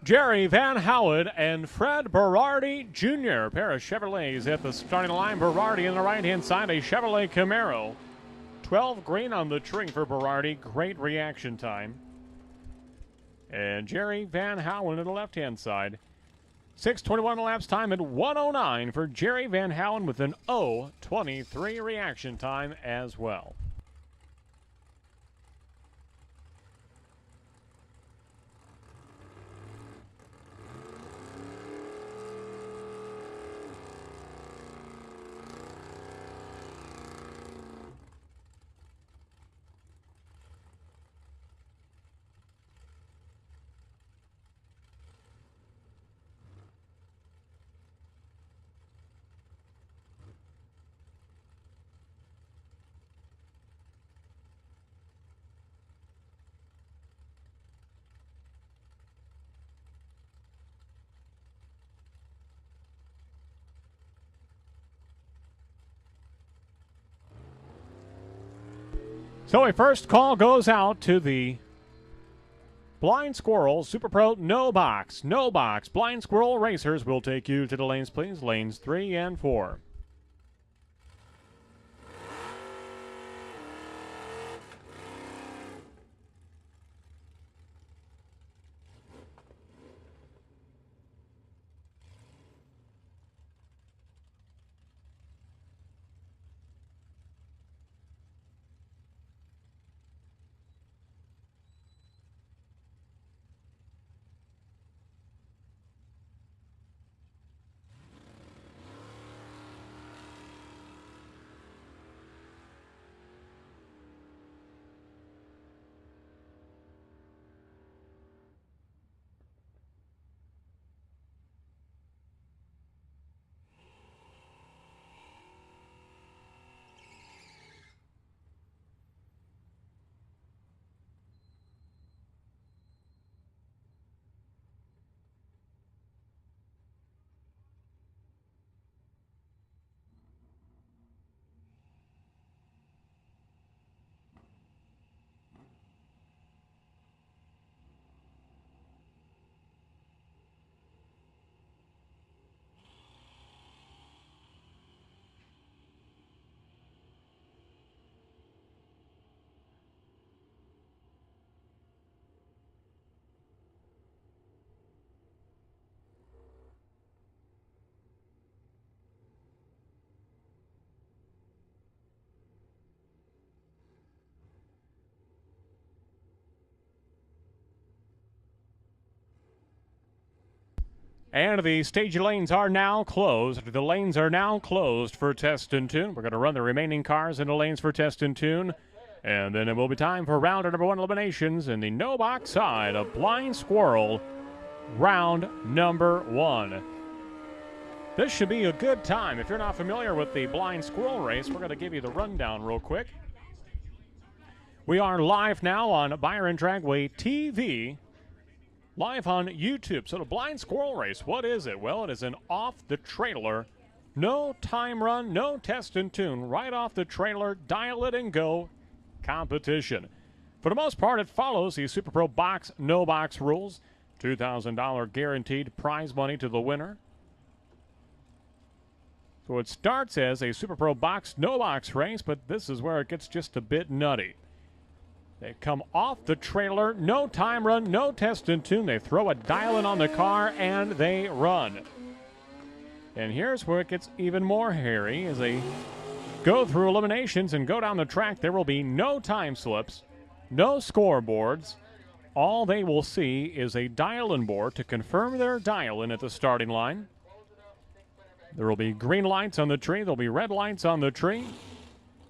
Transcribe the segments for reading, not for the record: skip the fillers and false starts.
Jerry Van Howen and Fred Berardi Jr. Pair of Chevrolets at the starting line. Berardi on the right-hand side, a Chevrolet Camaro. 12 green on the tree for Berardi. Great reaction time. And Jerry Van Howen on the left-hand side. 6:21 elapsed time at 1:09 for Jerry Van Howen with an 0:23 reaction time as well. So a first call goes out to the Blind Squirrel Super Pro No Box. No Box. Blind Squirrel Racers will take you to the lanes, please. Lanes 3 and 4. And the stage lanes are now closed. The lanes are now closed for test and tune. We're going to run the remaining cars into lanes for test and tune. And then it will be time for round number 1 eliminations in the no box side of Blind Squirrel, round number 1. This should be a good time. If you're not familiar with the Blind Squirrel race, we're going to give you the rundown real quick. We are live now on Byron Dragway TV. Live on YouTube. So the Blind Squirrel race, what is it? Well, it is an off-the-trailer, no time run, no test and tune, right off the trailer, dial it and go competition. For the most part, it follows the Super Pro Box, no box rules. $2,000 guaranteed prize money to the winner. So it starts as a Super Pro Box, no box race, but this is where it gets just a bit nutty. They come off the trailer, no time run, no test and tune. They throw a dial in on the car and they run. And here's where it gets even more hairy as they go through eliminations and go down the track. There will be no time slips, no scoreboards. All they will see is a dial-in board to confirm their dial-in at the starting line. There will be green lights on the tree. There will be red lights on the tree.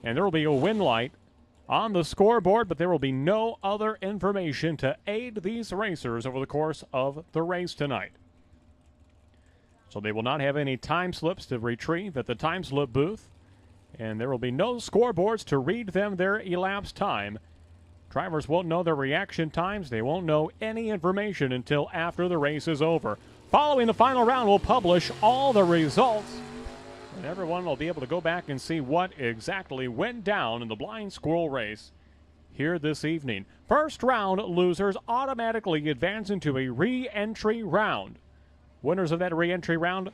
And there will be a win light on the scoreboard, but there will be no other information to aid these racers over the course of the race tonight. So they will not have any time slips to retrieve at the time slip booth, and there will be no scoreboards to read them their elapsed time. Drivers won't know their reaction times. They won't know any information until after the race is over. Following the final round, we'll publish all the results, and everyone will be able to go back and see what exactly went down in the Blind Squirrel race here this evening. First round losers automatically advance into a re-entry round. Winners of that re-entry round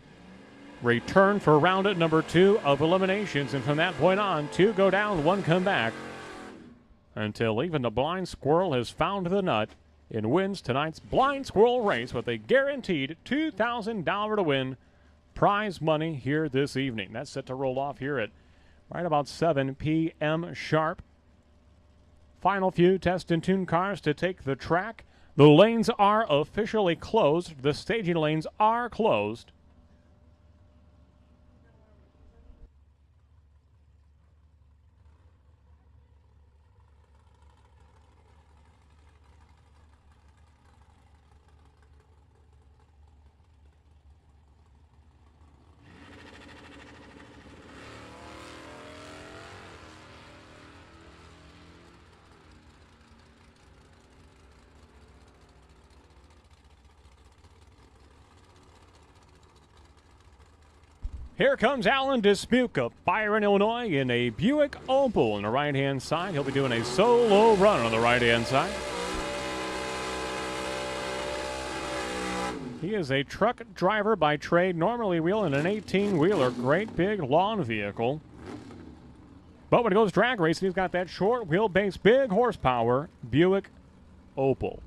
return for round number 2 of eliminations, and from that point on, 2 go down, 1 come back, until even the blind squirrel has found the nut and wins tonight's blind squirrel race with a guaranteed $2,000 to win prize money here this evening. That's set to roll off here at right about 7 p.m. sharp. Final few test and tune cars to take the track. The lanes are officially closed. The staging lanes are closed. Here comes Alan Dispuka, Byron, Illinois, in a Buick Opal on the right-hand side. He'll be doing a solo run on the right-hand side. He is a truck driver by trade, normally wheeling an 18-wheeler, great big lawn vehicle. But when it goes drag racing, he's got that short wheelbase, big horsepower Buick Opal.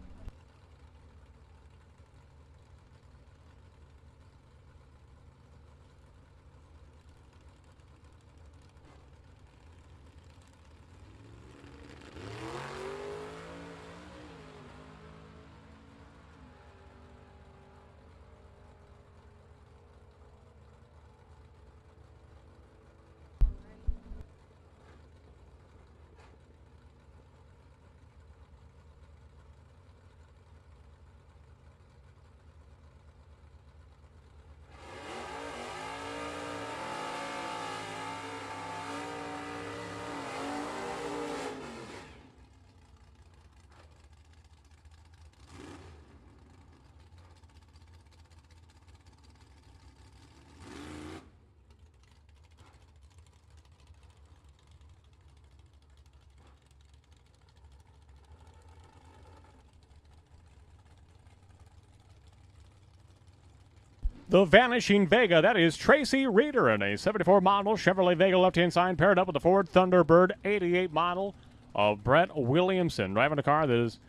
The Vanishing Vega, that is Tracy Reeder in a 74 model Chevrolet Vega left-hand side, paired up with the Ford Thunderbird 88 model of Brett Williamson, driving a car that is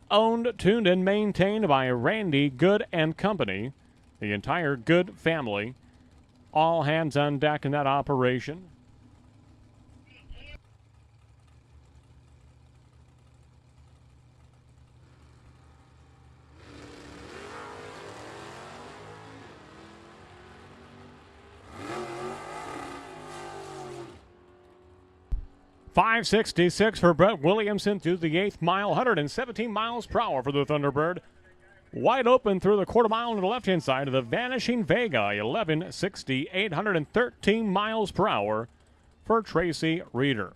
owned, tuned, and maintained by Randy Good and Company, the entire Good family. All hands on deck in that operation. .566 for Brett Williamson through the 8th mile, 117 miles per hour for the Thunderbird. Wide open through the quarter mile on the left-hand side of the Vanishing Vega, 1160, 813 miles per hour for Tracy Reeder.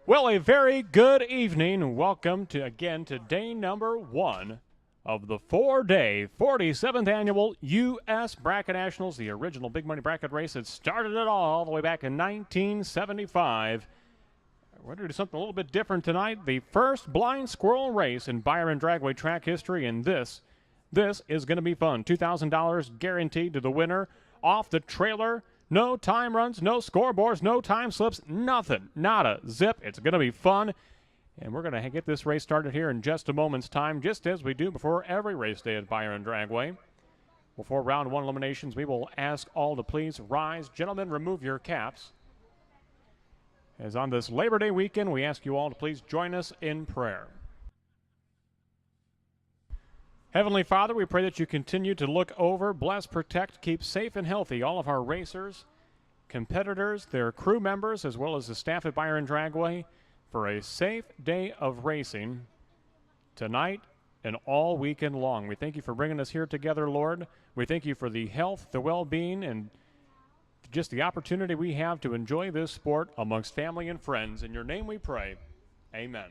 Well, a very good evening. Welcome to day number 1 of the 4-day 47th Annual U.S. Bracket Nationals, the original big money bracket race that started it all the way back in 1975. We're going to do something a little bit different tonight. The first blind squirrel race in Byron Dragway track history, and this is going to be fun. $2,000 guaranteed to the winner. Off the trailer. No time runs, no scoreboards, no time slips, nothing. Nada. Zip. It's going to be fun. And we're going to get this race started here in just a moment's time, just as we do before every race day at Byron Dragway. Before round 1 eliminations, we will ask all to please rise. Gentlemen, remove your caps. As on this Labor Day weekend, we ask you all to please join us in prayer. Heavenly Father, we pray that you continue to look over, bless, protect, keep safe and healthy all of our racers, competitors, their crew members, as well as the staff at Byron Dragway for a safe day of racing tonight and all weekend long. We thank you for bringing us here together, Lord. We thank you for the health, the well-being, and just the opportunity we have to enjoy this sport amongst family and friends. In your name we pray. Amen.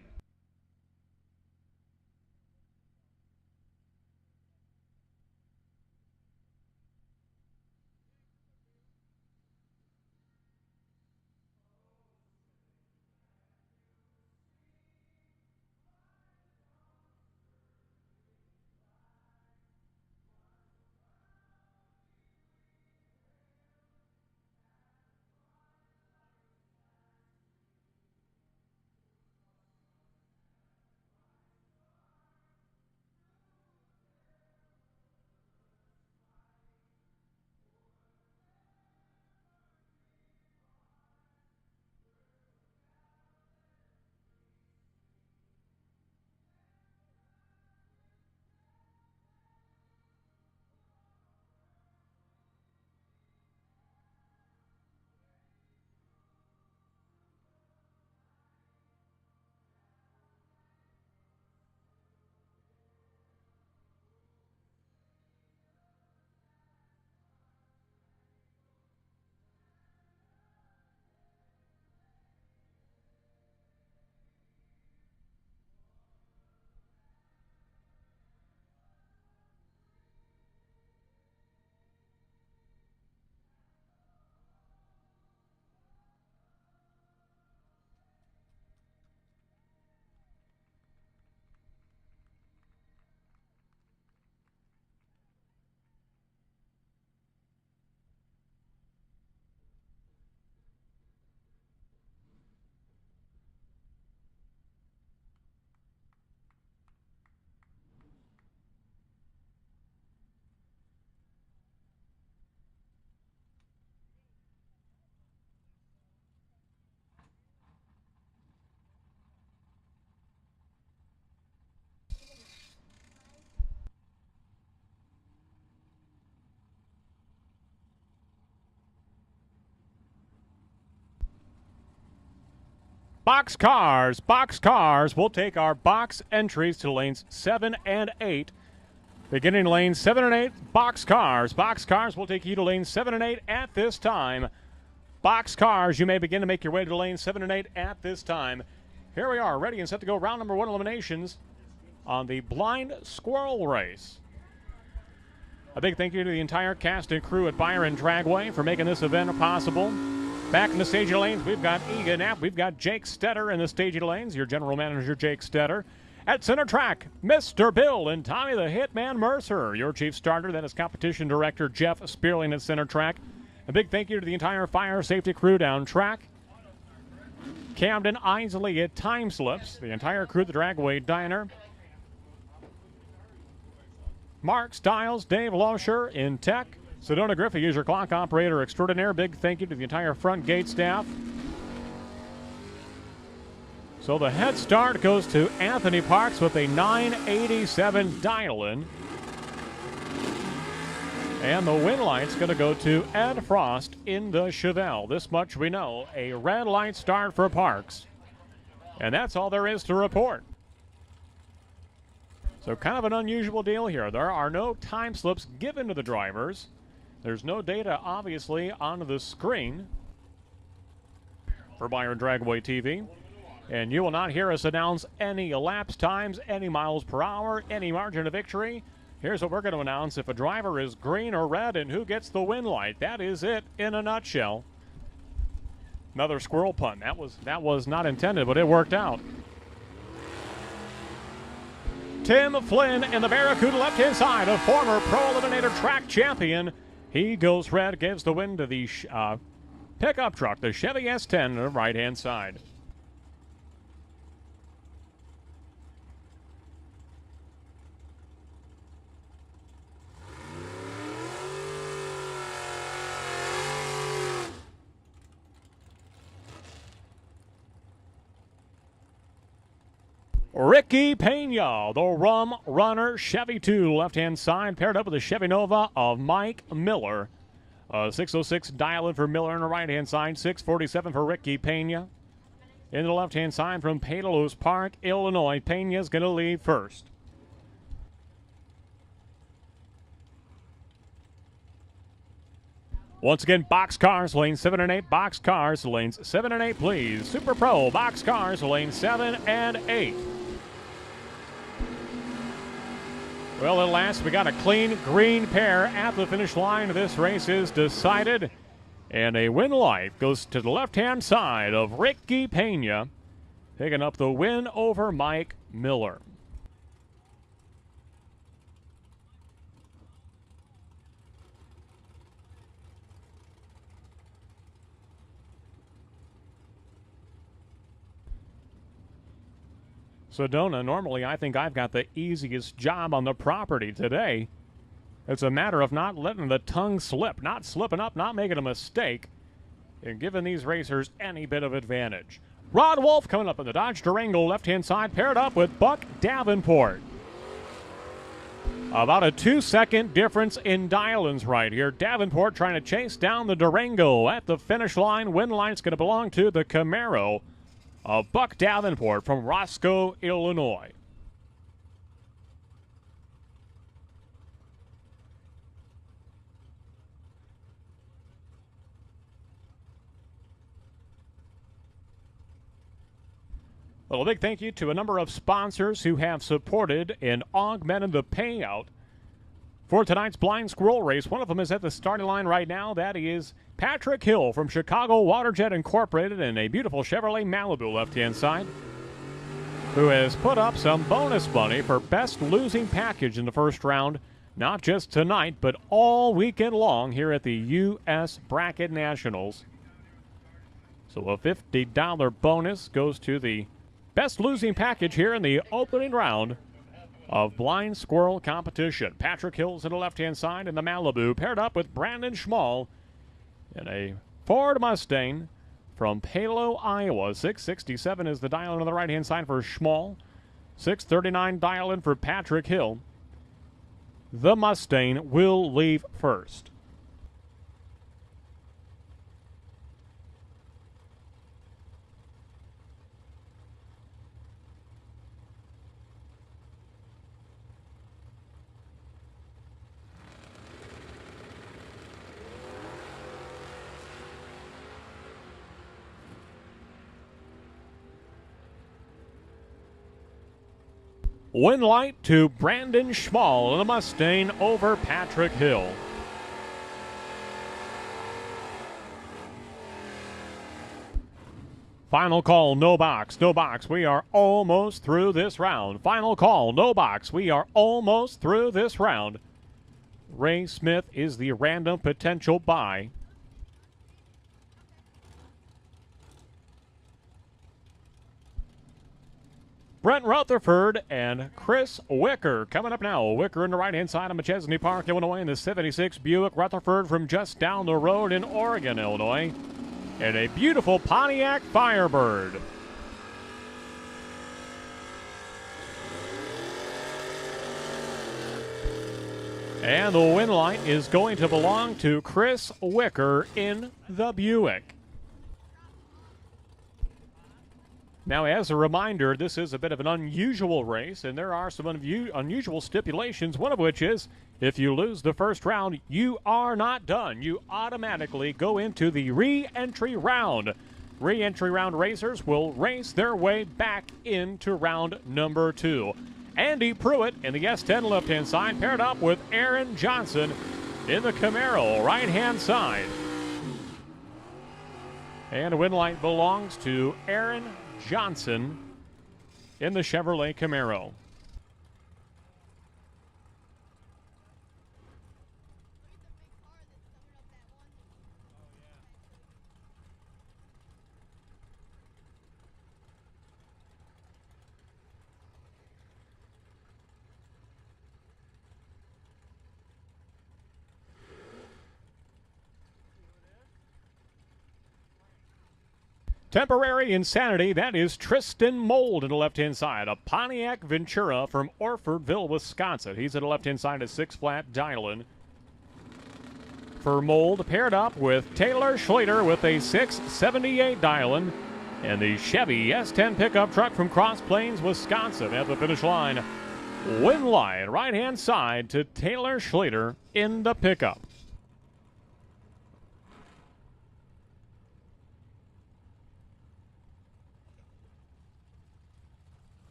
Box cars. We'll take our box entries to lanes 7 and 8. Beginning lanes 7 and 8, box cars. Box cars will take you to lanes 7 and 8 at this time. Box cars, you may begin to make your way to lanes 7 and 8 at this time. Here we are, ready and set to go. Round number 1 eliminations on the blind squirrel race. A big thank you to the entire cast and crew at Byron Dragway for making this event possible. Back in the stagey lanes, we've got Egan Knapp. We've got Jake Stetter in the stagey lanes. Your general manager, Jake Stetter. At center track, Mr. Bill and Tommy the Hitman Mercer. Your chief starter, that is competition director Jeff Spearling at center track. A big thank you to the entire fire safety crew down track. Camden Isley at time slips. The entire crew at the Dragway Diner. Mark Stiles, Dave Losher in tech. Sedona Griffey is your clock operator extraordinaire. Big thank you to the entire front gate staff. So the head start goes to Anthony Parks with a 987 dial-in. And the win light's going to go to Ed Frost in the Chevelle. This much we know, a red light start for Parks. And that's all there is to report. So kind of an unusual deal here. There are no time slips given to the drivers. There's no data, obviously, on the screen for Byron Dragway TV. And you will not hear us announce any elapsed times, any miles per hour, any margin of victory. Here's what we're going to announce: if a driver is green or red and who gets the win light. That is it in a nutshell. Another squirrel pun. That was not intended, but it worked out. Tim Flynn in the Barracuda left-hand side, a former Pro Eliminator track champion. He goes red, gives the win to the pickup truck, the Chevy S10 on the right-hand side. Ricky Pena, the Rum Runner Chevy 2, left-hand side, paired up with the Chevy Nova of Mike Miller. 606 dial-in for Miller on the right-hand side, 647 for Ricky Pena. In the left-hand side from Palos Park, Illinois, Pena's going to lead first. Once again, box cars, lanes 7 and 8, box cars, lanes 7 and 8, please. Super Pro, box cars, lanes 7 and 8. Well, at last, we got a clean green pair at the finish line. This race is decided, and a win light goes to the left-hand side of Ricky Pena, picking up the win over Mike Miller. Sedona, normally I think I've got the easiest job on the property today. It's a matter of not letting the tongue slip, not slipping up, not making a mistake, and giving these racers any bit of advantage. Rod Wolf coming up in the Dodge Durango left-hand side, paired up with Buck Davenport. About a 2-second difference in dial-ins right here. Davenport trying to chase down the Durango at the finish line. Win line's going to belong to the Camaro of Buck Davenport from Roscoe, Illinois. Well, a big thank you to a number of sponsors who have supported and augmented the payout for tonight's blind squirrel race. One of them is at the starting line right now. That is Patrick Hill from Chicago Waterjet Incorporated in a beautiful Chevrolet Malibu left-hand side, who has put up some bonus money for best losing package in the first round, not just tonight, but all weekend long here at the U.S. Bracket Nationals. So a $50 bonus goes to the best losing package here in the opening round of blind squirrel competition. Patrick Hill's in the left-hand side in the Malibu, paired up with Brandon Schmall in a Ford Mustang from Palo, Iowa. 667 is the dial-in on the right-hand side for Schmall. 639 dial-in for Patrick Hill. The Mustang will leave first. Win light to Brandon Schmall in the Mustang over Patrick Hill. Final call, no box, no box. We are almost through this round. Final call, no box. We are almost through this round. Ray Smith is the random potential buy. Brent Rutherford and Chris Wicker coming up now. Wicker in the right-hand side of McChesney Park, Illinois, in the 76 Buick. Rutherford from just down the road in Oregon, Illinois, and a beautiful Pontiac Firebird. And the win light is going to belong to Chris Wicker in the Buick. Now, as a reminder, this is a bit of an unusual race, and there are some unusual stipulations, one of which is if you lose the first round, you are not done. You automatically go into the re-entry round. Re-entry round racers will race their way back into round number 2. Andy Pruitt in the S10 left-hand side, paired up with Aaron Johnson in the Camaro right-hand side. And the win light belongs to Aaron Johnson in the Chevrolet Camaro. Temporary Insanity, that is Tristan Mold in the left-hand side. A Pontiac Ventura from Orfordville, Wisconsin. He's at the left-hand side of 6-flat Dylan. For Mold, paired up with Taylor Schlueter with a 678 Dylan. And the Chevy S10 pickup truck from Cross Plains, Wisconsin at the finish line. Win line, right-hand side to Taylor Schlueter in the pickup.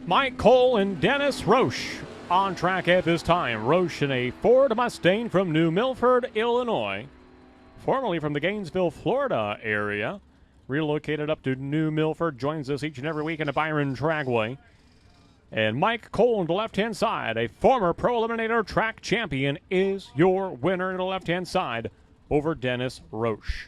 Mike Cole and Dennis Roche on track at this time. Roche in a Ford Mustang from New Milford, Illinois. Formerly from the Gainesville, Florida area. Relocated up to New Milford. Joins us each and every week in the Byron Dragway. And Mike Cole on the left-hand side, a former Pro Eliminator track champion, is your winner on the left-hand side over Dennis Roche.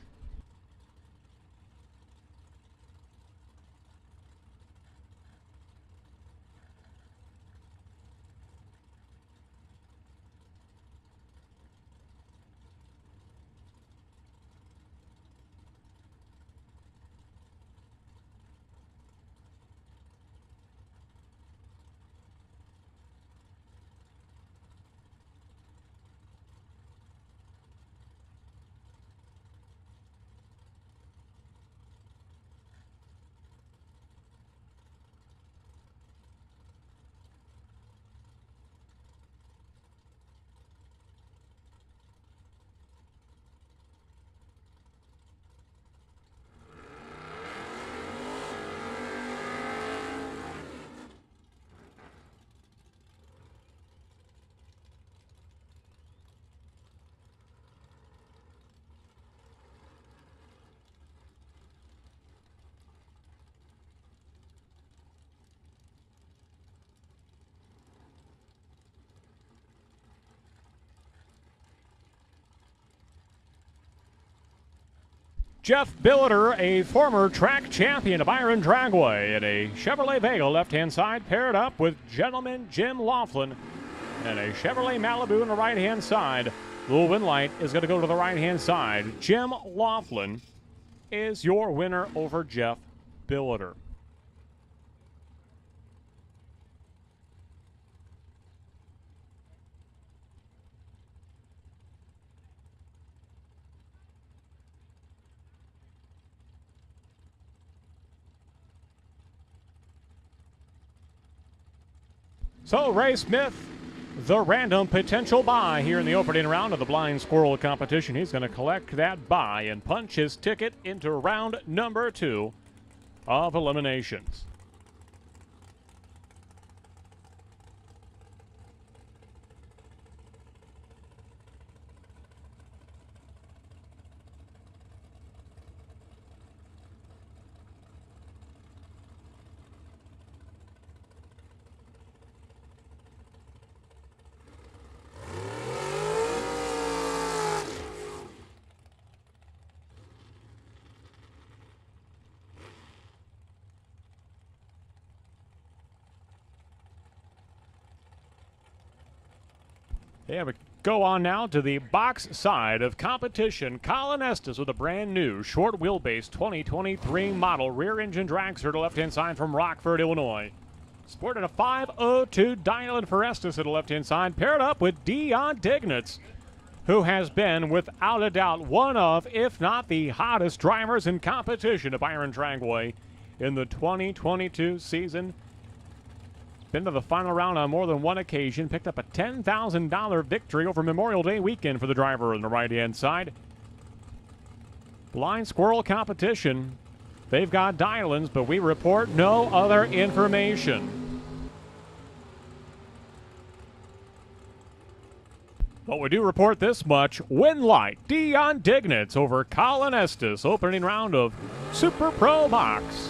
Jeff Billiter, a former track champion of Byron Dragway in a Chevrolet Vega left-hand side, paired up with gentleman Jim Laughlin and a Chevrolet Malibu on the right-hand side. The win light is going to go to the right-hand side. Jim Laughlin is your winner over Jeff Billiter. So Ray Smith, the random potential buy here in the opening round of the Blind Squirrel competition. He's going to collect that buy and punch his ticket into round number 2 of eliminations. Yeah, we go on now to the box side of competition. Colin Estes with a brand new short wheelbase 2023 model rear engine dragster to the left-hand side from Rockford, Illinois. Sporting a 502 Dylan for Estes to the left-hand side, paired up with Dion Dignitz who has been, without a doubt, one of, if not the hottest drivers in competition at Byron Dragway in the 2022 season. Been to the final round on more than one occasion, picked up a $10,000 victory over Memorial Day weekend for the driver on the right-hand side. Blind Squirrel competition. They've got dial-ins, but we report no other information. But we do report this much. Win light, Dion Dignitz over Colin Estes, opening round of Super Pro Box.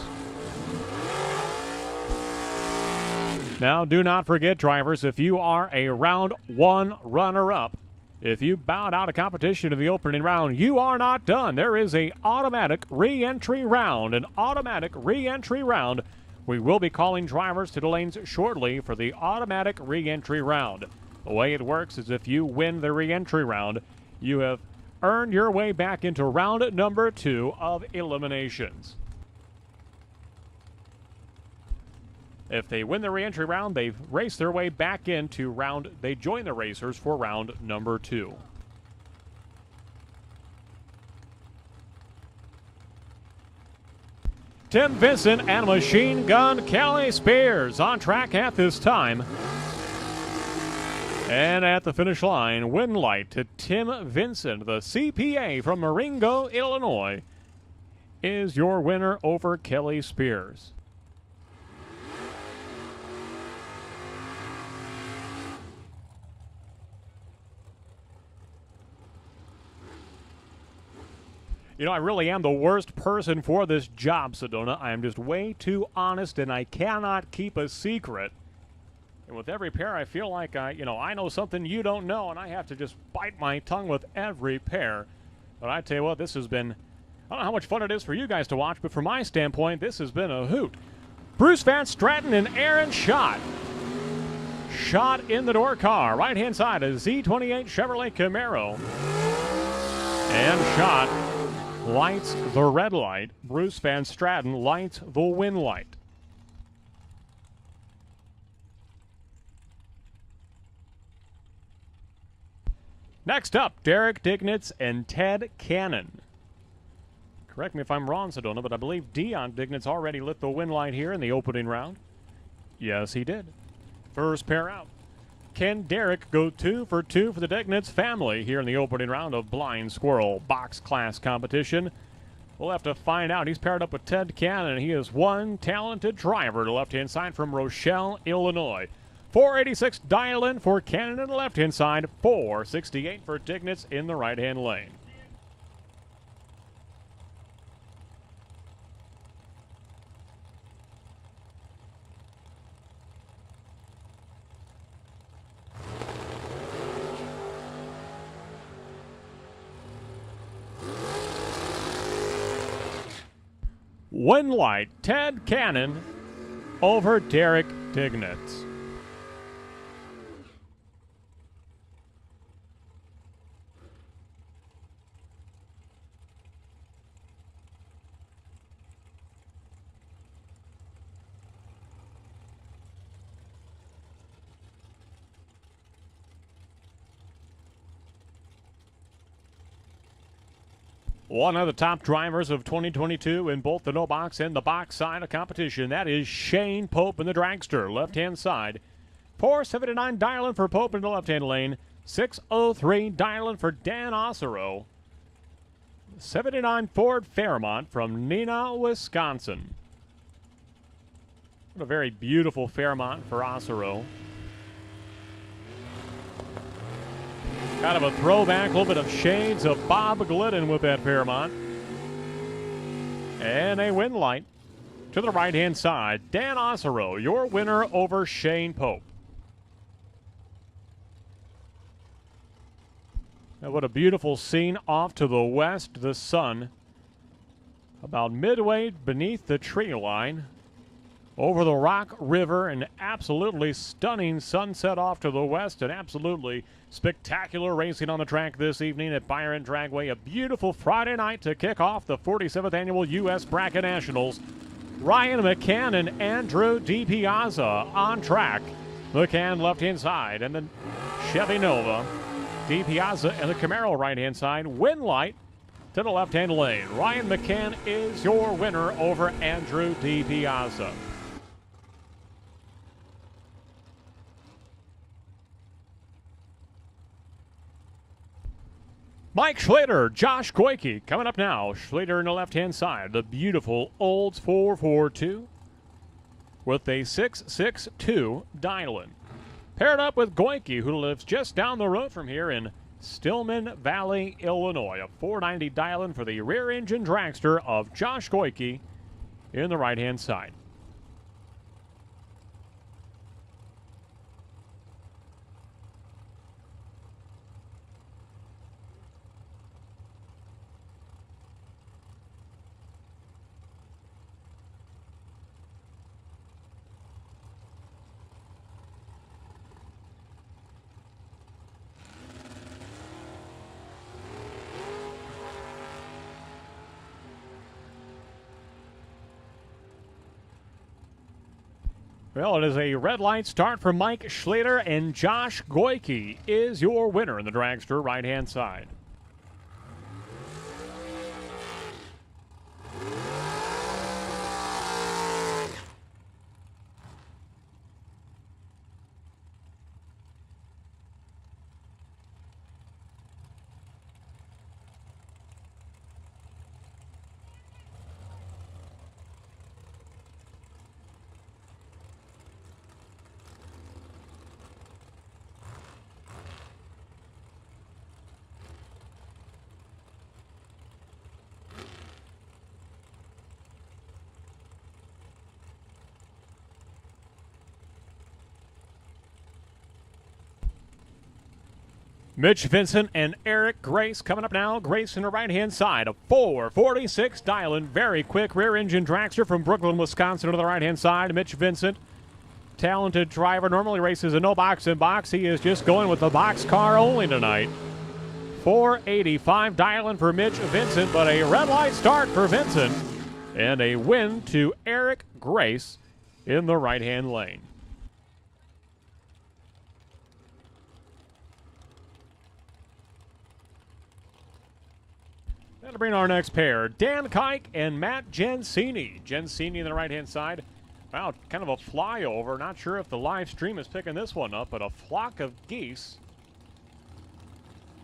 Now, do not forget, drivers, if you are a round one runner-up, if you bowed out of competition in the opening round, you are not done. There is an automatic re-entry round. An automatic re-entry round. We will be calling drivers to the lanes shortly for the automatic re-entry round. The way it works is if you win the re-entry round, you have earned your way back into round number 2 of eliminations. If they win the re-entry round, they race their way back into they join the racers for round number 2. Tim Vincent and Machine Gun Kelly Spears on track at this time. And at the finish line, win light to Tim Vincent, the CPA from Marengo, Illinois, is your winner over Kelly Spears. You know, I really am the worst person for this job, Sedona. I am just way too honest, and I cannot keep a secret. And with every pair, I feel like I know something you don't know, and I have to just bite my tongue with every pair. But I tell you what, this has been, I don't know how much fun it is for you guys to watch, but from my standpoint, this has been a hoot. Bruce Van Stratton and Aaron Schott. Schott in the door car. Right-hand side, a Z28 Chevrolet Camaro. And Schott lights the red light. Bruce Van Stratton lights the win light. Next up, Derek Dignitz and Ted Cannon. Correct me if I'm wrong, Sedona, but I believe Dion Dignitz already lit the win light here in the opening round. Yes, he did. First pair out. Can Derek go 2 for 2 for the Dignitz family here in the opening round of Blind Squirrel box class competition? We'll have to find out. He's paired up with Ted Cannon. He is one talented driver to the left-hand side from Rochelle, Illinois. 486 dial-in for Cannon on the left-hand side, 468 for Dignitz in the right-hand lane. Win light, Ted Cannon over Derek Dignitz. One of the top drivers of 2022 in both the no box and the box side of competition. That is Shane Pope in the dragster, left-hand side. 479 dial-in for Pope in the left-hand lane. 603 dial-in for Dan Osero. 79 Ford Fairmont from Neenah, Wisconsin. What a very beautiful Fairmont for Osero. Kind of a throwback, a little bit of shades of Bob Glidden with that Fairmont. And a win light to the right-hand side. Dan Osero, your winner over Shane Pope. And what a beautiful scene off to the west. The sun about midway beneath the tree line. Over the Rock River, an absolutely stunning sunset off to the west, and absolutely spectacular racing on the track this evening at Byron Dragway. A beautiful Friday night to kick off the 47th Annual U.S. Bracket Nationals. Ryan McCann and Andrew DiPiazza on track. McCann left-hand side, and then Chevy Nova. DiPiazza in the Camaro right-hand side. Win light to the left-hand lane. Ryan McCann is your winner over Andrew DiPiazza. Mike Schrader, Josh Goyke coming up now. Schrader in the left-hand side. The beautiful Olds 442 with a 662 Dylan. Paired up with Goyke, who lives just down the road from here in Stillman Valley, Illinois. A 490 Dylan for the rear-engine dragster of Josh Goyke in the right-hand side. Well, it is a red light start for Mike Schrader, and Josh Goyke is your winner in the dragster right-hand side. Mitch Vincent and Eric Grace coming up now. Grace in the right-hand side. A 446 Dylan. Very quick rear-engine dragster from Brooklyn, Wisconsin to the right-hand side. Mitch Vincent, talented driver, normally races a no box in box. He is just going with the box car only tonight. 485 Dylan for Mitch Vincent, but a red light start for Vincent. And a win to Eric Grace in the right-hand lane. That'll bring our next pair, Dan Kike and Matt Gensini. Gensini on the right-hand side. Wow, kind of a flyover. Not sure if the live stream is picking this one up, but a flock of geese.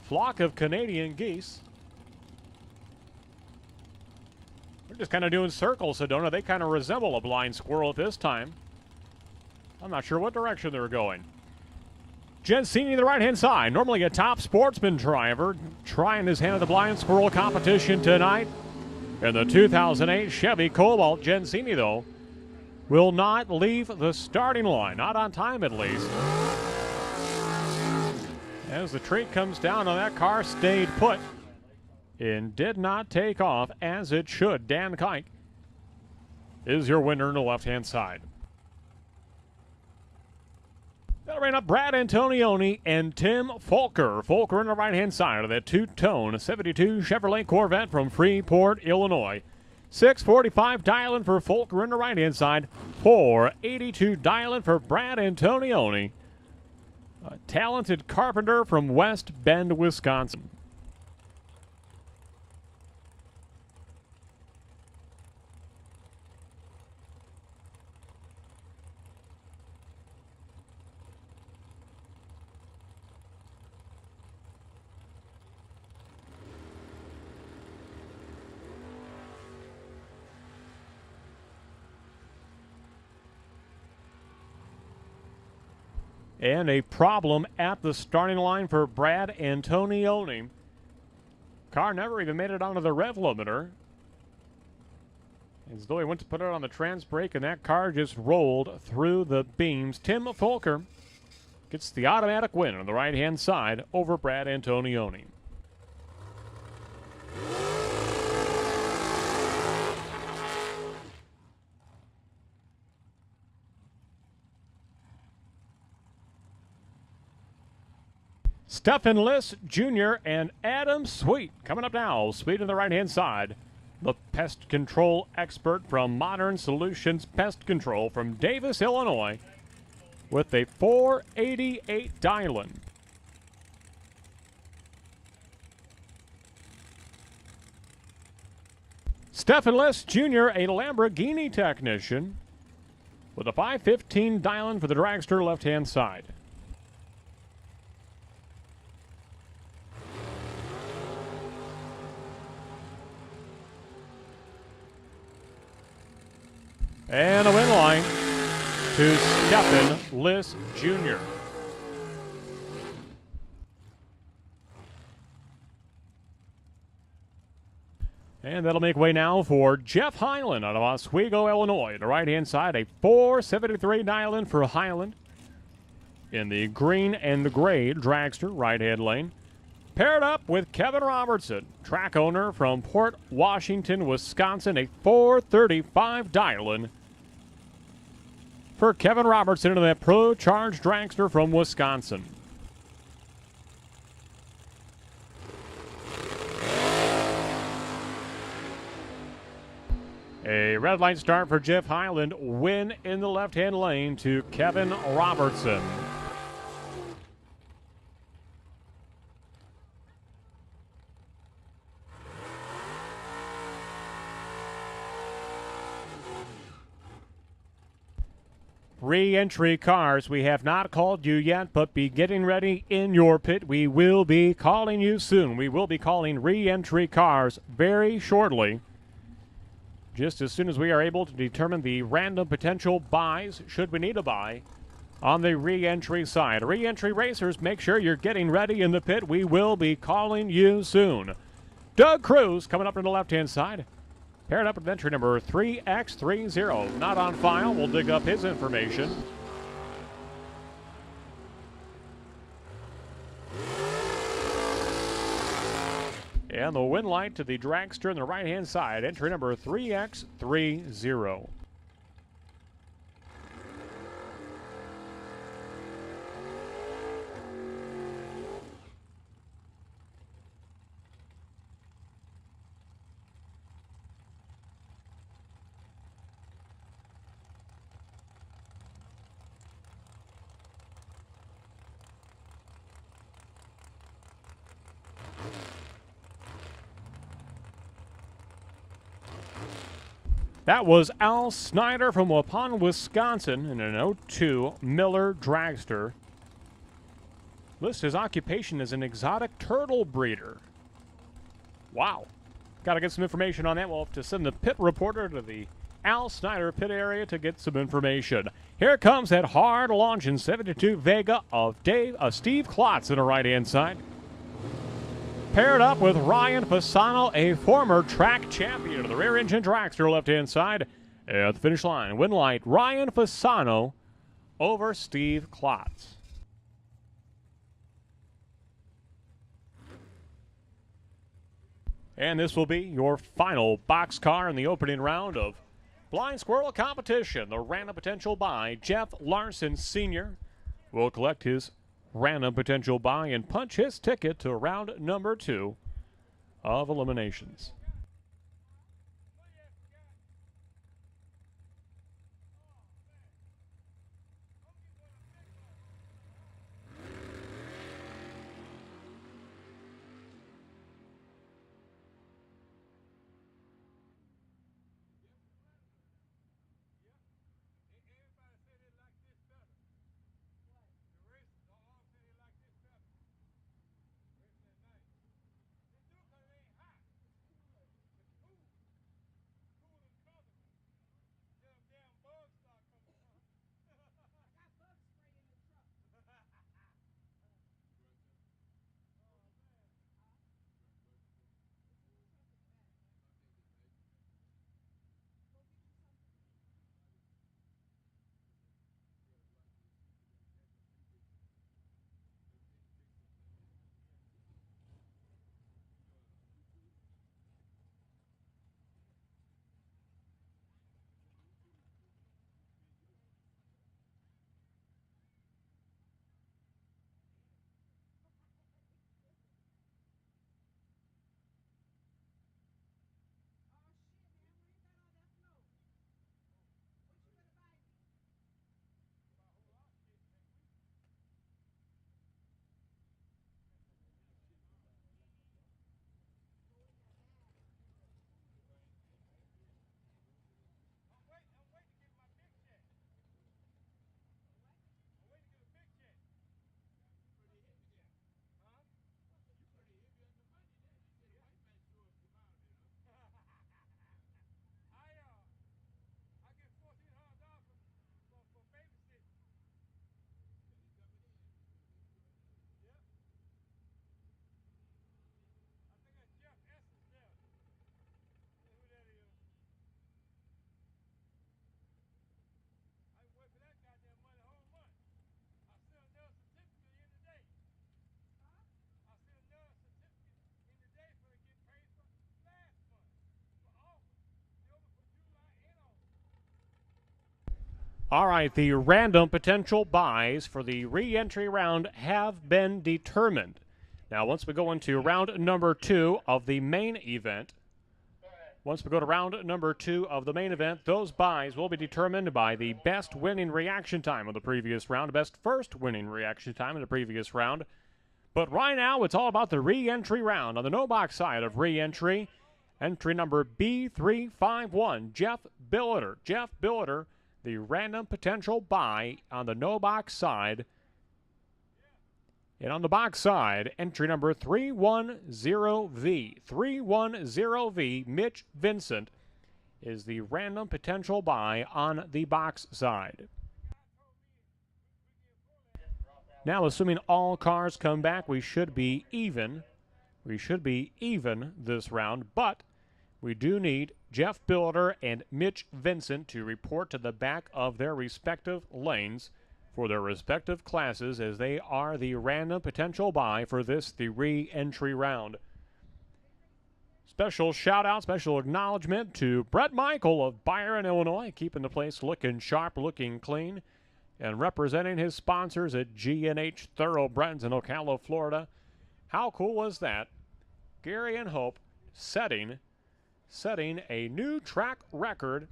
Flock of Canadian geese. They're just kind of doing circles, Sedona. They kind of resemble a blind squirrel at this time. I'm not sure what direction they're going. Gensini, the right-hand side, normally a top sportsman driver, trying his hand at the blind squirrel competition tonight. In the 2008 Chevy Cobalt, Gensini, though, will not leave the starting line, not on time at least. As the tree comes down on that car, stayed put and did not take off as it should. Dan Kike is your winner on the left-hand side. That'll bring up Brad Antonioni and Tim Folker. Folker on the right-hand side of that two-tone 72 Chevrolet Corvette from Freeport, Illinois. 645 Dylan for Folker on the right-hand side. 482 Dylan for Brad Antonioni. A talented carpenter from West Bend, Wisconsin. And a problem at the starting line for Brad Antonioni. Car never even made it onto the rev limiter. As though he went to put it on the trans brake, and that car just rolled through the beams. Tim Folker gets the automatic win on the right-hand side over Brad Antonioni. Stephen Liss Jr. and Adam Sweet coming up now. Sweet on the right-hand side. The pest control expert from Modern Solutions Pest Control from Davis, Illinois, with a 488 Dylan. Stephen Liss Jr., a Lamborghini technician, with a 515 dialing for the dragster left-hand side. And a win line to Stephen Liss Jr. And that'll make way now for Jeff Highland out of Oswego, Illinois. On the right-hand side, a 473 dial-in for Highland in the green and the gray dragster right-hand lane. Paired up with Kevin Robertson, track owner from Port Washington, Wisconsin, a 435 dial-in for Kevin Robertson in that Pro Charge dragster from Wisconsin. A red light start for Jeff Highland. Win in the left-hand lane to Kevin Robertson. Re-entry cars, we have not called you yet, but be getting ready in your pit. We will be calling you soon. We will be calling re-entry cars very shortly, just as soon as we are able to determine the random potential buys, should we need a buy, on the re-entry side. Re-entry racers, make sure you're getting ready in the pit. We will be calling you soon. Doug Cruz coming up on the left-hand side. Paired up with entry number 3X30. Not on file. We'll dig up his information. And the win light to the dragster on the right-hand side. Entry number 3X30. That was Al Snyder from Waupun, Wisconsin, in an 02 Miller dragster. Lists his occupation as an exotic turtle breeder. Wow. Got to get some information on that. We'll have to send the pit reporter to the Al Snyder pit area to get some information. Here comes that hard launch in 72 Vega of Steve Klotz on the right-hand side. Paired up with Ryan Fasano, a former track champion of the rear engine dragster left-hand side. At the finish line, win light, Ryan Fasano over Steve Klotz. And this will be your final boxcar in the opening round of Blind Squirrel competition. The random potential buy, Jeff Larson Sr. will collect his random potential buy and punch his ticket to round number 2 of eliminations. All right, the random potential buys for the re-entry round have been determined. Now, once we go into round number 2 of the main event, those buys will be determined by the best winning reaction time of the previous round, best first winning reaction time in the previous round. But right now, it's all about the re-entry round. On the no-box side of re-entry, entry number B351, Jeff Billiter. Jeff Billiter, the random potential buy on the no-box side. And on the box side, entry number 310V. 310V, Mitch Vincent, is the random potential buy on the box side. Now, assuming all cars come back, we should be even. We should be even this round, but we do need Jeff Billiter and Mitch Vincent to report to the back of their respective lanes for their respective classes, as they are the random potential buy for this, the re-entry round. Special shout out, special acknowledgement to Brett Michael of Byron, Illinois, keeping the place looking sharp, looking clean, and representing his sponsors at G&H Thoroughbreds in Ocala, Florida. How cool was that? Gary and Hope setting a new track record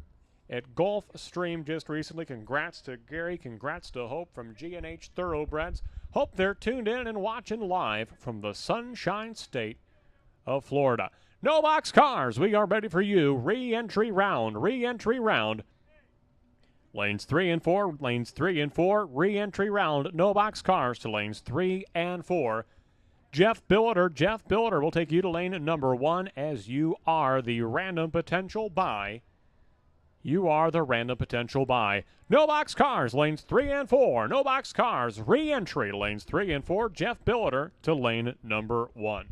at Gulfstream just recently. Congrats to Gary, congrats to Hope from G&H Thoroughbreds. Hope they're tuned in and watching live from the Sunshine State of Florida. No box cars, we are ready for you. Re-entry round, re-entry round. Lanes 3 and 4, lanes 3 and 4, re-entry round. No box cars to lanes 3 and 4. Jeff Billiter will take you to lane number 1, as you are the random potential buy. You are the random potential buy. No box cars, lanes 3 and 4. No box cars, re-entry, lanes 3 and 4. Jeff Billiter to lane number 1.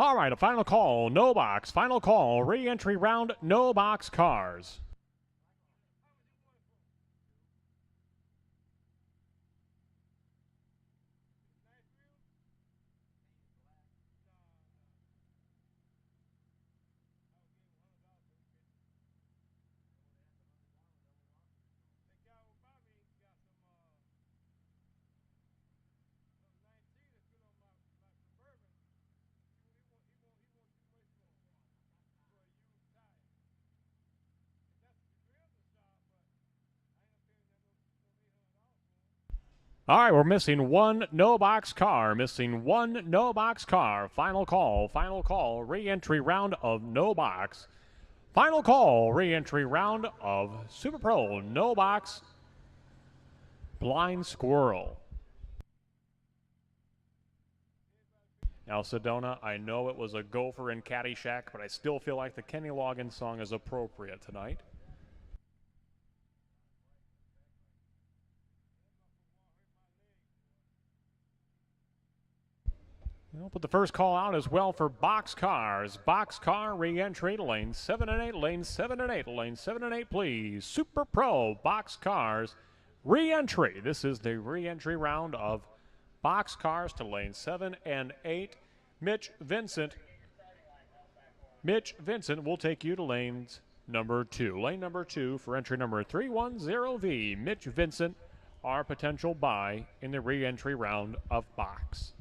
All right, a final call, no box. Final call, re-entry round, no box cars. All right, we're missing one no box car. Missing one no box car. Final call, re-entry round of no box. Final call, re-entry round of Super Pro no box. Blind Squirrel. Now, Sedona, I know it was a gopher in Caddyshack, but I still feel like the Kenny Loggins song is appropriate tonight. We'll put the first call out as well for box cars. Box car re-entry to lane 7 and 8, lane 7 and 8, lane 7 and 8, please. Super Pro box cars re-entry. This is the re-entry round of box cars to lane 7 and 8. Mitch Vincent will take you to lanes number 2. Lane number 2 for entry number 310V. Mitch Vincent, our potential buy in the re-entry round of box.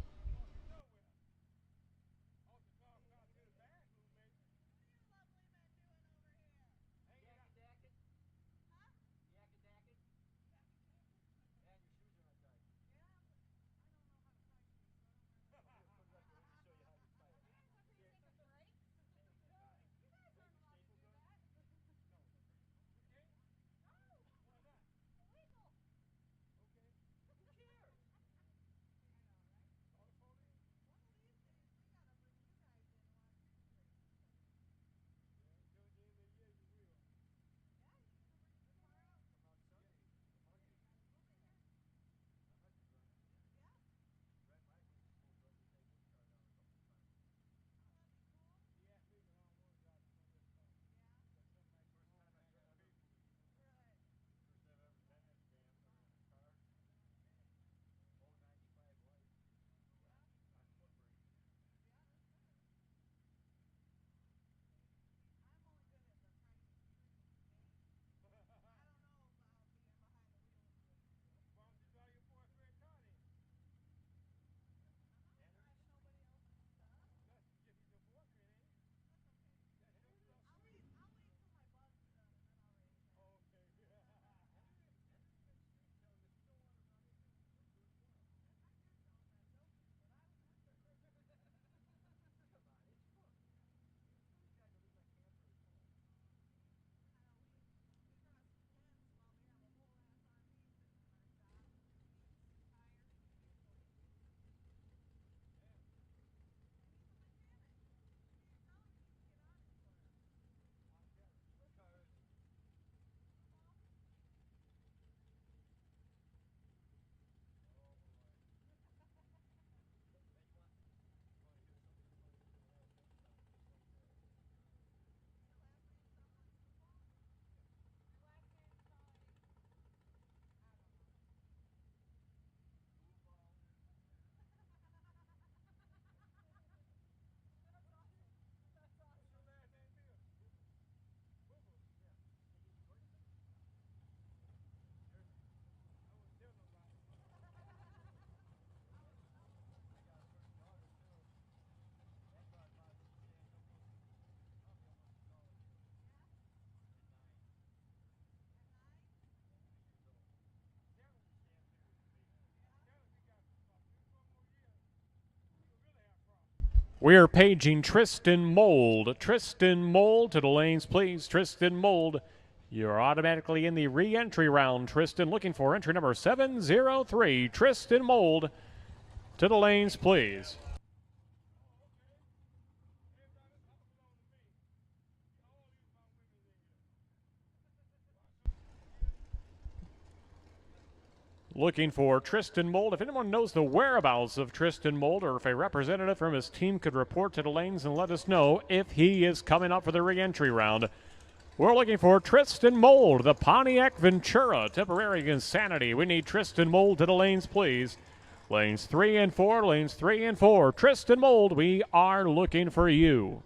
We are paging Tristan Mold. Tristan Mold to the lanes, please. Tristan Mold, you're automatically in the re-entry round. Tristan looking for entry number 703. Tristan Mold to the lanes, please. looking for Tristan Mold. If anyone knows the whereabouts of Tristan Mold, or if a representative from his team could report to the lanes and let us know if he is coming up for the re-entry round. We're looking for Tristan Mold, the Pontiac Ventura, Tipperary Insanity. We need Tristan Mold to the lanes, please. Lanes 3 and 4, lanes 3 and 4. Tristan Mold, we are looking for you.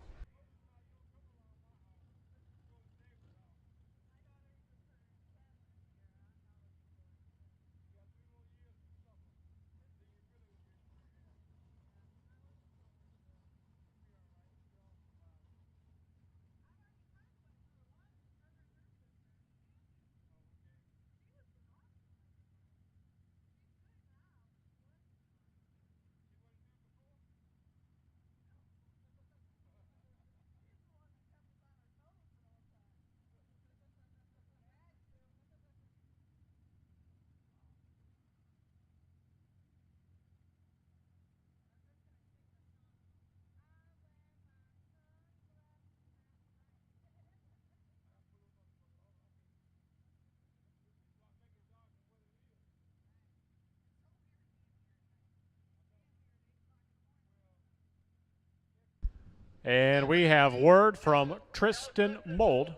And we have word from Tristan Mold.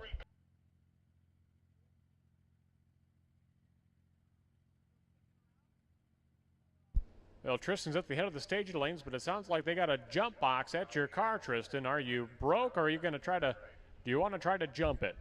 Well, Tristan's at the head of the stage lanes, but it sounds like they got a jump box at your car, Tristan. Are you broke, or are you going to try to, do you want to try to jump it?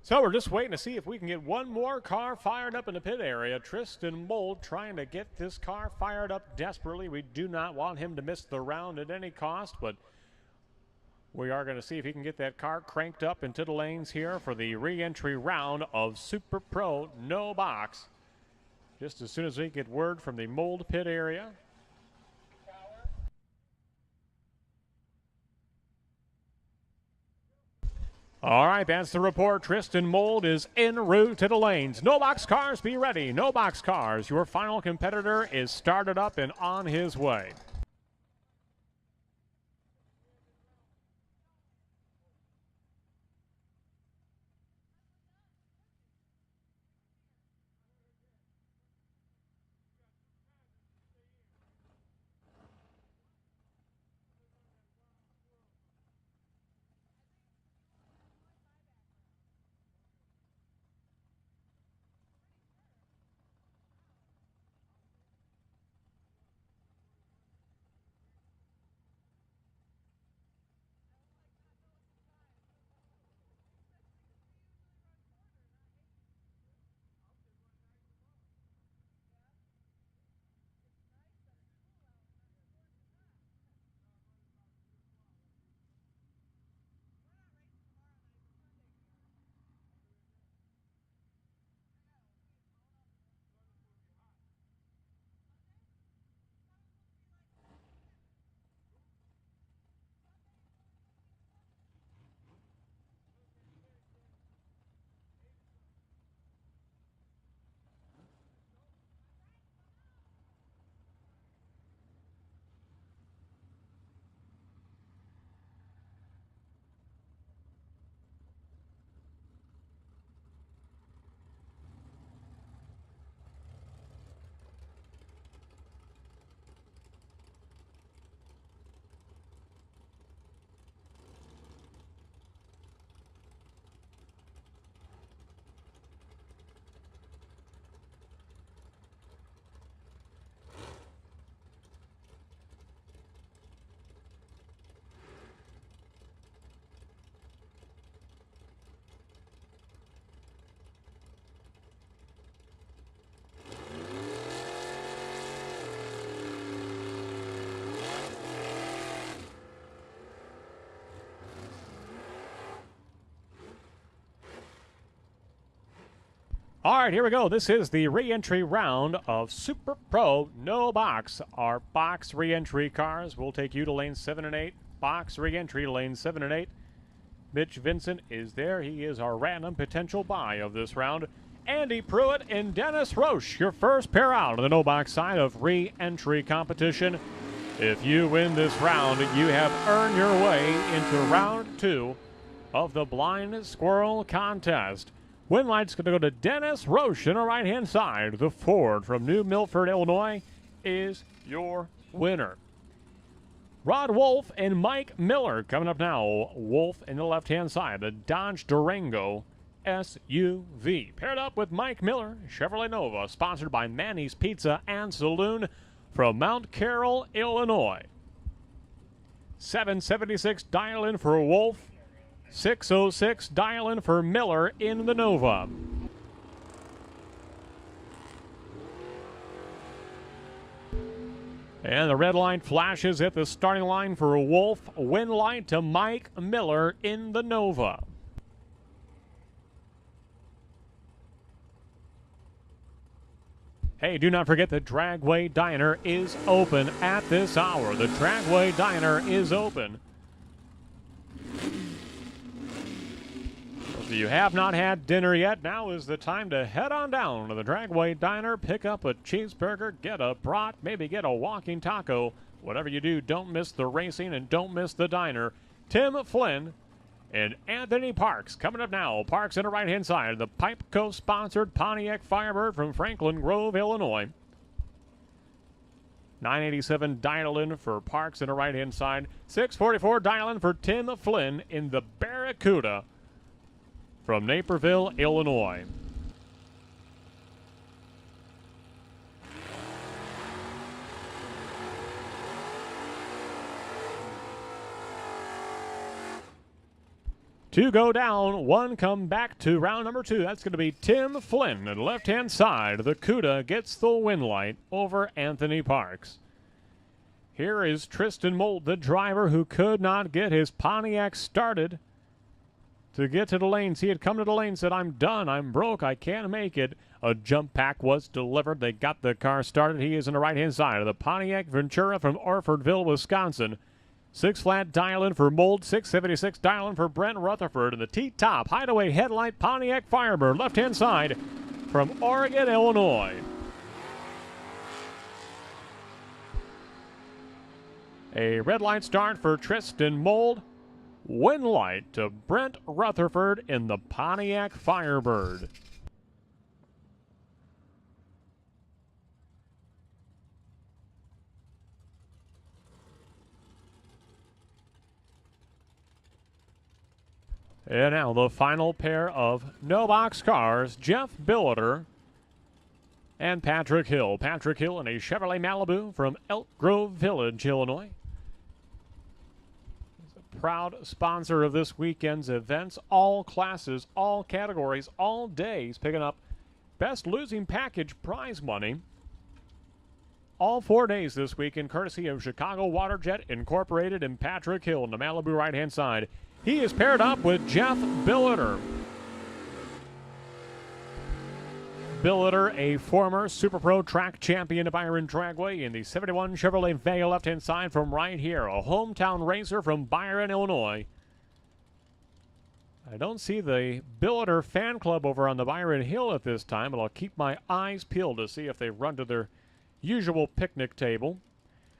So we're just waiting to see if we can get one more car fired up in the pit area. Tristan Mold trying to get this car fired up desperately. We do not want him to miss the round at any cost, but we are going to see if he can get that car cranked up into the lanes here for the re-entry round of Super Pro No Box. Just as soon as we get word from the Mold pit area. All right, that's the report. Tristan Mold is en route to the lanes. No box cars, be ready. No box cars. Your final competitor is started up and on his way. All right, here we go. This is the re-entry round of Super Pro No Box. Our box re-entry cars will take you to lanes 7 and 8. Box re-entry lanes 7 and 8. Mitch Vincent is there. He is our random potential buy of this round. Andy Pruitt and Dennis Roche, your first pair out of the No Box side of re-entry competition. If you win this round, you have earned your way into round 2 of the Blind Squirrel contest. Win light's going to go to Dennis Roche on the right-hand side. The Ford from New Milford, Illinois, is your winner. Rod Wolf and Mike Miller coming up now. Wolf in the left-hand side, the Dodge Durango SUV. Paired up with Mike Miller, Chevrolet Nova, sponsored by Manny's Pizza and Saloon from Mount Carroll, Illinois. 776 dial in for Wolf. 606 dial in for Miller in the Nova. And the red light flashes at the starting line for Wolf. Win light to Mike Miller in the Nova. Hey, do not forget the Dragway Diner is open at this hour. The Dragway Diner is open. If you have not had dinner yet, now is the time to head on down to the Dragway Diner, pick up a cheeseburger, get a brat, maybe get a walking taco. Whatever you do, don't miss the racing and don't miss the diner. Tim Flynn and Anthony Parks coming up now. Parks on the right-hand side, the Pipeco-sponsored Pontiac Firebird from Franklin Grove, Illinois. 987 dial-in for Parks on the right-hand side. 644 dial-in for Tim Flynn in the Barracuda from Naperville, Illinois. Two go down, one come back to round number 2. That's going to be Tim Flynn on the left-hand side. The Cuda gets the win light over Anthony Parks. Here is Tristan Mold, the driver who could not get his Pontiac started to get to the lanes. He had come to the lane, said, I'm done, I'm broke, I can't make it. A jump pack was delivered. They got the car started. He is on the right-hand side of the Pontiac Ventura from Orfordville, Wisconsin. 6 flat dial-in for Mold, 676 dial-in for Brent Rutherford, and the T-top Hideaway Headlight Pontiac Firebird, left-hand side from Oregon, Illinois. A red light start for Tristan Mold. Win light to Brent Rutherford in the Pontiac Firebird. And now the final pair of No Box cars, Jeff Billiter and Patrick Hill. Patrick Hill in a Chevrolet Malibu from Elk Grove Village, Illinois. Proud sponsor of this weekend's events, all classes, all categories, all days, picking up best losing package prize money all 4 days this weekend, courtesy of Chicago Waterjet Incorporated and Patrick Hill on the Malibu right-hand side. He is paired up with Jeff Billiter. Billiter, a former Super Pro track champion of Byron Dragway in the 71 Chevrolet Vega left-hand side from right here. A hometown racer from Byron, Illinois. I don't see the Billiter fan club over on the Byron Hill at this time, but I'll keep my eyes peeled to see if they've run to their usual picnic table.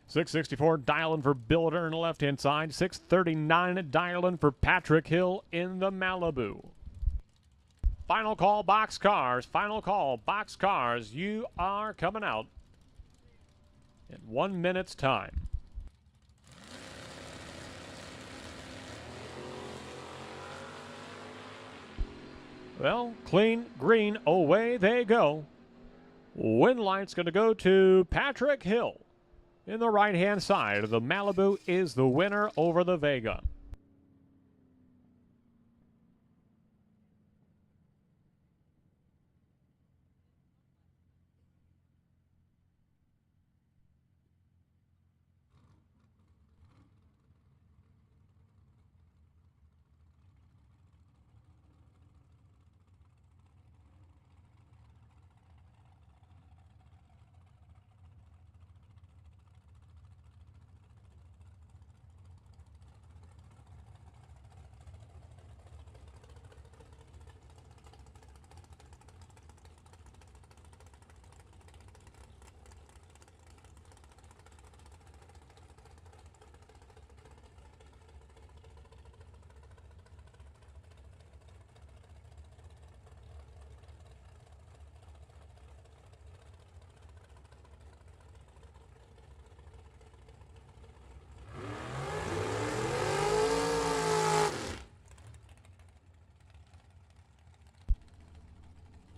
664 dial-in for Billiter on the left-hand side. 639 dial-in for Patrick Hill in the Malibu. Final call, box cars. Final call, box cars. You are coming out in 1 minute's time. Well, clean, green, away they go. Win light's going to go to Patrick Hill. In the right-hand side, the Malibu is the winner over the Vega.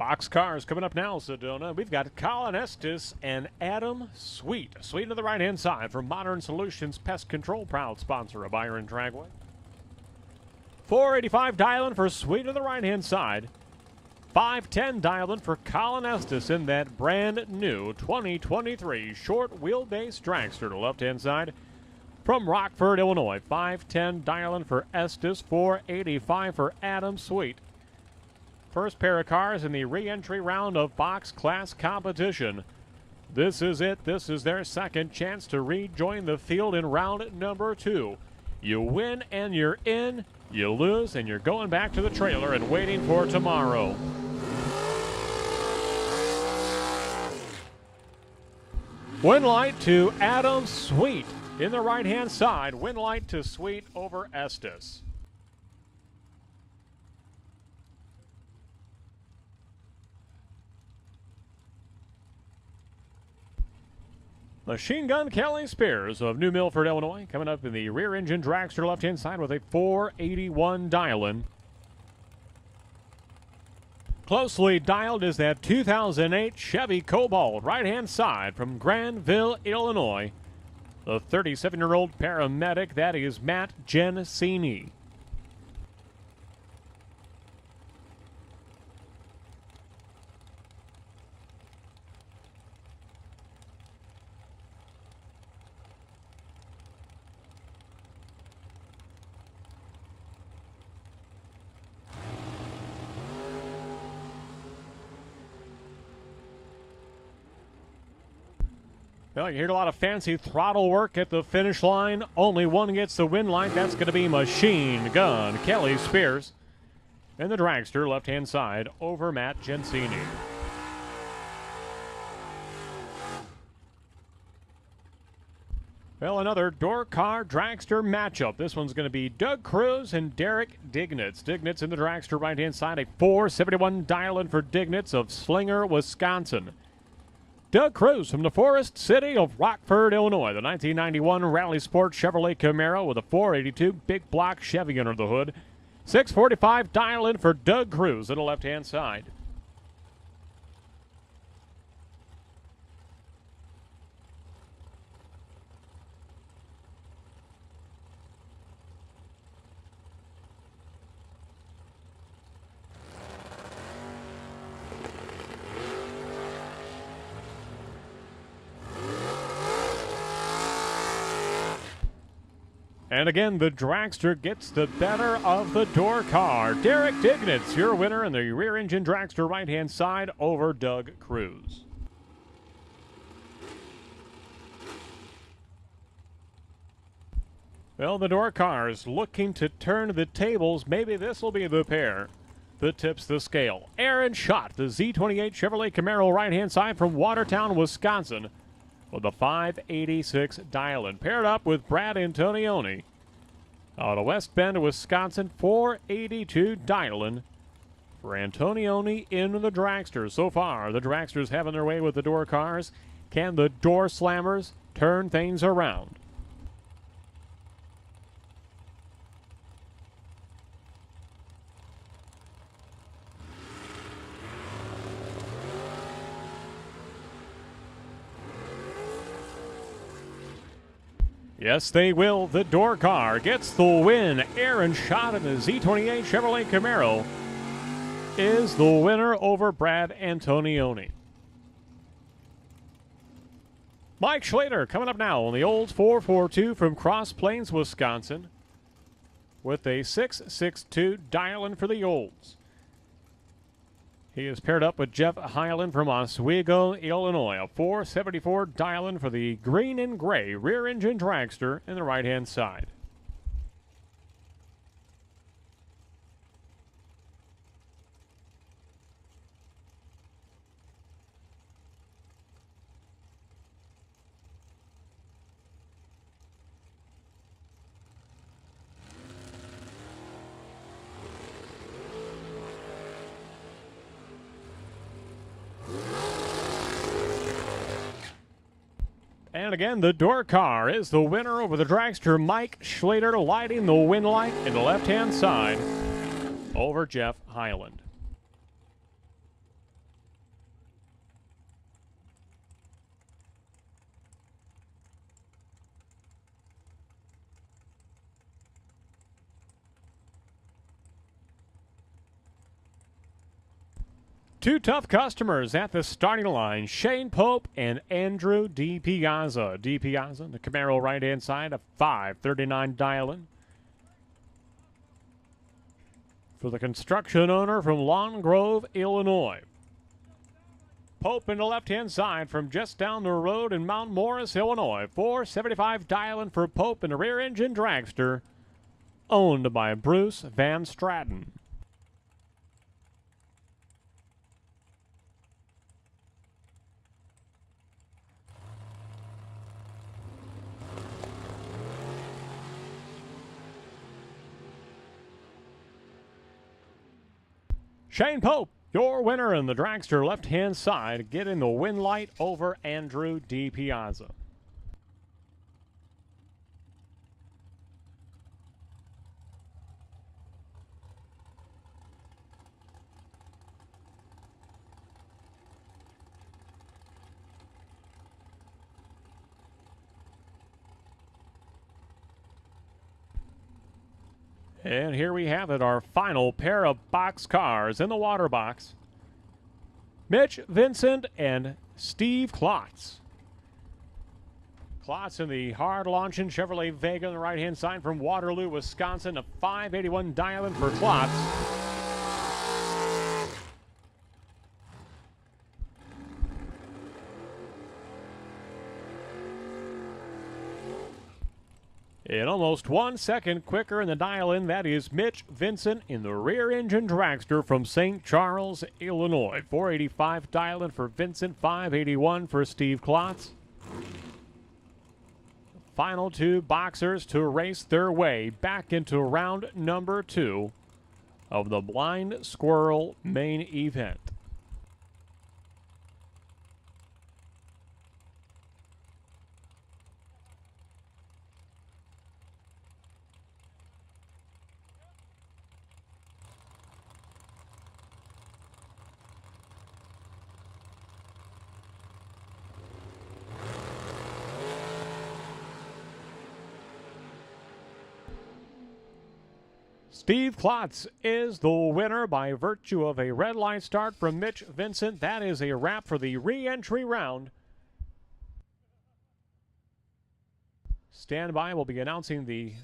Boxcars coming up now, Sedona. We've got Colin Estes and Adam Sweet. Sweet to the right-hand side from Modern Solutions Pest Control, proud sponsor of Byron Dragway. $4.85 dialing for Sweet to the right-hand side. $5.10 dialing for Colin Estes in that brand new 2023 short wheelbase dragster to the left-hand side. From Rockford, Illinois, $5.10 dialing for Estes, $4.85 for Adam Sweet. First pair of cars in the re-entry round of box class competition. This is it. This is their second chance to rejoin the field in round number 2. You win and you're in. You lose and you're going back to the trailer and waiting for tomorrow. Win light to Adam Sweet in the right-hand side. Win light to Sweet over Estes. Machine Gun Kelly Spears of New Milford, Illinois, coming up in the rear engine dragster left-hand side with a $4.81 dial-in. Closely dialed is that 2008 Chevy Cobalt right-hand side from Granville, Illinois. The 37-year-old paramedic, that is Matt Gensini. Well, you hear a lot of fancy throttle work at the finish line. Only one gets the win light. That's going to be Machine Gun Kelly Spears. And the dragster, left-hand side, over Matt Gensini. Well, another door car dragster matchup. This one's going to be Doug Cruz and Derek Dignitz. Dignitz in the dragster, right-hand side, a $4.71 dial-in for Dignitz of Slinger, Wisconsin. Doug Cruz from the Forest City of Rockford, Illinois. The 1991 Rally Sport Chevrolet Camaro with a 482 big block Chevy under the hood. $6.45 dial-in for Doug Cruz on the left-hand side. And again, the dragster gets the better of the door car. Derek Dignitz, your winner in the rear engine dragster right-hand side over Doug Cruz. Well, the door cars looking to turn the tables. Maybe this will be the pair that tips the scale. Aaron Schott, the Z28 Chevrolet Camaro right-hand side from Watertown, Wisconsin, with a 586 dial-in. Paired up with Brad Antonioni out of West Bend, Wisconsin, 482 dial-in for Antonioni in the dragster. So far, the dragsters having their way with the door cars. Can the door slammers turn things around? Yes, they will. The door car gets the win. Aaron Schott in the Z28 Chevrolet Camaro is the winner over Brad Antonioni. Mike Schlater coming up now on the Olds 442 from Cross Plains, Wisconsin, with a 662 dial-in for the Olds. He is paired up with Jeff Hyland from Oswego, Illinois. A 474 dial-in for the green and gray rear-engine dragster in the right-hand side. And again, the door car is the winner over the dragster. Mike Schlater lighting the win light in the left-hand side over Jeff Hyland. Two tough customers at the starting line, Shane Pope and Andrew DiPiazza. DiPiazza, the Camaro right-hand side, a 539 dial-in. For the construction owner from Long Grove, Illinois. Pope in the left-hand side from just down the road in Mount Morris, Illinois. 475 dial-in for Pope in the rear-engine dragster, owned by Bruce Van Stratton. Shane Pope, your winner in the dragster left-hand side, getting the win light over Andrew DiPiazza. And here we have it, our final pair of box cars in the water box. Mitch Vincent and Steve Klotz. Klotz in the hard-launching Chevrolet Vega on the right-hand side from Waterloo, Wisconsin. A 581 dial-in for Klotz. In almost 1 second quicker in the dial-in, that is Mitch Vincent in the rear-engine dragster from St. Charles, Illinois. 485 dial-in for Vincent, 581 for Steve Klotz. Final two boxers to race their way back into round number 2 of the Blind Squirrel main event. Steve Klotz is the winner by virtue of a red line start from Mitch Vincent. That is a wrap for the re-entry round. Stand by. We'll be announcing the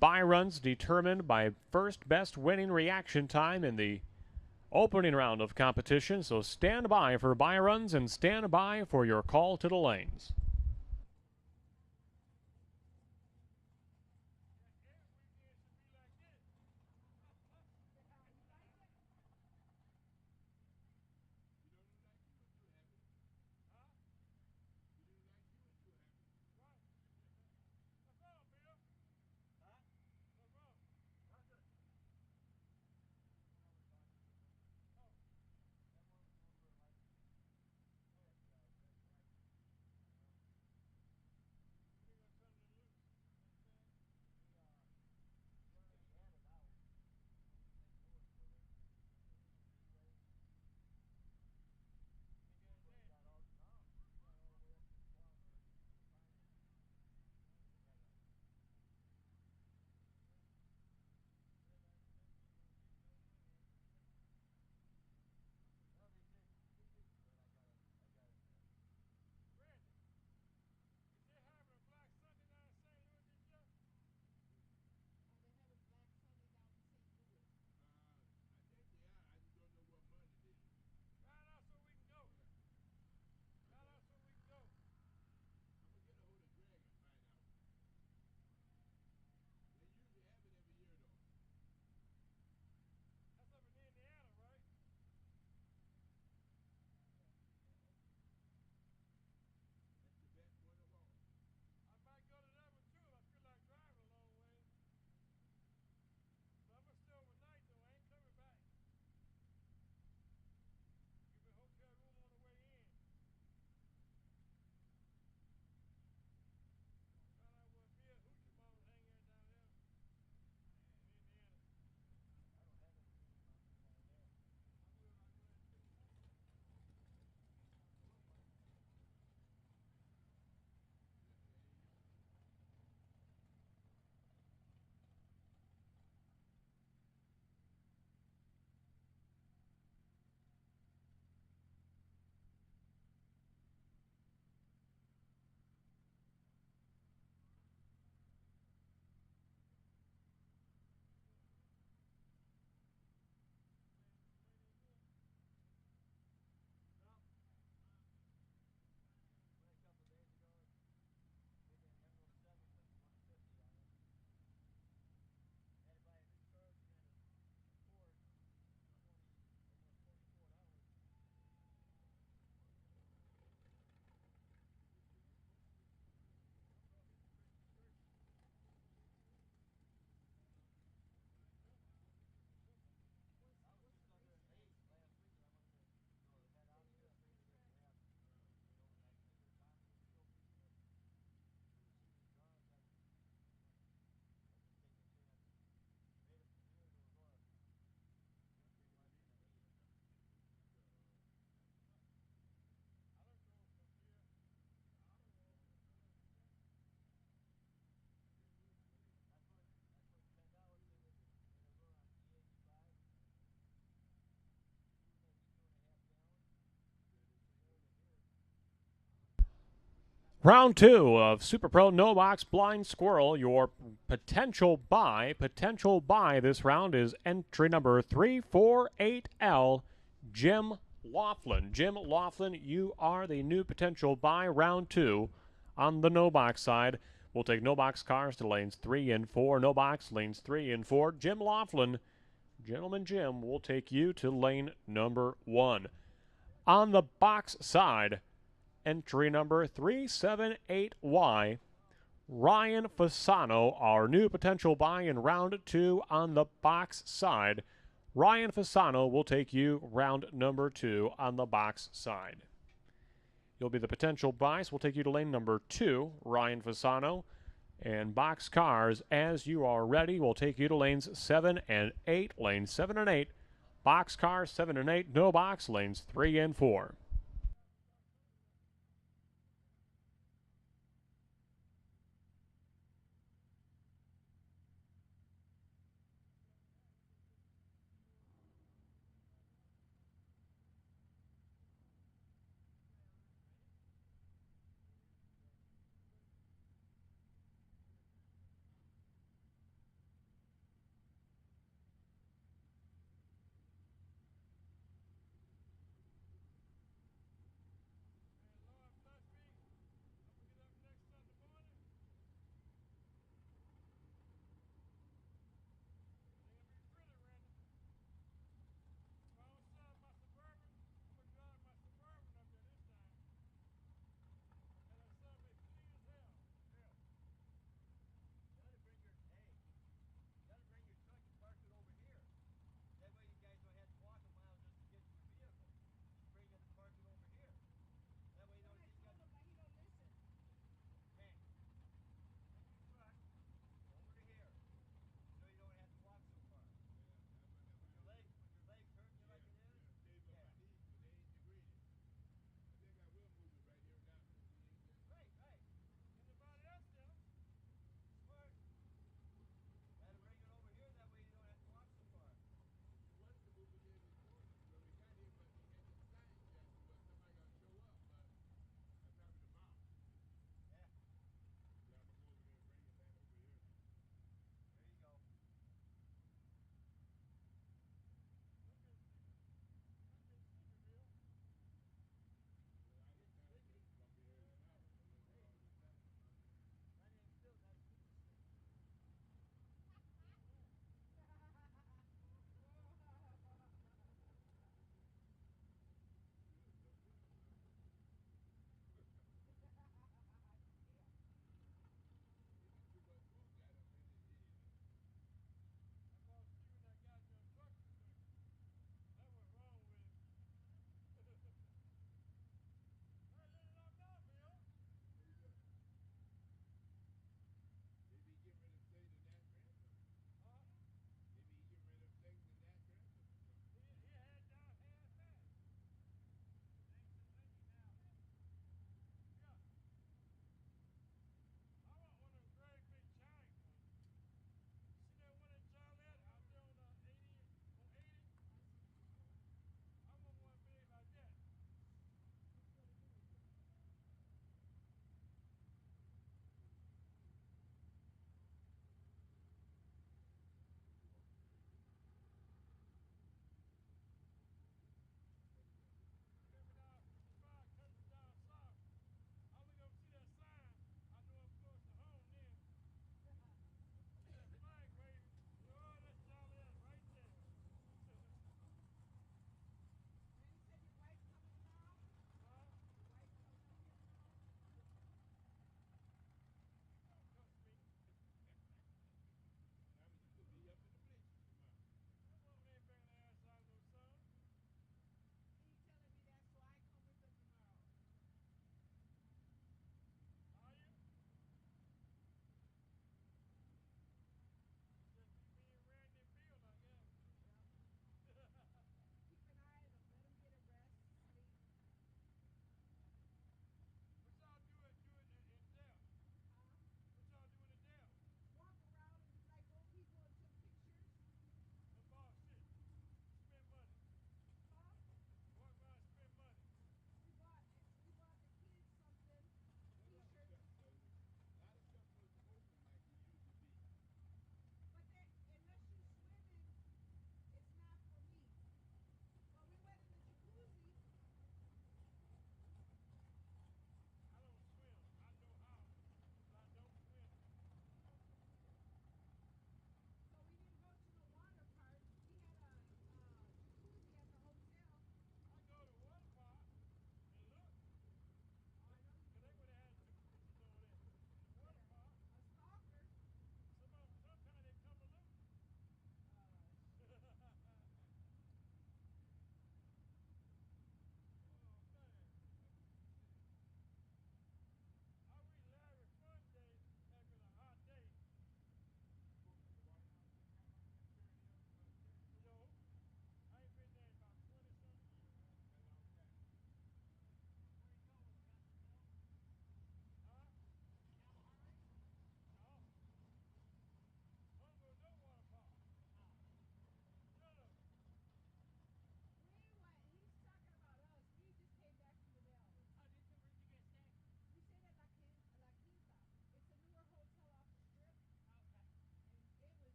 byruns determined by first best winning reaction time in the opening round of competition. So stand by for byruns and stand by for your call to the lanes. Round 2 of Super Pro No Box Blind Squirrel. Your potential buy this round is entry number 348L, Jim Laughlin. Jim Laughlin, you are the new potential buy round 2 on the no box side. We'll take no box cars to lanes 3 and 4. No box, lanes 3 and 4. Jim Laughlin, Gentleman Jim, will take you to lane number 1. On the box side, entry number 378Y, Ryan Fasano, our new potential buy in round 2 on the box side. Ryan Fasano will take you round number 2 on the box side. You'll be the potential buy, so we'll take you to lane number 2, Ryan Fasano. And box cars, as you are ready, we'll take you to lanes 7 and 8. Lanes 7 and 8. Box cars 7 and 8. No box, lanes 3 and 4.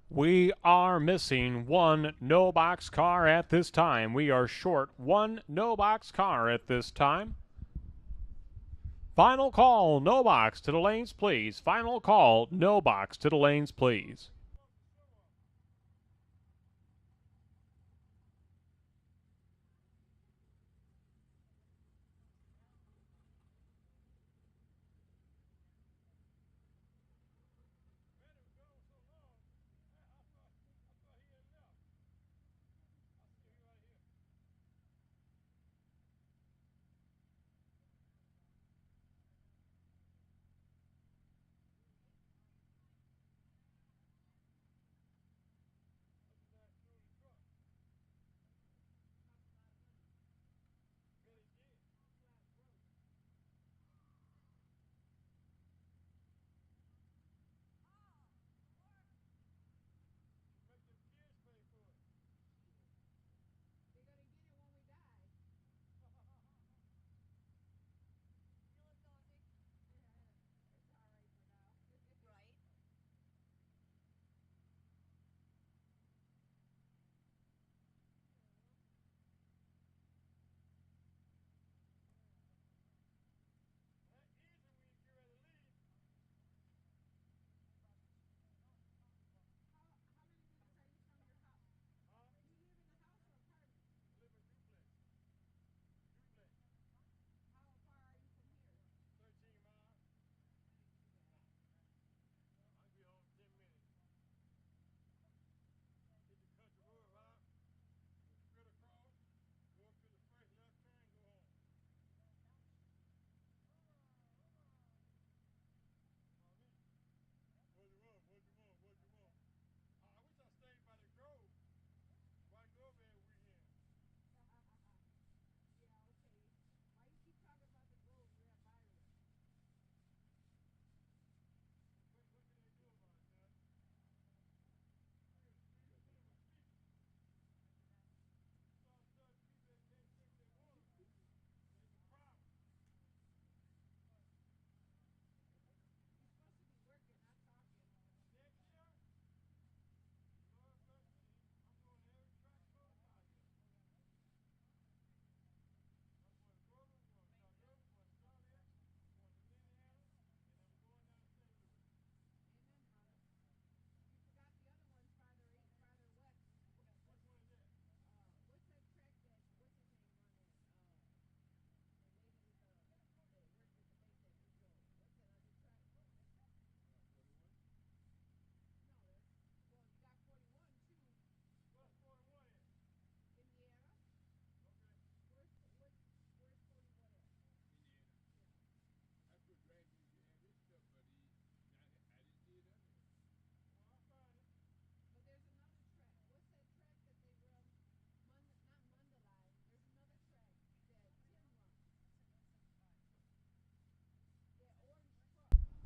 We are missing one no box car at this time. We are short one no box car at this time. Final call, no box to the lanes, please. Final call, no box to the lanes, please.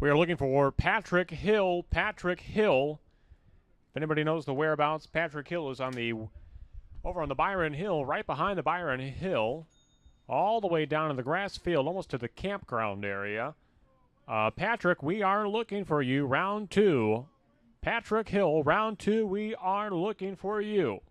We are looking for Patrick Hill. Patrick Hill. If anybody knows the whereabouts, Patrick Hill is over on the Byron Hill, right behind the Byron Hill, all the way down to the grass field, almost to the campground area. Patrick, we are looking for you. Round two. Patrick Hill, round two, we are looking for you.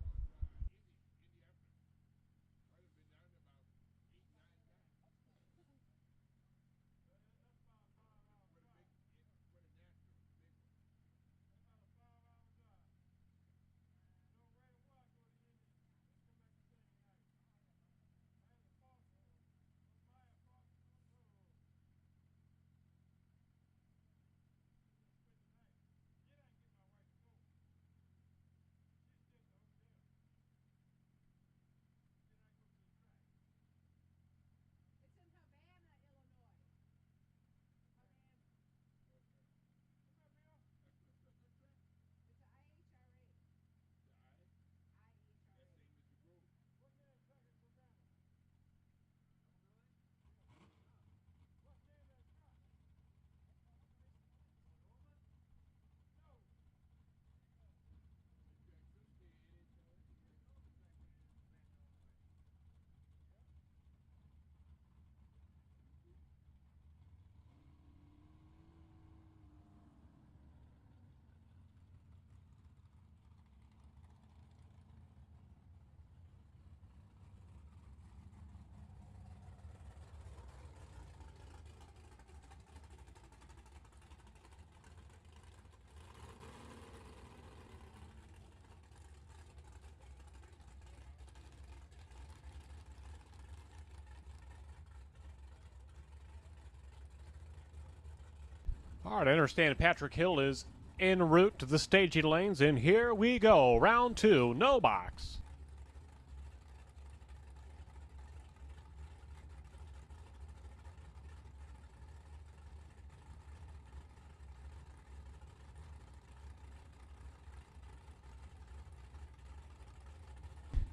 All right, I understand Patrick Hill is en route to the staging lanes, and here we go. Round 2, no box.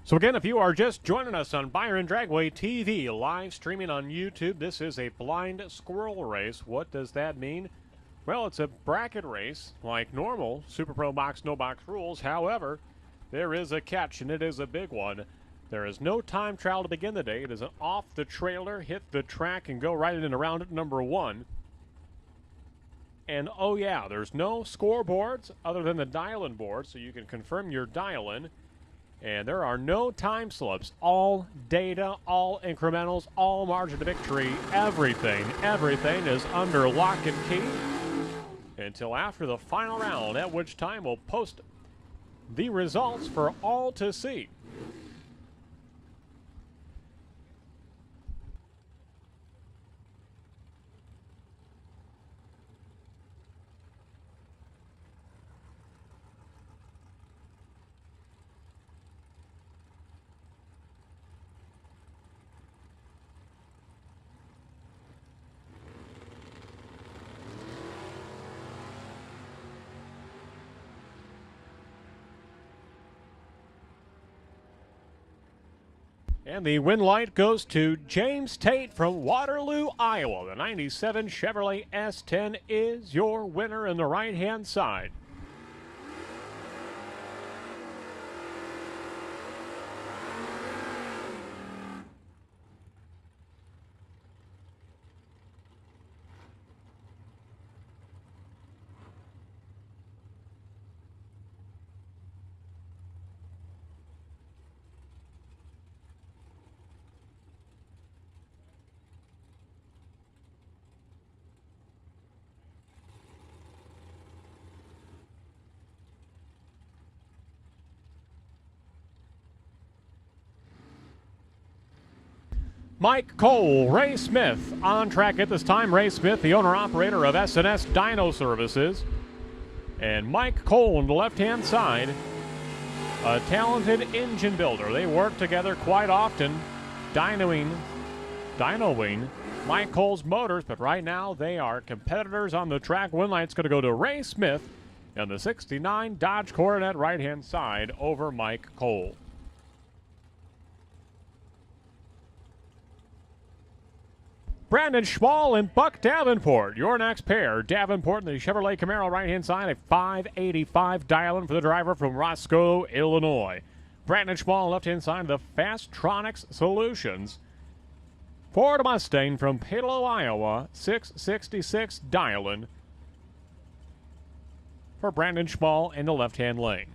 So again, if you are just joining us on Byron Dragway TV, live streaming on YouTube, this is a blind squirrel race. What does that mean? Well, it's a bracket race like normal Super Pro Box No Box rules. However, there is a catch, and it is a big one. There is no time trial to begin the day. It is an off the trailer, hit the track, and go right in and around at number 1. And oh yeah, there's no scoreboards other than the dial-in board, so you can confirm your dial-in. And there are no time slips. All data, all incrementals, all margin of victory, everything is under lock and key until after the final round, at which time we'll post the results for all to see. And the win light goes to James Tate from Waterloo, Iowa. The 97 Chevrolet S10 is your winner in the right-hand side. Mike Cole, Ray Smith on track at this time. Ray Smith, the owner-operator of S&S Dyno Services. And Mike Cole on the left-hand side, a talented engine builder. They work together quite often, dynoing Mike Cole's motors, but right now they are competitors on the track. Win light's going to go to Ray Smith and the 69 Dodge Coronet right-hand side over Mike Cole. Brandon Schmall and Buck Davenport, your next pair. Davenport in the Chevrolet Camaro right-hand side, a 585 dial-in for the driver from Roscoe, Illinois. Brandon Schmall left-hand side of the Fastronics Solutions. Ford Mustang from Palo, Iowa, 666 dial-in for Brandon Schmall in the left-hand lane.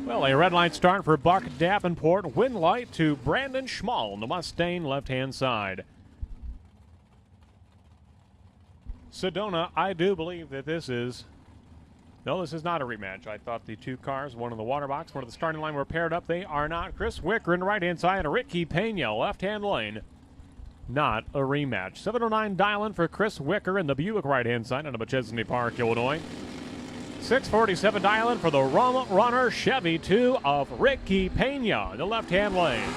Well, a red light start for Buck Davenport. Win light to Brandon Schmall on the Mustang left-hand side. Sedona, I do believe that this is... No, this is not a rematch. I thought the two cars, one in the water box, one of the starting line, were paired up. They are not. Chris Wicker in the right-hand side, Ricky Pena, left-hand lane. Not a rematch. 709 dial-in for Chris Wicker in the Buick right-hand side out of McChesney Park, Illinois. 647 dial-in for the Rum Runner Chevy 2 of Ricky Pena in the left-hand lane.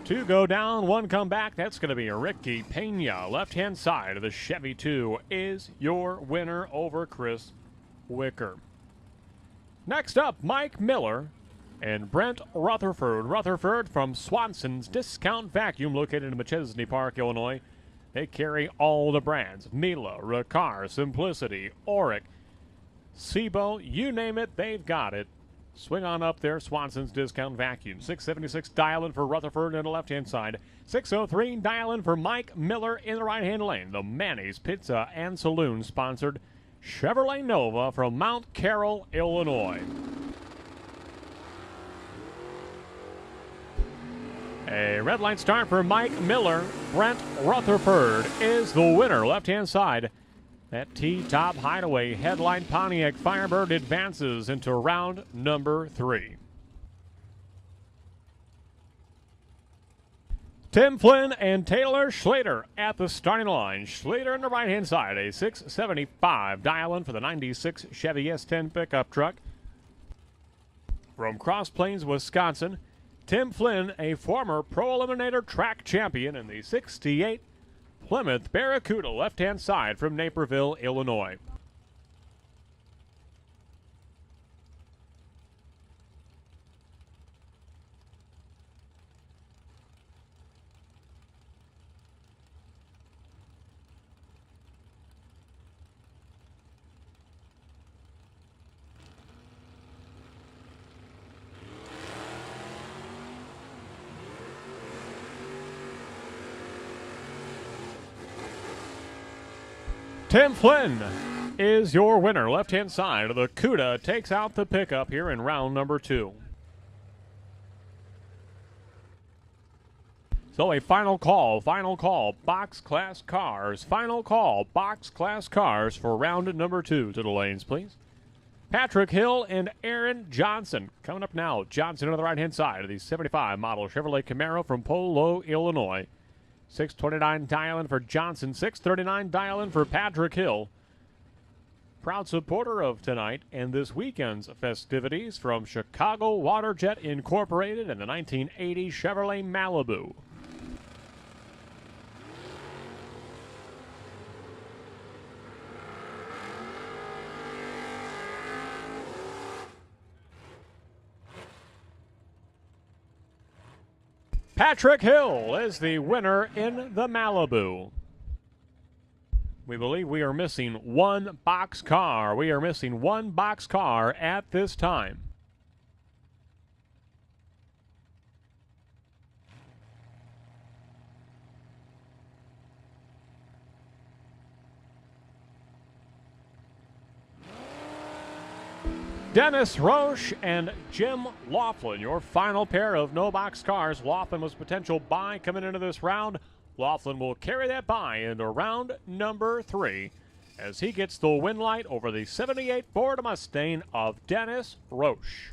2 go down, 1 come back. That's going to be Ricky Pena. Left-hand side of the Chevy 2 is your winner over Chris Wicker. Next up, Mike Miller and Brent Rutherford. Rutherford from Swanson's Discount Vacuum, located in McChesney Park, Illinois. They carry all the brands: Miele, Riccar, Simplicity, Auric, Sebo, you name it, they've got it. Swing on up there, Swanson's Discount Vacuum. 676 dial-in for Rutherford in the left-hand side. 603 dial-in for Mike Miller in the right-hand lane. The Manny's Pizza and Saloon sponsored Chevrolet Nova from Mount Carroll, Illinois. A red line start for Mike Miller. Brent Rutherford is the winner, left-hand side. That T-top hideaway headline Pontiac Firebird advances into round number 3. Tim Flynn and Taylor Schlater at the starting line. Schlater on the right-hand side, a 675 dial-in for the 96 Chevy S10 pickup truck. From Cross Plains, Wisconsin, Tim Flynn, a former Pro Eliminator track champion in the 68 Plymouth Barracuda, left-hand side from Naperville, Illinois. Tim Flynn is your winner, left-hand side. The CUDA takes out the pickup here in round number 2. So a final call, box class cars. Final call, box class cars for round number 2 to the lanes, please. Patrick Hill and Aaron Johnson coming up now. Johnson on the right-hand side of the 75 model Chevrolet Camaro from Polo, Illinois. 629 dial-in for Johnson, 639 dial-in for Patrick Hill. Proud supporter of tonight and this weekend's festivities from Chicago Waterjet Incorporated and the 1980 Chevrolet Malibu. Patrick Hill is the winner in the Malibu. We believe we are missing one box car. We are missing one box car at this time. Dennis Roche and Jim Laughlin, your final pair of no-box cars. Laughlin was potential bye coming into this round. Laughlin will carry that bye into round number 3 as he gets the win light over the 78 Ford Mustang of Dennis Roche.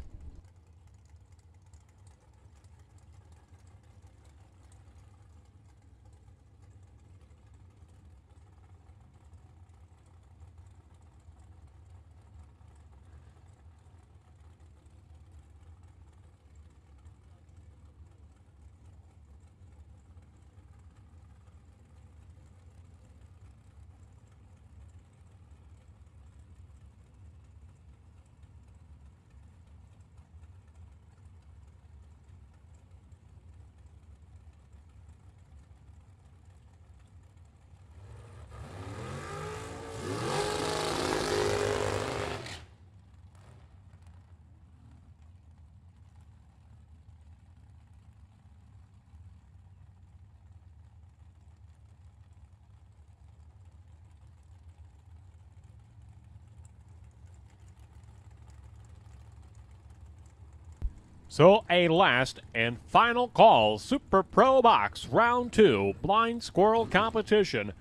So a last and final call, Super Pro Box, round 2, blind squirrel competition.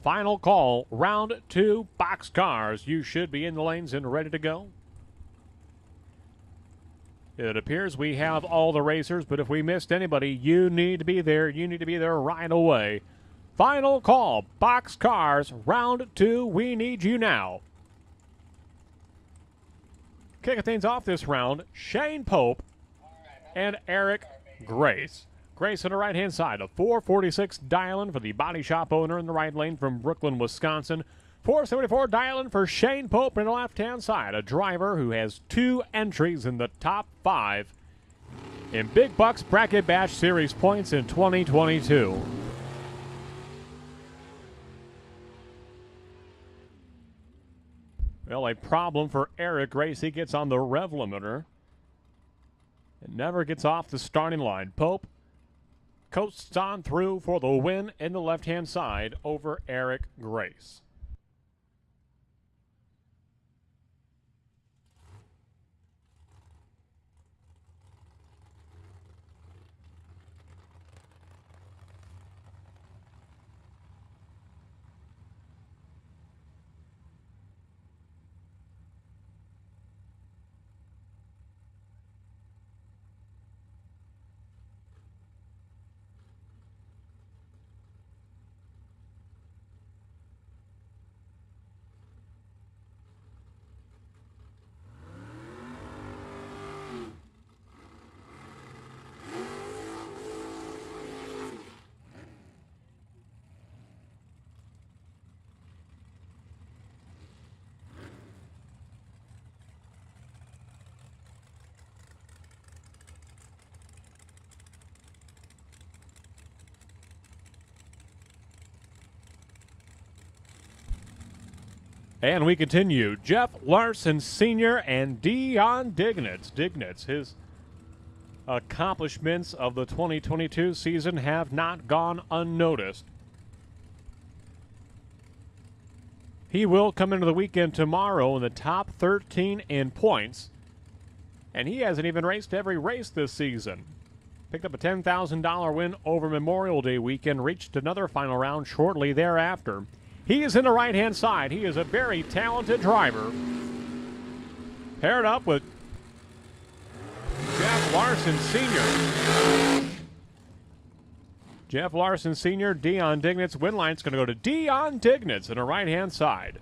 Final call, round 2, box cars. You should be in the lanes and ready to go. It appears we have all the racers, but if we missed anybody, you need to be there. You need to be there right away. Final call, box cars, round 2, we need you now. Kicking things off this round, Shane Pope and Eric Grace. Grace on the right-hand side, a 446 dial-in for the body shop owner in the right lane from Brooklyn, Wisconsin. 474 dial-in for Shane Pope in the left-hand side, a driver who has 2 entries in the top 5 in Big Bucks Bracket Bash Series points in 2022. Well, a problem for Eric Grace. He gets on the rev limiter. and never gets off the starting line. Pope coasts on through for the win in the left-hand side over Eric Grace. And we continue. Jeff Larson Sr. and Dion Dignitz. Dignitz, his accomplishments of the 2022 season have not gone unnoticed. He will come into the weekend tomorrow in the top 13 in points. And he hasn't even raced every race this season. Picked up a $10,000 win over Memorial Day weekend, reached another final round shortly thereafter. He is in the right-hand side. He is a very talented driver. Paired up with Jeff Larson Sr. Jeff Larson Sr., Dion Dignitz. Win line's going to go to Dion Dignitz in the right-hand side.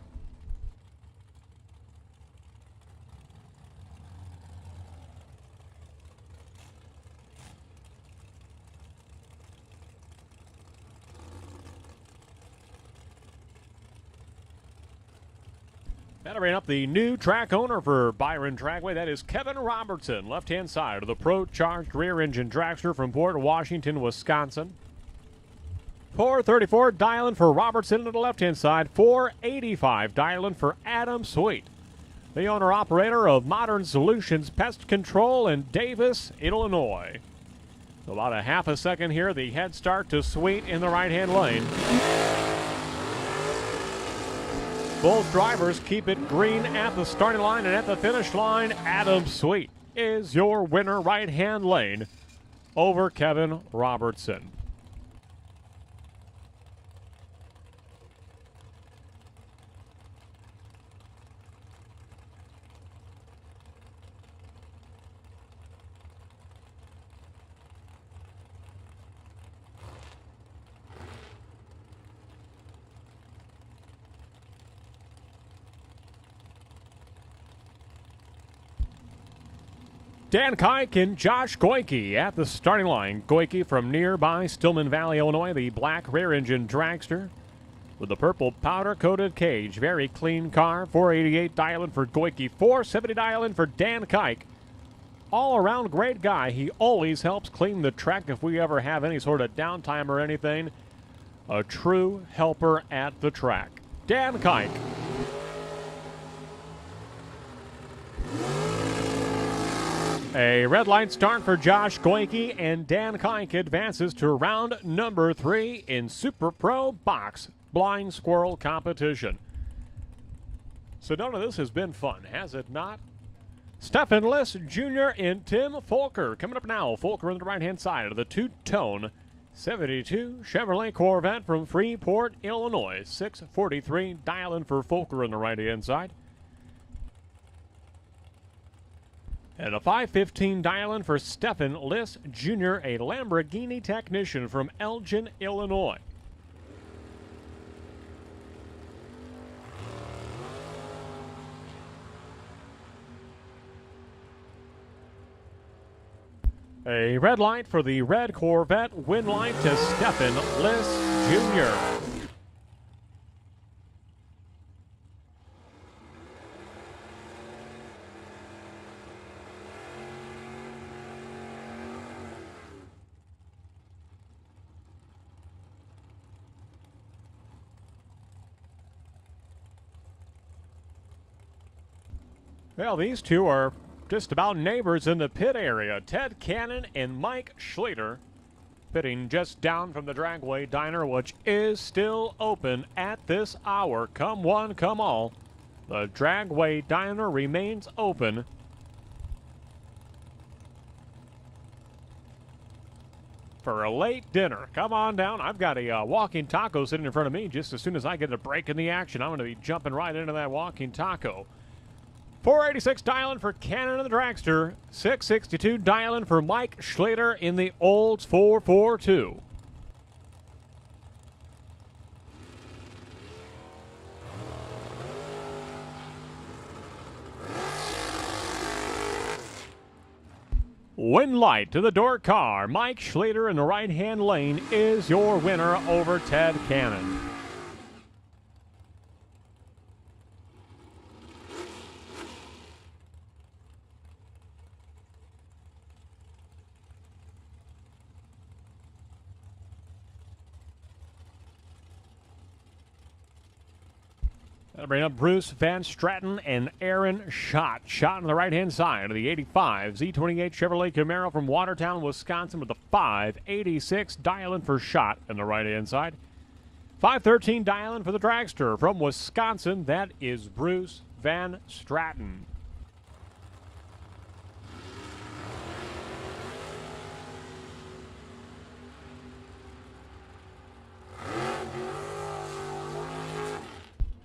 Battering up the new track owner for Byron Dragway, that is Kevin Robertson, left-hand side of the Pro-Charged rear-engine dragster from Port Washington, Wisconsin. 434 dialing for Robertson to the left-hand side. 485 dialing for Adam Sweet, the owner-operator of Modern Solutions Pest Control in Davis, Illinois. About a half a second here, the head start to Sweet in the right-hand lane. Both drivers keep it green at the starting line, and at the finish line, Adam Sweet is your winner, right-hand lane over Kevin Robertson. Dan Kike and Josh Goyke at the starting line. Goyke from nearby Stillman Valley, Illinois, the black rear-engine dragster with the purple powder-coated cage. Very clean car. 488 dialing for Goyke, 470 dialing for Dan Kike. All-around great guy. He always helps clean the track if we ever have any sort of downtime or anything. A true helper at the track. Dan Kike. A red light start for Josh Goyke, and Dan Kike advances to round number 3 in Super Pro Box Blind Squirrel competition. So none of this has been fun, has it not? Stephen Liss Jr. and Tim Folker coming up now. Folker on the right-hand side of the two-tone 72 Chevrolet Corvette from Freeport, Illinois. 643 dialing for Folker on the right-hand side. And a 515 dialing for Stephen Liss Jr., a Lamborghini technician from Elgin, Illinois. A red light for the red Corvette. Win light to Stephen Liss Jr. Well, these two are just about neighbors in the pit area. Ted Cannon and Mike Schlater pitting just down from the Dragway Diner, which is still open at this hour. Come one, come all. The Dragway Diner remains open. For a late dinner. Come on down. I've got a walking taco sitting in front of me. Just as soon as I get a break in the action, I'm going to be jumping right into that walking taco. 486 dialing for Cannon and the Dragster. 662 dialing for Mike Schlater in the Olds 442. Win light to the door car. Mike Schlater in the right-hand lane is your winner over Ted Cannon. That'll bring up Bruce Van Straten and Aaron Schott. Schott on the right-hand side of the 85 Z28 Chevrolet Camaro from Watertown, Wisconsin with the 586 dialing for Schott on the right-hand side. 513 dialing for the Dragster from Wisconsin. That is Bruce Van Straten.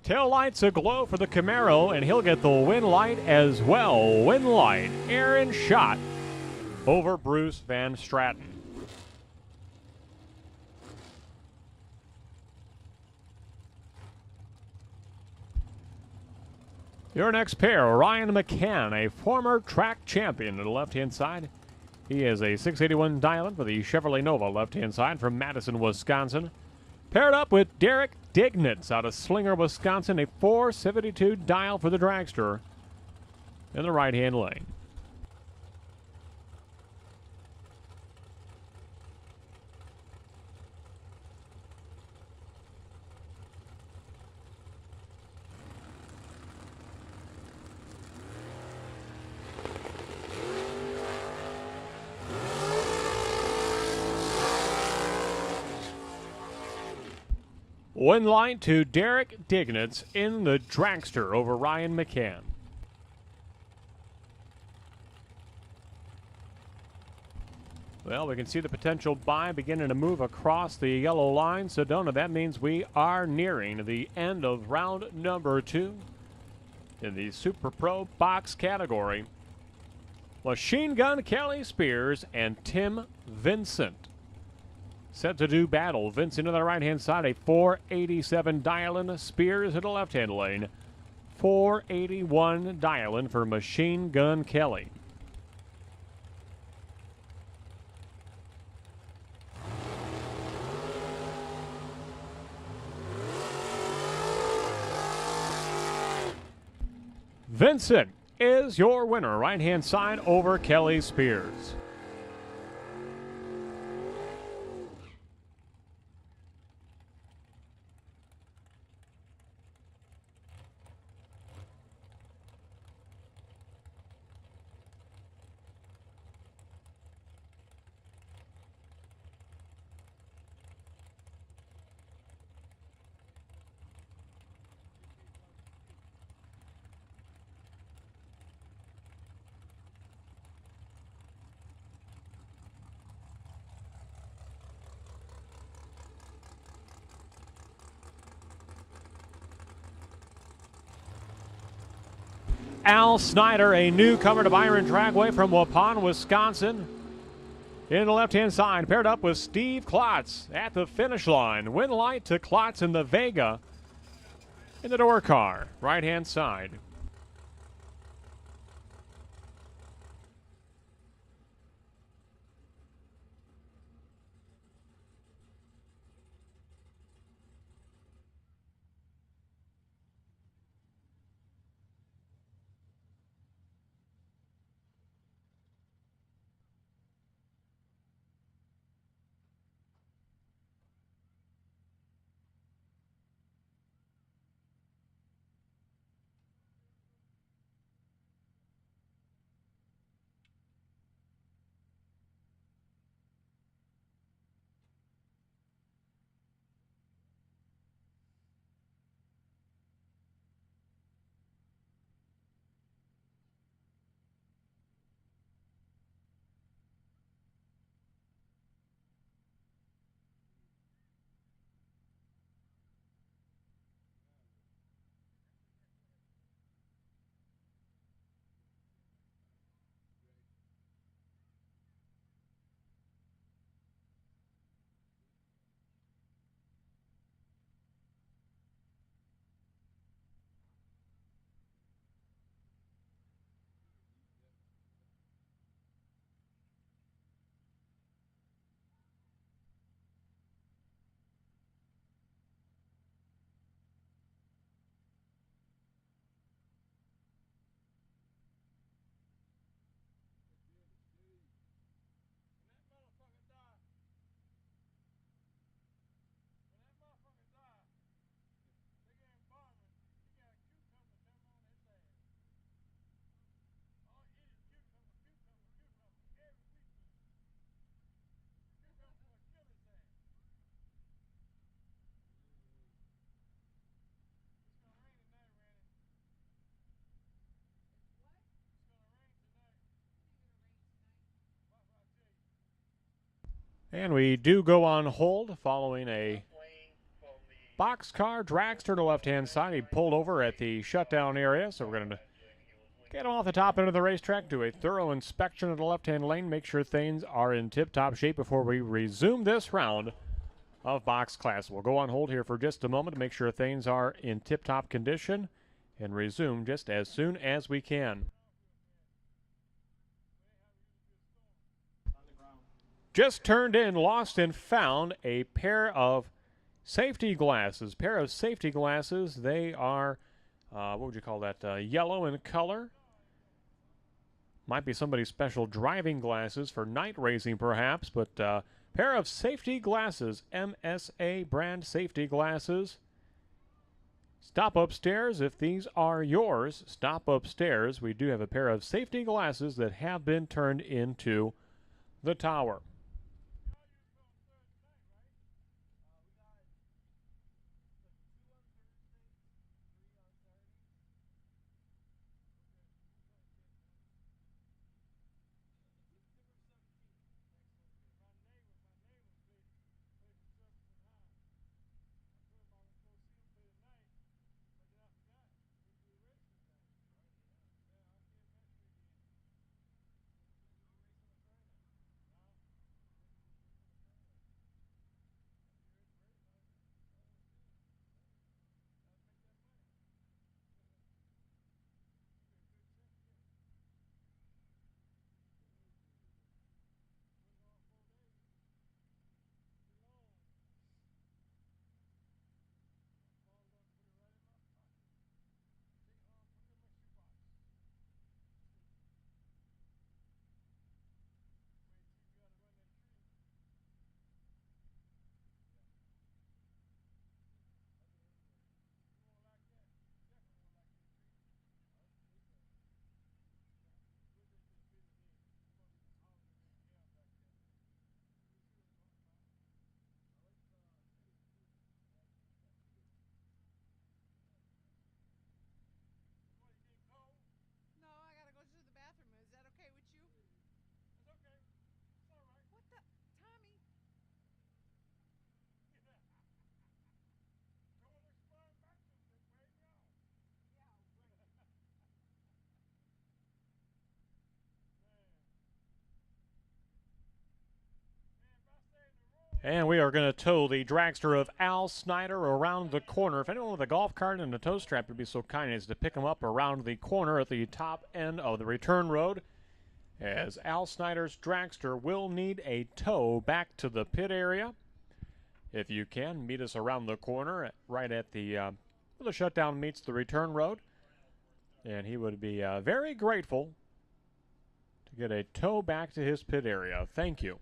Tail lights aglow for the Camaro, and he'll get the win light as well. Win light, Aaron Schott over Bruce Van Straten. Your next pair, Ryan McCann, a former track champion to the left-hand side. He is a 681 dialing for the Chevrolet Nova left-hand side from Madison, Wisconsin. Paired up with Derek Dignitz out of Slinger, Wisconsin, a 472 dial for the Dragster in the right-hand lane. Win light to Derek Dignitz in the Dragster over Ryan McCann. Well, we can see the potential buy beginning to move across the yellow line. Sedona, that means we are nearing the end of round number 2 in the Super Pro box category. Machine Gun Kelly Spears and Tim Vincent set to do battle. Vincent to the right-hand side, a 487 dial-in. Spears at the left-hand lane, 481 dial-in for Machine Gun Kelly. Vincent is your winner, right-hand side over Kelly Spears. Al Snyder, a newcomer to Byron Dragway from Waupun, Wisconsin. In the left-hand side, paired up with Steve Klotz at the finish line. Win light to Klotz in the Vega in the door car, right-hand side. And we do go on hold following a boxcar dragster to the left-hand side. He pulled over at the shutdown area, so we're going to get him off the top end of the racetrack, do a thorough inspection of the left-hand lane, make sure things are in tip-top shape before we resume this round of box class. We'll go on hold here for just a moment to make sure things are in tip-top condition and resume just as soon as we can. Just turned in, lost and found a pair of safety glasses. They are, what would you call that, yellow in color. Might be somebody's special driving glasses for night racing perhaps, but pair of safety glasses, MSA brand safety glasses. Stop upstairs if these are yours. Stop upstairs. We do have a pair of safety glasses that have been turned into the tower. And we are going to tow the dragster of Al Snyder around the corner. If anyone with a golf cart and a tow strap would be so kind as to pick him up around the corner at the top end of the return road, as Al Snyder's dragster will need a tow back to the pit area. If you can, meet us around the corner right at the shutdown meets the return road. And he would be very grateful to get a tow back to his pit area. Thank you.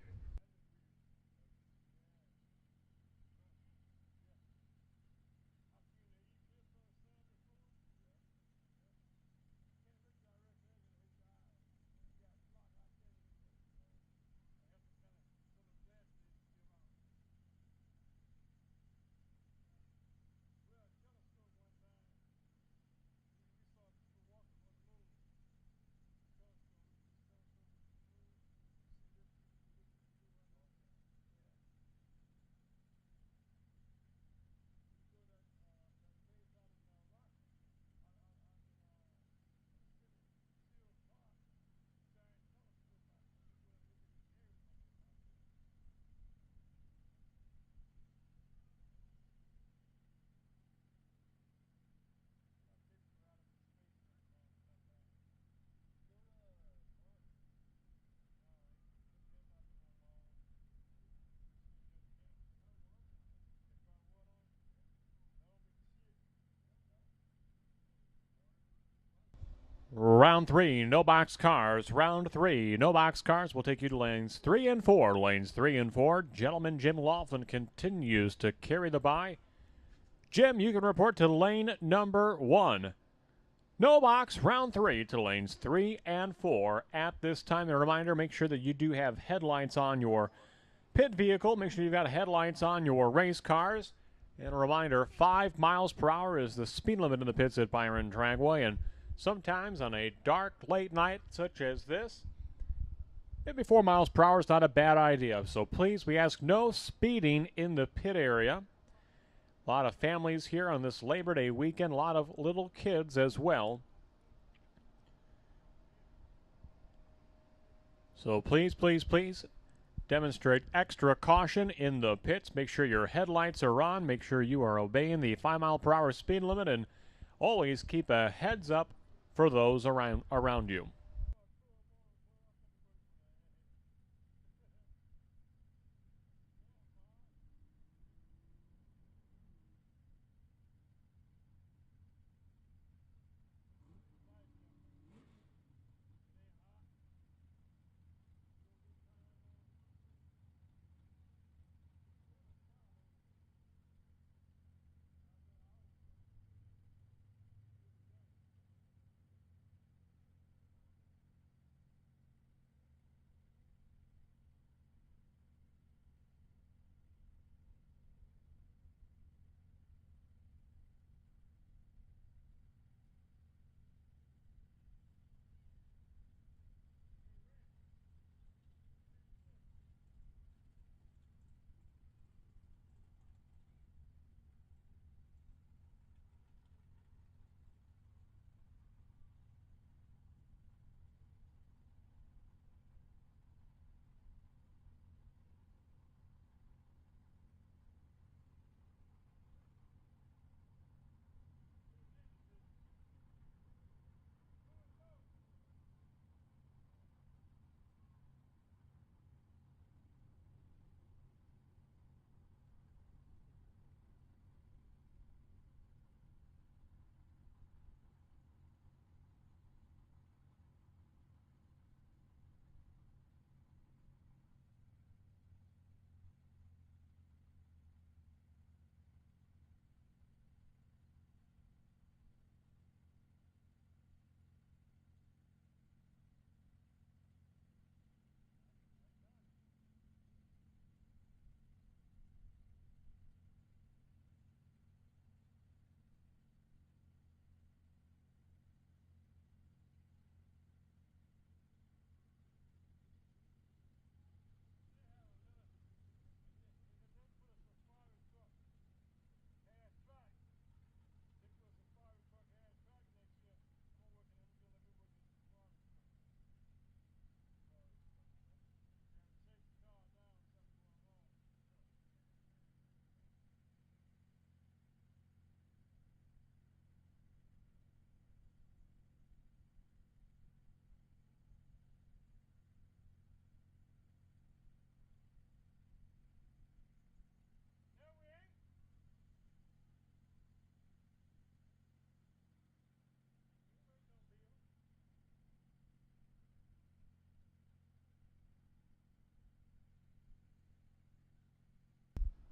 Round three, no box cars. Round three, no box cars. Will take you to lanes 3 and 4. Lanes 3 and 4. Gentleman Jim Laughlin continues to carry the bye. Jim, you can report to lane number 1. No box, round 3 to lanes 3 and 4. At this time, a reminder, make sure that you do have headlights on your pit vehicle. Make sure you've got headlights on your race cars. And a reminder, 5 miles per hour is the speed limit in the pits at Byron Dragway. And sometimes on a dark, late night such as this, Maybe 4 miles per hour is not a bad idea. So please, we ask no speeding in the pit area. A lot of families here on this Labor Day weekend, a lot of little kids as well. So please, please, please demonstrate extra caution in the pits. Make sure your headlights are on. Make sure you are obeying the 5 mile per hour speed limit, and always keep a heads up for those around you.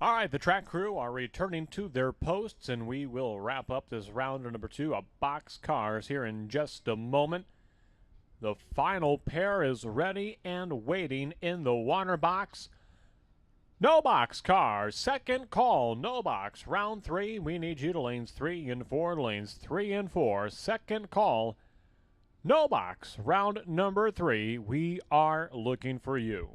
All right, the track crew are returning to their posts, and we will wrap up this round of number 2 of box cars here in just a moment. The final pair is ready and waiting in the water box. No box cars, second call, no box. Round 3, we need you to lanes 3 and 4, lanes 3 and 4. Second call, no box. Round number 3, we are looking for you.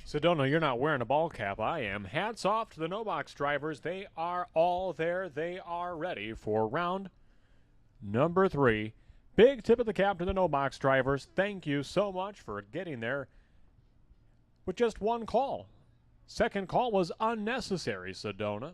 Sedona, you're not wearing a ball cap. I am. Hats off to the no box drivers. They are all there. They are ready for round number 3. Big tip of the cap to the no box drivers. Thank you so much for getting there with just one call. Second call was unnecessary, Sedona.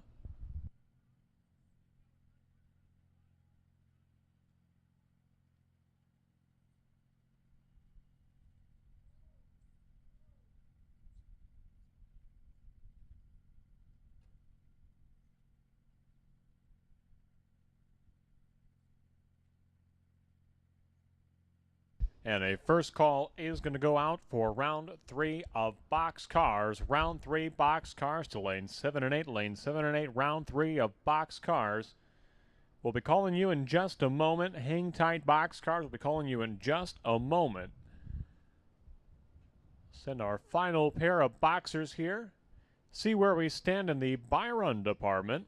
And a first call is going to go out for round 3 of box cars. Round 3 box cars to lane 7 and 8. Lane 7 and 8, round 3 of box cars. We'll be calling you in just a moment. Hang tight, box cars. We'll be calling you in just a moment. Send our final pair of boxers here. See where we stand in the Byron department.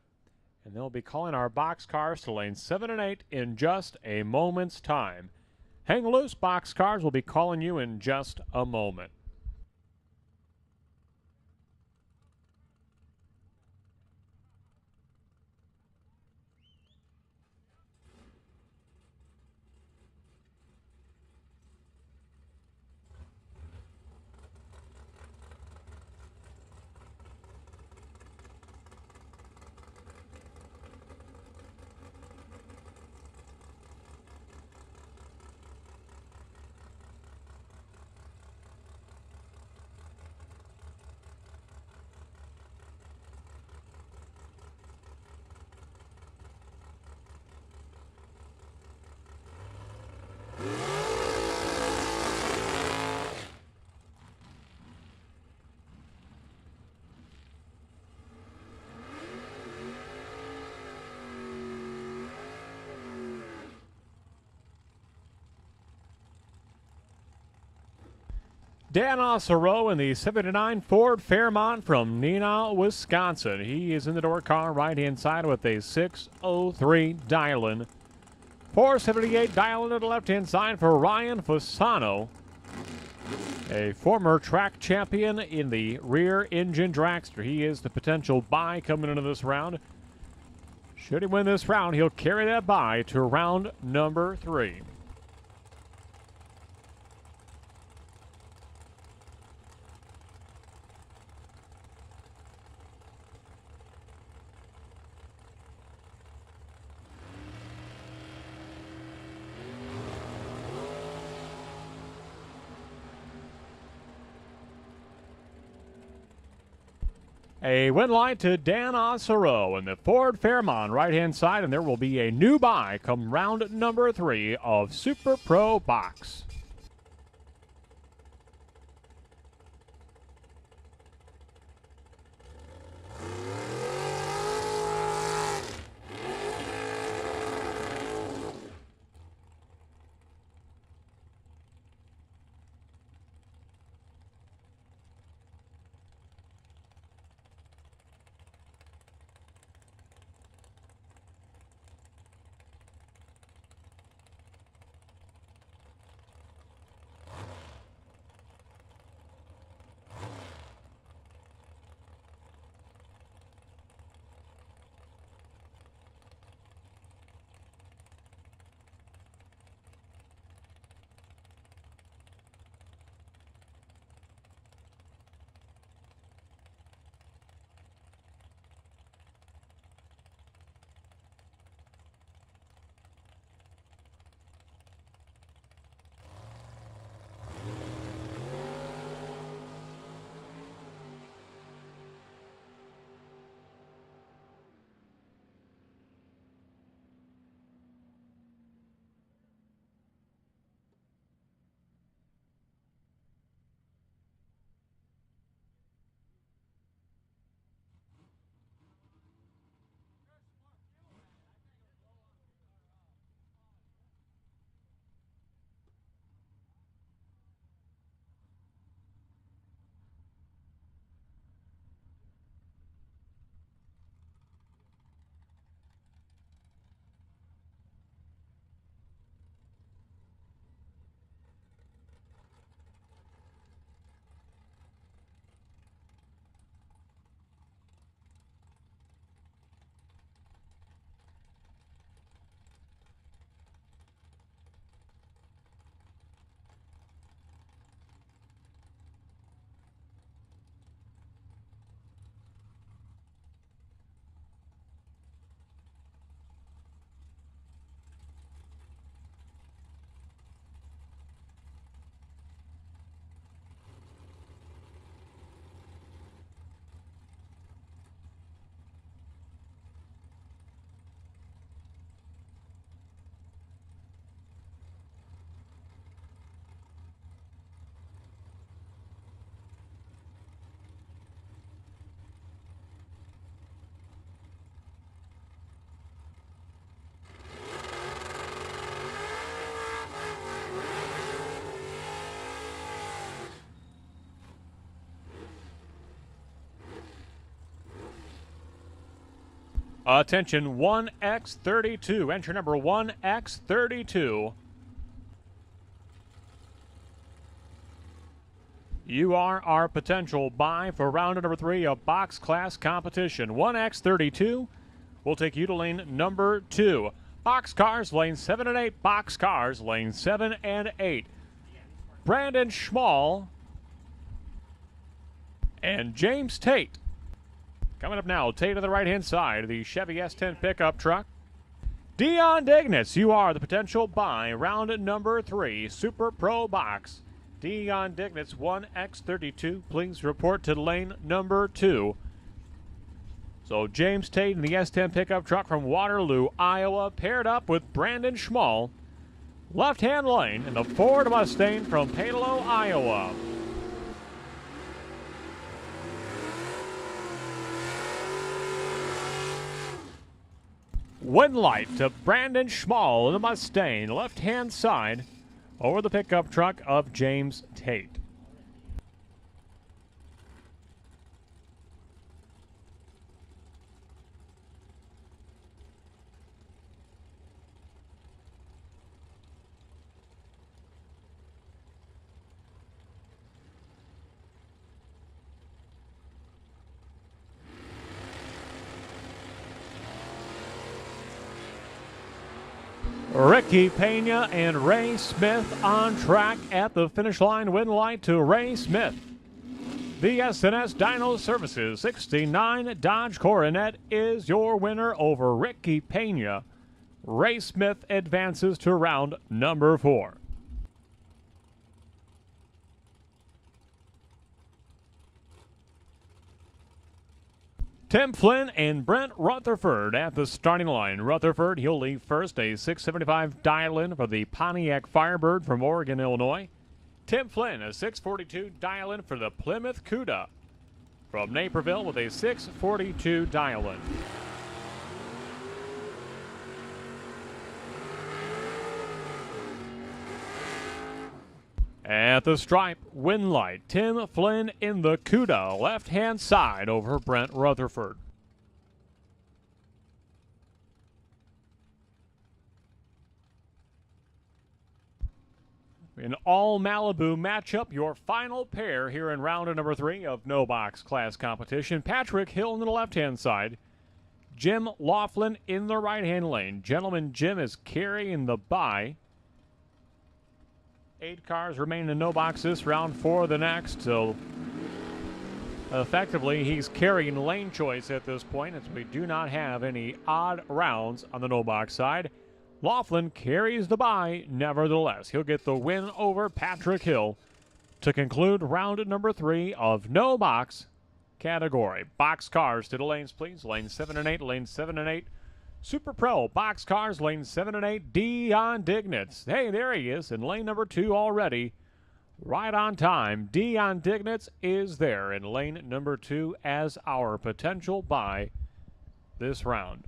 And they'll be calling our box cars to lane 7 and 8 in just a moment's time. Hang loose, box cars. We'll be calling you in just a moment. Dan Osero in the 79 Ford Fairmont from Neenah, Wisconsin. He is in the door car right-hand side with a 603 dial-in. 478 dial-in to the left-hand side for Ryan Fasano, a former track champion in the rear engine dragster. He is the potential bye coming into this round. Should he win this round, he'll carry that bye to round number 3. A win light to Dan Osero in the Ford Fairmont right-hand side, and there will be a new bye come round number 3 of Super Pro Box. Attention, 1X32, entry number 1X32. You are our potential buy for round number 3 of box class competition. 1X32 will take you to lane number 2. Boxcars, lane 7 and 8. Boxcars, lane 7 and 8. Brandon Schmall and James Tate. Coming up now, Tate to the right-hand side of the Chevy S10 pickup truck. Dion Dignitz, you are the potential buy. Round number 3, Super Pro Box. Dion Dignitz, 1X32. Please report to lane number 2. So James Tate in the S10 pickup truck from Waterloo, Iowa, paired up with Brandon Schmall. Left-hand lane in the Ford Mustang from Palo, Iowa. Wind light to Brandon Schmall in the Mustang, left-hand side, over the pickup truck of James Tate. Ricky Pena and Ray Smith on track at the finish line. Win light to Ray Smith. The S&S Dyno Services 69 Dodge Coronet is your winner over Ricky Pena. Ray Smith advances to round number 4. Tim Flynn and Brent Rutherford at the starting line. Rutherford, he'll leave first, a 675 dial-in for the Pontiac Firebird from Oregon, Illinois. Tim Flynn, a 642 dial-in for the Plymouth Cuda from Naperville with a 642 dial-in. At the stripe, win light, Tim Flynn in the Cuda, left-hand side over Brent Rutherford. An all-Malibu matchup, your final pair here in round number 3 of no box class competition. Patrick Hill on the left-hand side, Jim Laughlin in the right-hand lane. Gentleman Jim is carrying the bye. 8 cars remain in no box this round for the next, so effectively he's carrying lane choice at this point, as we do not have any odd rounds on the no box side. Laughlin carries the bye nevertheless. He'll get the win over Patrick Hill to conclude round number 3 of no box category. Box cars to the lanes, please. Lane 7 and 8, lane 7 and 8. Super Pro box cars, lane 7 and 8, Dion Dignitz. Hey, there he is in lane number 2 already. Right on time. Dion Dignitz is there in lane number 2 as our potential buy this round.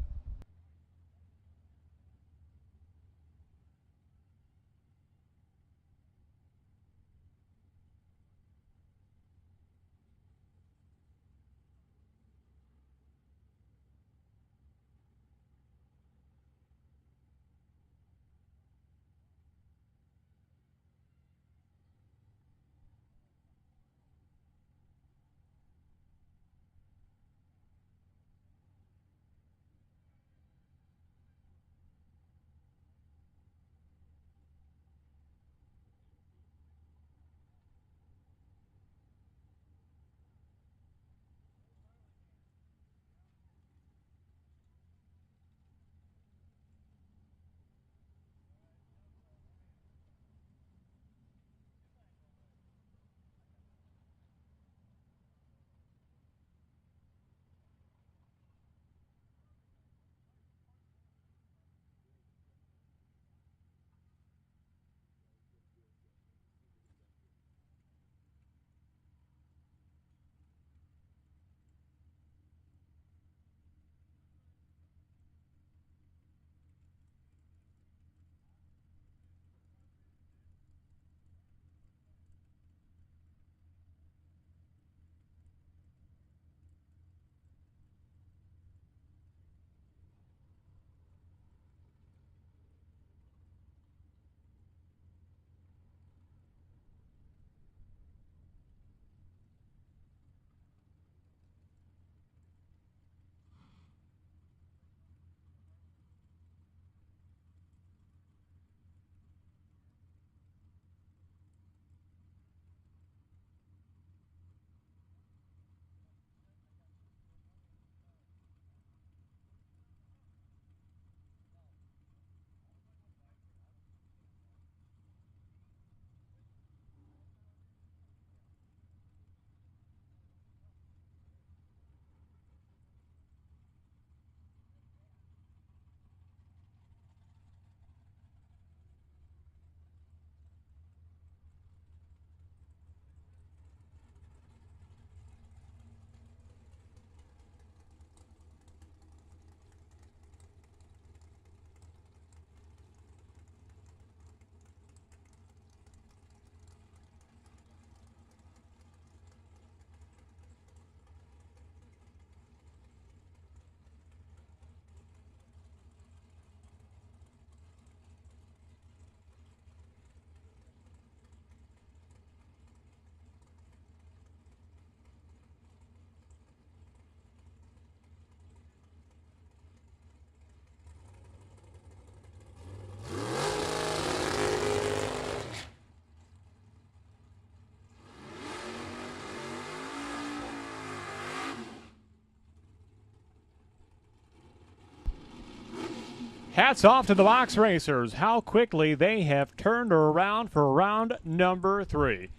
Hats off to the box racers. How quickly they have turned around for round number 3.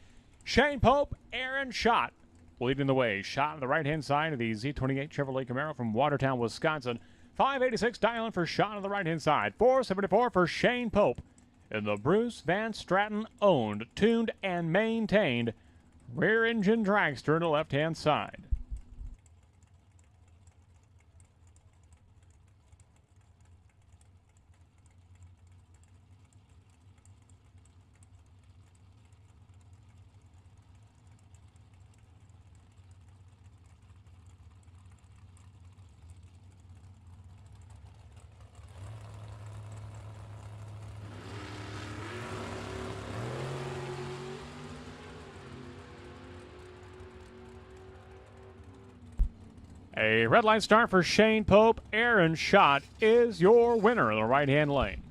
Shane Pope, Aaron Schott leading the way. Schott on the right-hand side of the Z28 Chevrolet Camaro from Watertown, Wisconsin. 586 dialing for Schott on the right-hand side. 474 for Shane Pope. In the Bruce Van Stratton owned, tuned, and maintained rear-engine dragster on the left-hand side. A red light start for Shane Pope. Aaron Schott is your winner in the right-hand lane.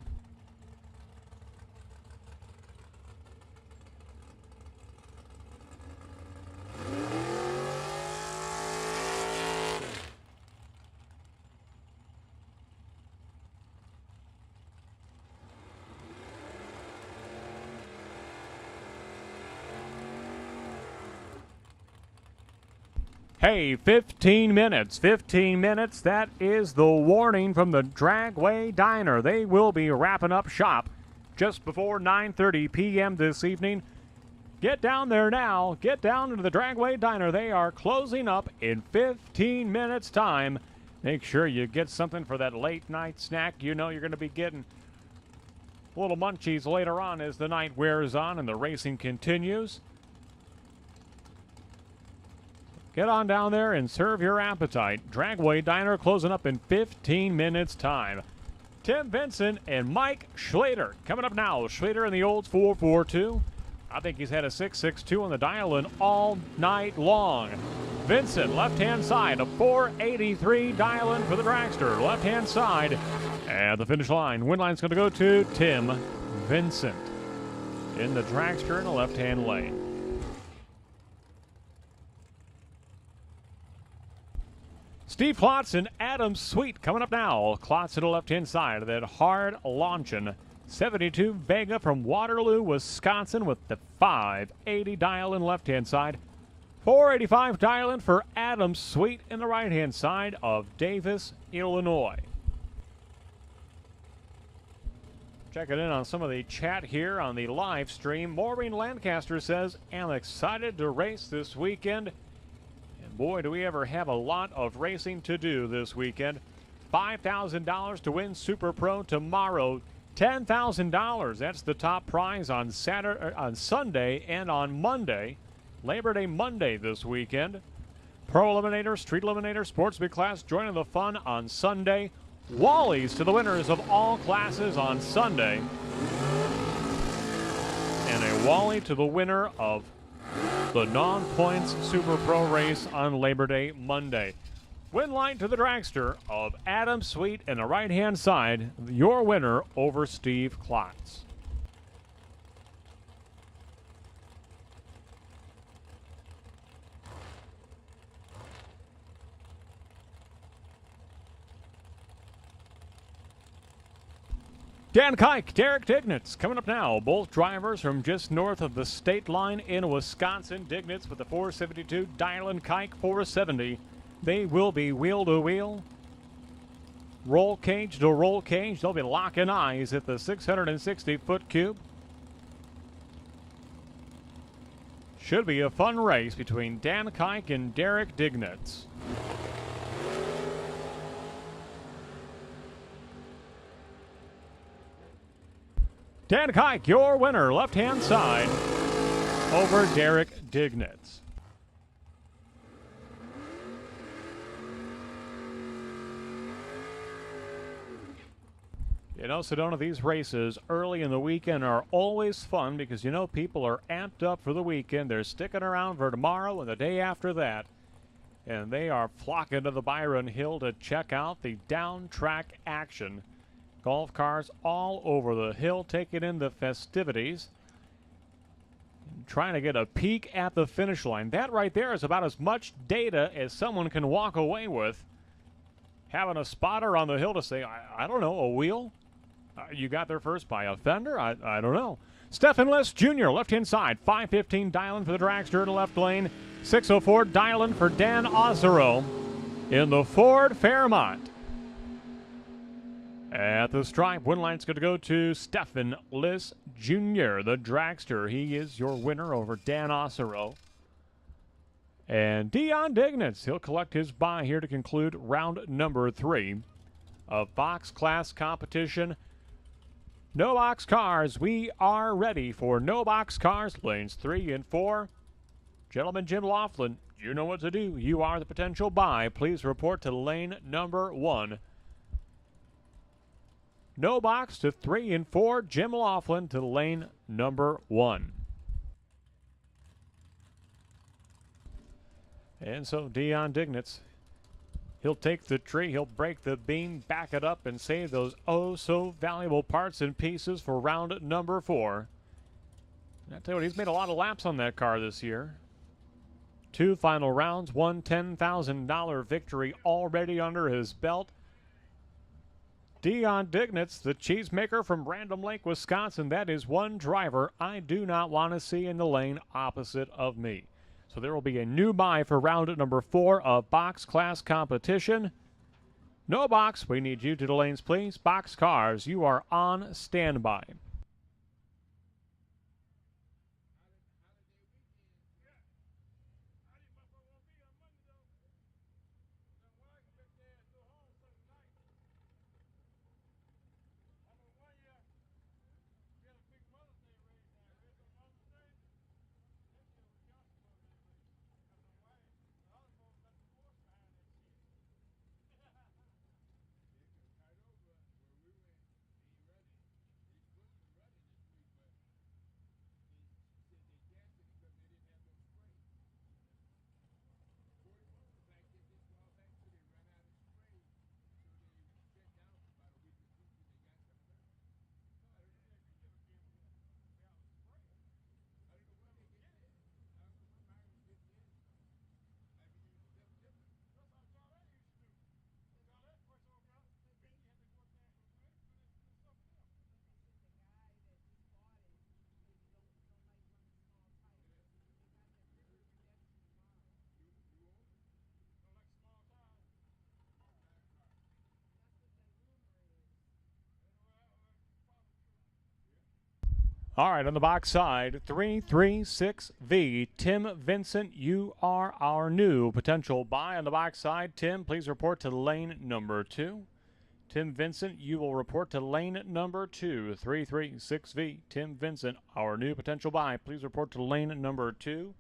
Hey, 15 minutes. 15 minutes. That is the warning from the Dragway Diner. They will be wrapping up shop just before 9:30 p.m. this evening. Get down there now. Get down into the Dragway Diner. They are closing up in 15 minutes' time. Make sure you get something for that late night snack. You know you're going to be getting little munchies later on as the night wears on and the racing continues. Get on down there and serve your appetite. Dragway Diner closing up in 15 minutes' time. Tim Vincent and Mike Schlater coming up now. Schlater in the old 442. I think he's had a 662 on the dial-in all night long. Vincent, left-hand side, a 483 dial-in for the dragster. Left-hand side at the finish line. Win line's going to go to Tim Vincent in the dragster in the left-hand lane. Steve Klotz and Adam Sweet coming up now. Klotz to the left-hand side of that hard launching 72 Vega from Waterloo, Wisconsin with the 580 dial-in left-hand side. 485 dial-in for Adam Sweet in the right-hand side of Davis, Illinois. Checking in on some of the chat here on the live stream. Maureen Lancaster says, I'm excited to race this weekend. Boy, do we ever have a lot of racing to do this weekend. $5,000 to win Super Pro tomorrow. $10,000. That's the top prize on Sunday and on Monday. Labor Day Monday this weekend. Pro Eliminator, Street Eliminator, Sportsman class joining the fun on Sunday. Wallies to the winners of all classes on Sunday. And a Wally to the winner of the non-points Super Pro race on Labor Day Monday. Win line to the dragster of Adam Sweet in the right-hand side. Your winner over Steve Klotz. Dan Kike, Derek Dignitz coming up now. Both drivers from just north of the state line in Wisconsin. Dignitz with the 472, Dylan Kike 470. They will be wheel to wheel, roll cage to roll cage. They'll be locking eyes at the 660-foot cube. Should be a fun race between Dan Kike and Derek Dignitz. Dan Kike, your winner, left-hand side, over Derek Dignitz. You know, Sedona, these races early in the weekend are always fun because, you know, people are amped up for the weekend. They're sticking around for tomorrow and the day after that. And they are flocking to the Byron Hill to check out the down-track action. Golf cars all over the hill taking in the festivities. Trying to get a peek at the finish line. That right there is about as much data as someone can walk away with. having a spotter on the hill to say, I don't know, a wheel? You got there first by a fender? I don't know. Stephen List Jr., left-hand side. 5:15 dialing for the dragster in the left lane. 6:04 dialing for Dan Ozero in the Ford Fairmont. At the stripe, win line's going to go to Stephen List Jr., the dragster. He is your winner over Dan Ozero. And Dion Dignitz, he'll collect his bye here to conclude round number 3 of box class competition. No box cars, we are ready for no box cars, lanes 3 and 4. Gentleman Jim Laughlin, you know what to do. You are the potential bye. Please report to lane number 1. No box to 3 and 4. Jim Laughlin to lane number 1. And so Dion Dignitz, he'll take the tree, he'll break the beam, back it up, and save those oh-so-valuable parts and pieces for round number 4. And I tell you what, he's made a lot of laps on that car this year. 2 final rounds, one $10,000 victory already under his belt. Dion Dignitz, the cheesemaker from Random Lake, Wisconsin, that is one driver I do not want to see in the lane opposite of me. So there will be a new bye for round number 4 of box class competition. No box, we need you to the lanes, please. Box cars, you are on standby. All right, on the box side, 336V. Tim Vincent, you are our new potential bye. On the box side, Tim, please report to lane number 2. Tim Vincent, you will report to lane number 2. 336V. Tim Vincent, our new potential bye. Please report to lane number 2.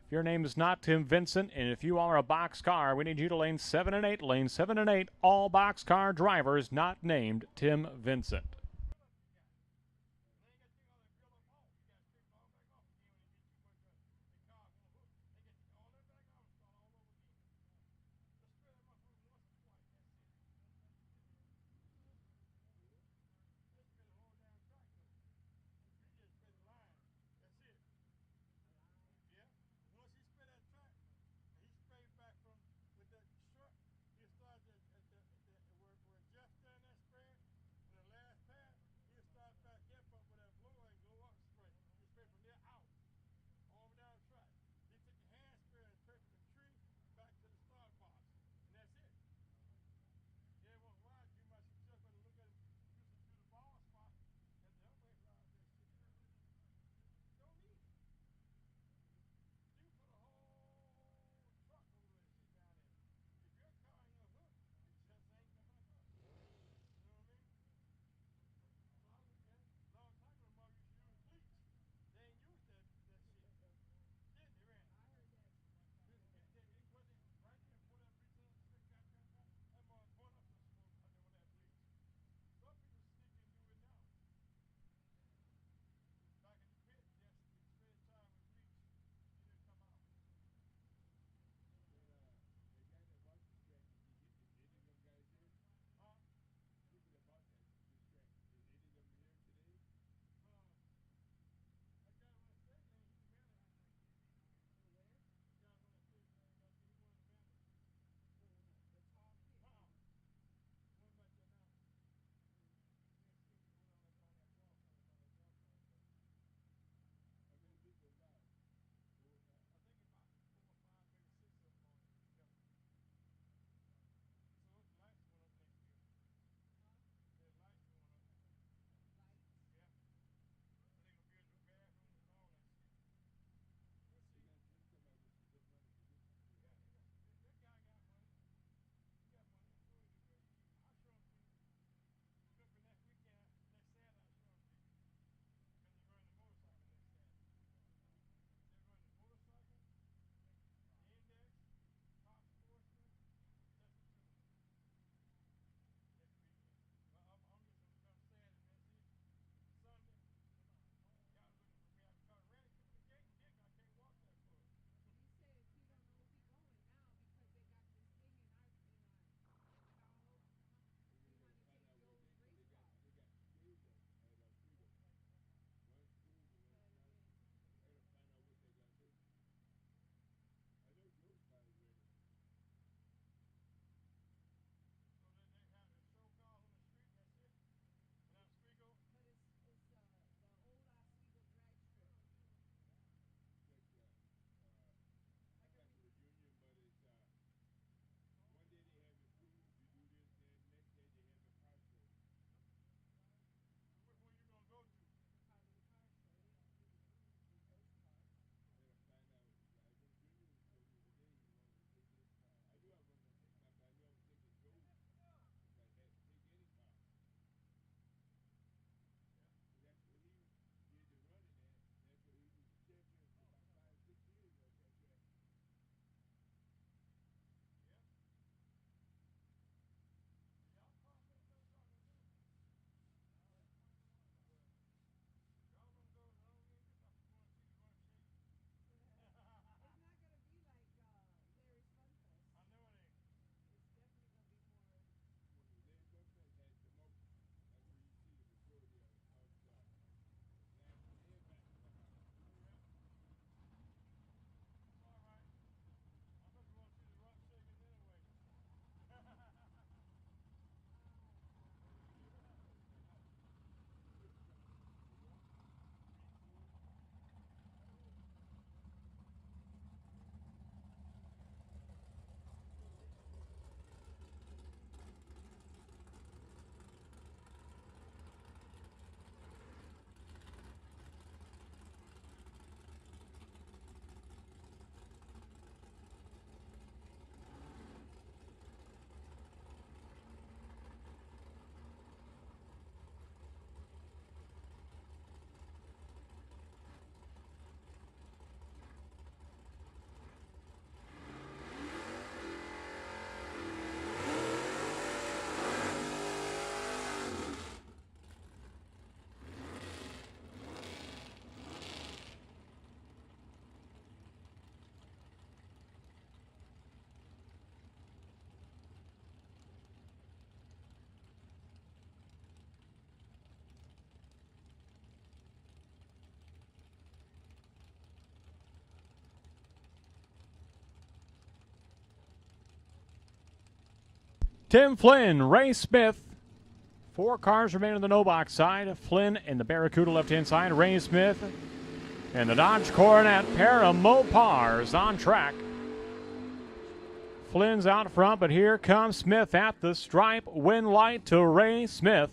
If your name is not Tim Vincent, and if you are a box car, we need you to lane 7 and 8. Lane 7 and 8, all box car drivers not named Tim Vincent. Tim Flynn, Ray Smith. 4 cars remain on the no box side. Flynn in the Barracuda left-hand side. Ray Smith and the Dodge Coronet pair of Mopars on track. Flynn's out front, but here comes Smith at the stripe. Win light to Ray Smith.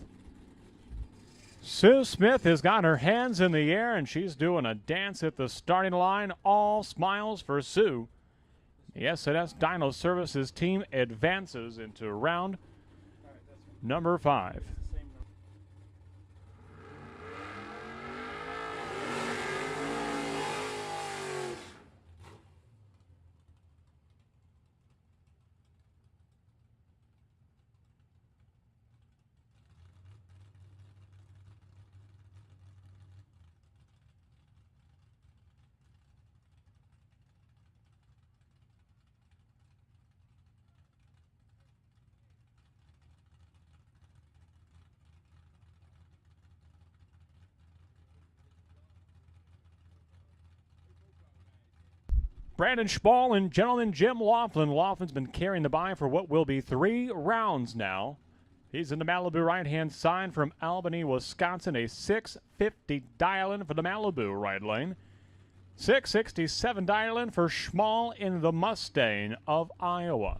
Sue Smith has got her hands in the air, and she's doing a dance at the starting line. All smiles for Sue. The S&S Dyno Services team advances into round number 5. Brandon Schmall and gentleman Jim Laughlin. Laughlin's been carrying the by for what will be 3 rounds now. He's in the Malibu right-hand side from Albany, Wisconsin. A 650 dial-in for the Malibu right lane. 667 dial-in for Schmall in the Mustang of Iowa.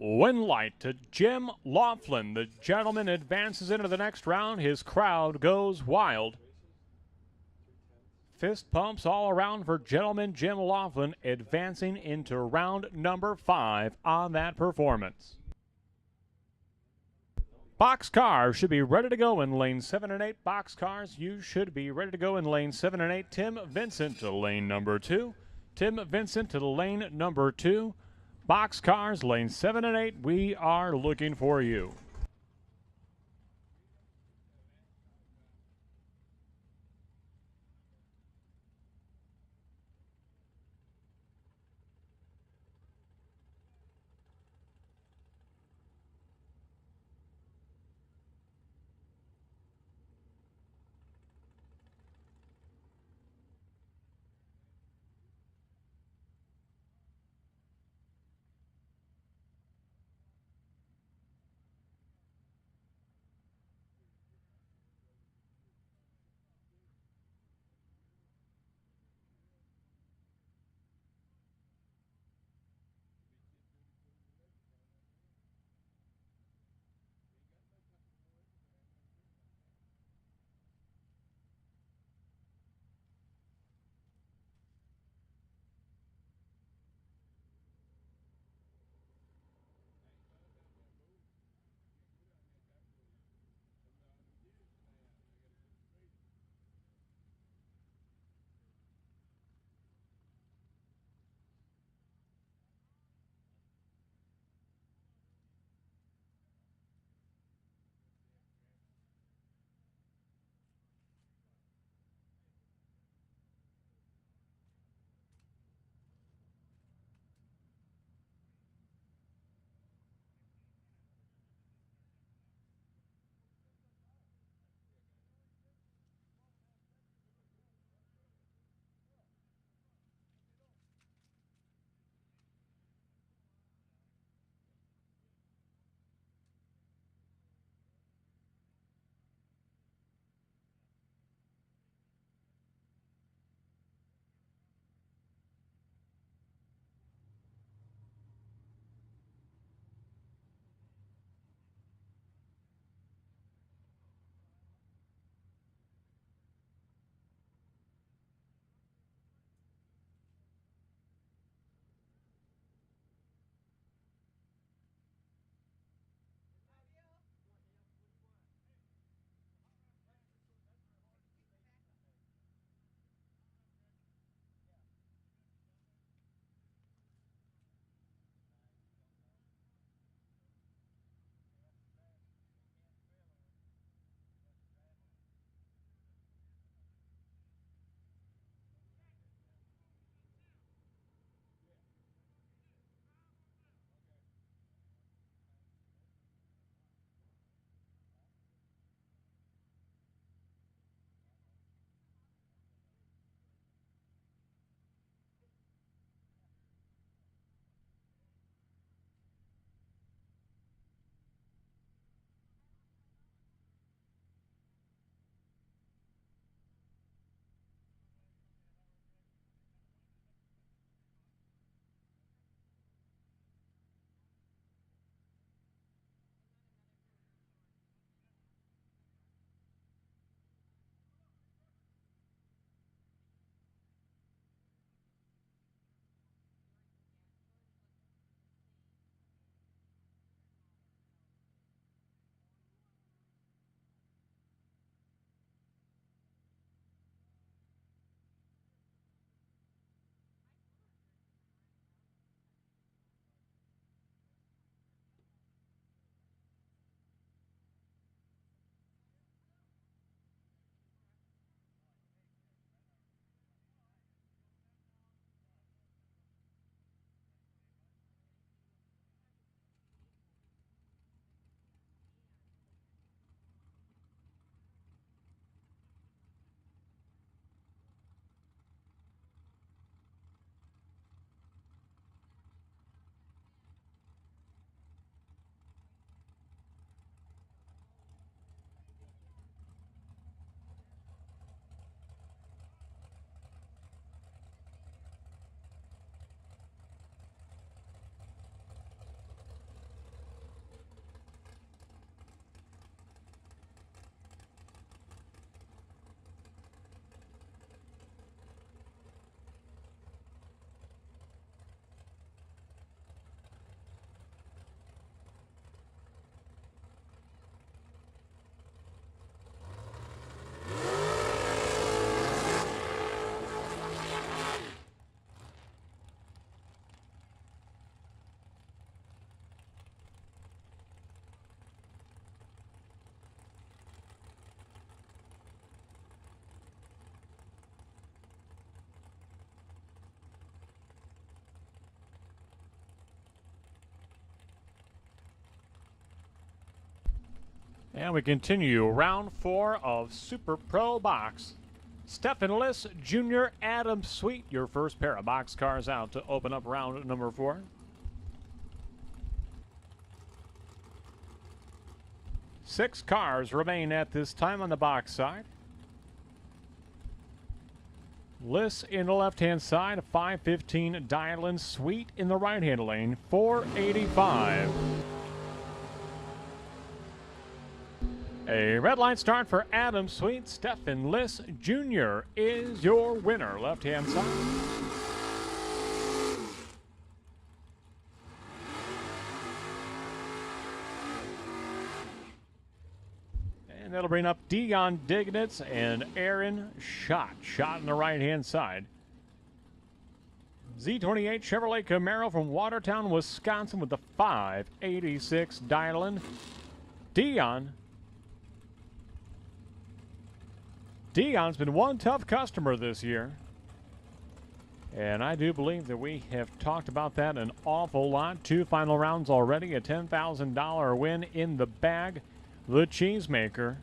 Win light to Jim Laughlin. The gentleman advances into the next round. His crowd goes wild. Fist pumps all around for gentleman Jim Laughlin, advancing into round number 5 on that performance. Box cars should be ready to go in lane 7 and 8. Box cars, you should be ready to go in lane 7 and 8. Tim Vincent to lane number 2. Tim Vincent to the lane number 2. Box cars, lane 7 and 8, we are looking for you. And we continue round 4 of Super Pro Box. Stephen Liss Jr., Adam Sweet, your first pair of box cars out to open up round number 4. Six cars remain at this time on the box side. Liss in the left-hand side, 515 dial-in. Sweet in the right-hand lane, 485. A red line start for Adam Sweet. Stephen Liss Jr. is your winner, left-hand side. And that'll bring up Dion Dignitz and Aaron Schott. Schott on the right-hand side. Z28 Chevrolet Camaro from Watertown, Wisconsin with the 586 dial-in. Dion's been one tough customer this year. And I do believe that we have talked about that an awful lot. 2 final rounds already, a $10,000 win in the bag. The Cheesemaker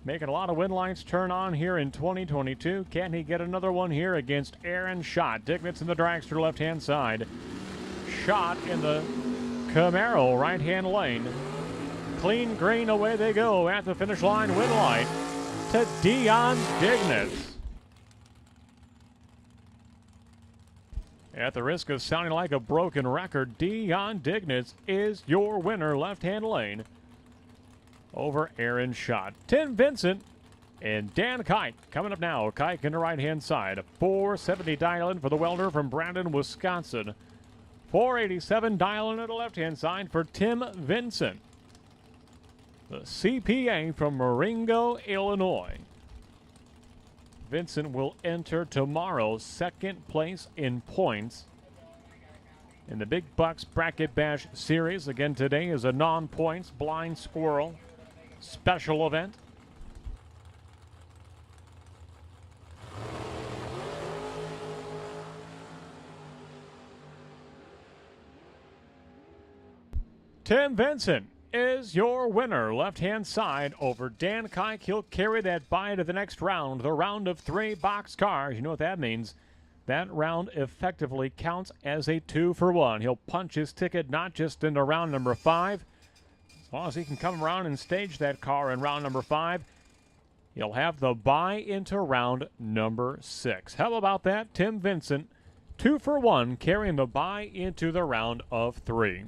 making a lot of win lines turn on here in 2022. Can he get another one here against Aaron Schott? Dignitz in the dragster left-hand side. Schott in the Camaro right-hand lane. Clean green, away they go at the finish line. Win light to Dion Dignitz. At the risk of sounding like a broken record, Dion Dignitz is your winner, left-hand lane, over Aaron Schott. Tim Vincent and Dan Kike coming up now. Kike in the right-hand side. 470 dial-in for the welder from Brandon, Wisconsin. 487 dial-in at the left-hand side for Tim Vincent. The CPA from Marengo, Illinois. Vincent will enter tomorrow, second place in points in the Big Bucks Bracket Bash Series. Again, today is a non-points blind squirrel special event. Tim Vincent is your winner, left-hand side, over Dan Kike. He'll carry that bye to the next round, the round of 3 box cars. You know what that means. That round effectively counts as a 2-for-1. He'll punch his ticket not just into round number 5. As long as he can come around and stage that car in round number 5, he'll have the bye into round number 6. How about that? Tim Vincent, 2-for-1, carrying the bye into the round of 3.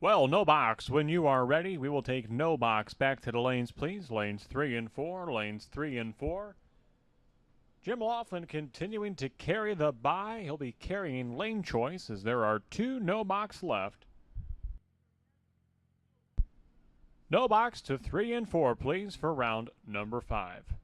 Well, no box. When you are ready, we will take no box back to the lanes, please. Lanes 3 and 4, lanes 3 and 4. Jim Laughlin continuing to carry the bye. He'll be carrying lane choice as there are 2 no box left. No box to 3 and 4, please, for round number 5.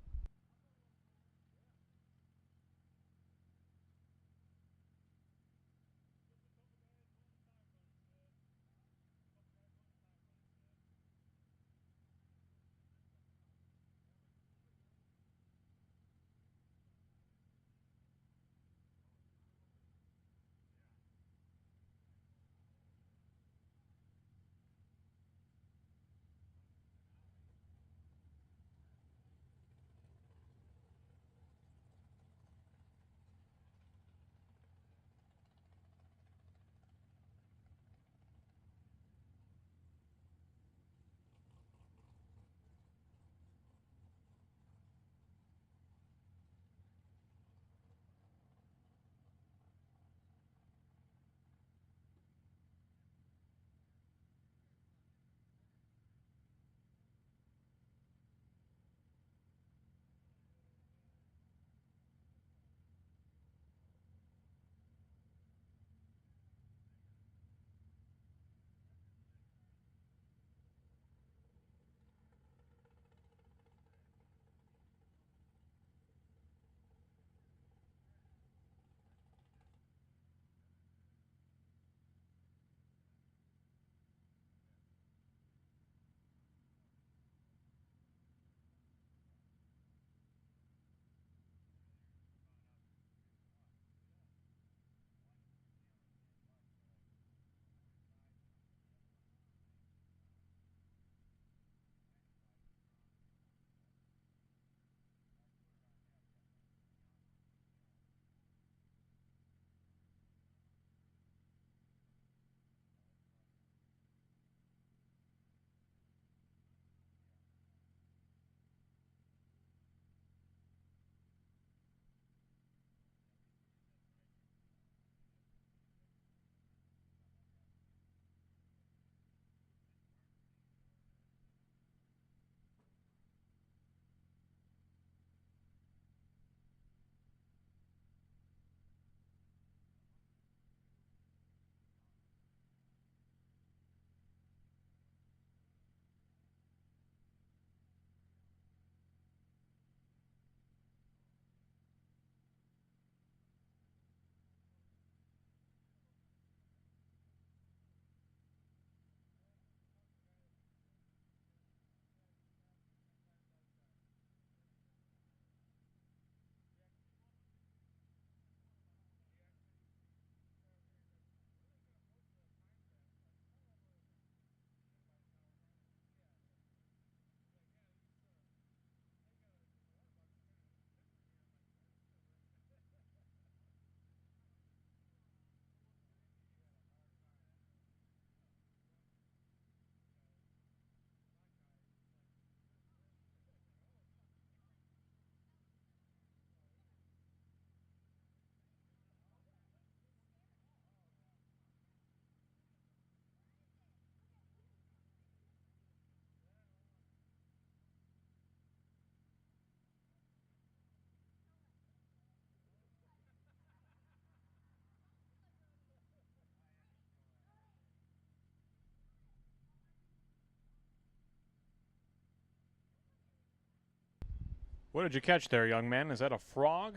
What did you catch there, young man? Is that a frog?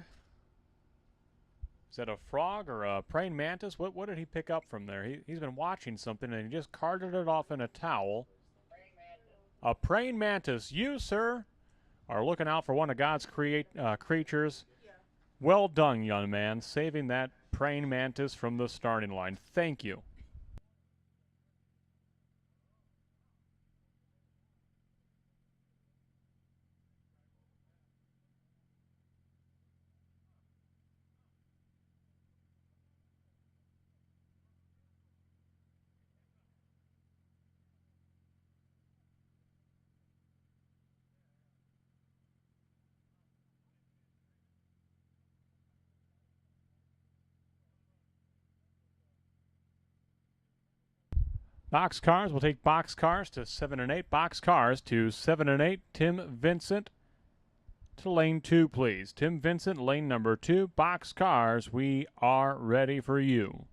Is that a frog or a praying mantis? What did he pick up from there? He's been watching something and he just carted it off in a towel. A praying mantis. You, sir, are looking out for one of God's creatures. Well done, young man, saving that praying mantis from the starting line. Thank you. Boxcars, we'll take boxcars to 7 and 8. Boxcars to 7 and 8. Tim Vincent to lane 2, please. Tim Vincent, lane number 2. Boxcars, we are ready for you.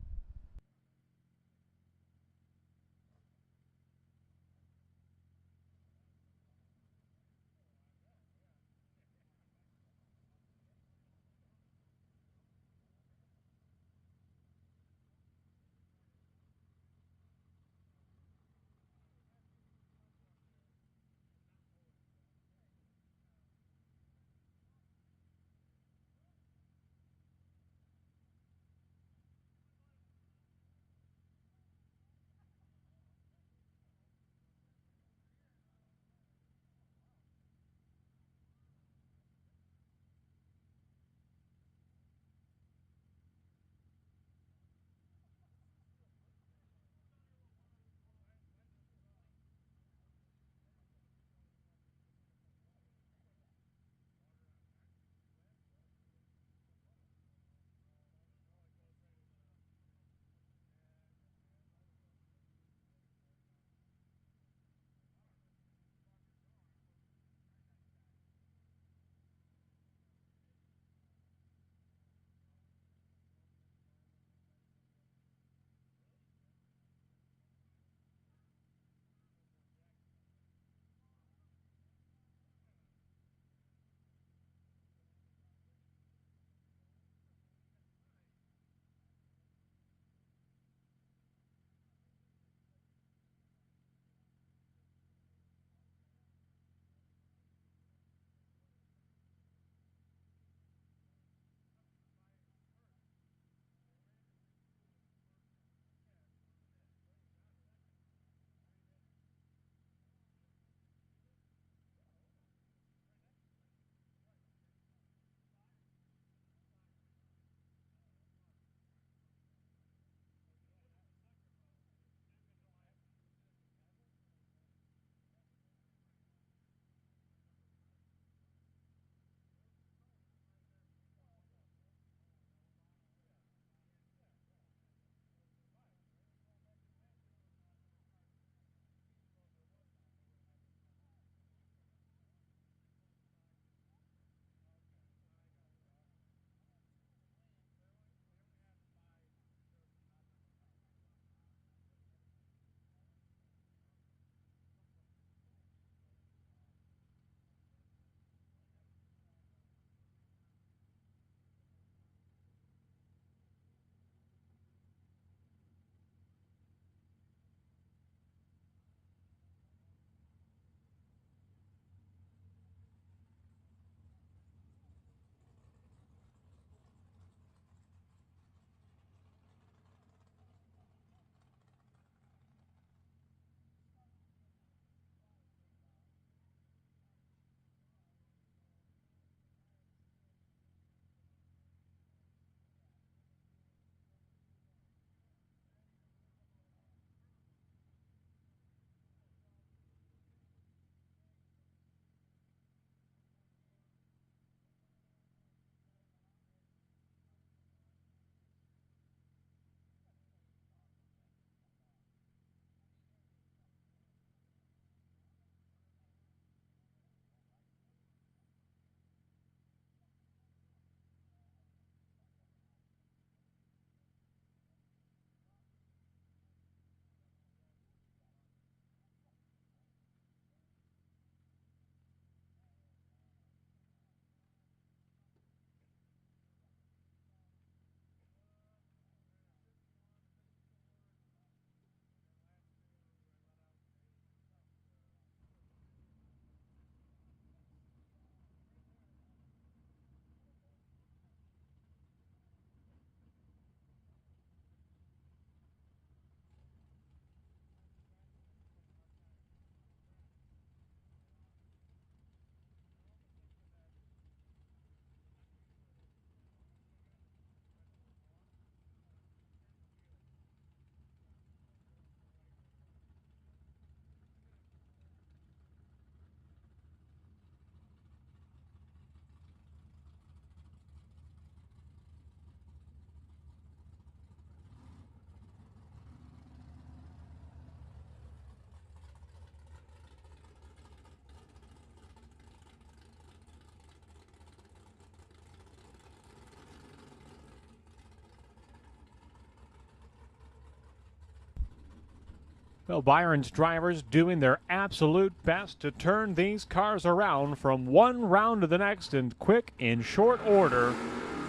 Well, Byron's drivers doing their absolute best to turn these cars around from one round to the next in quick, in short order.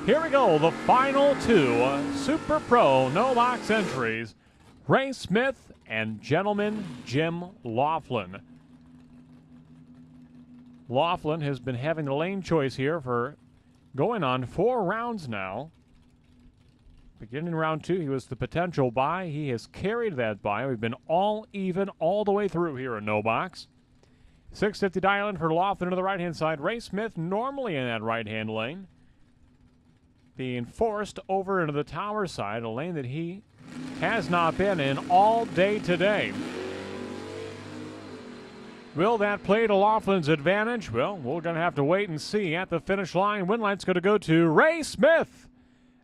Here we go, the final two Super Pro no box entries. Ray Smith and gentleman Jim Laughlin. Laughlin has been having the lane choice here for going on 4 rounds now. Beginning round 2, he was the potential bye. He has carried that bye. We've been all even all the way through here in no box. 650 dial-in for Laughlin to the right-hand side. Ray Smith normally in that right-hand lane, being forced over into the tower side, a lane that he has not been in all day today. Will that play to Laughlin's advantage? Well, we're going to have to wait and see. At the finish line, win light's going to go to Ray Smith.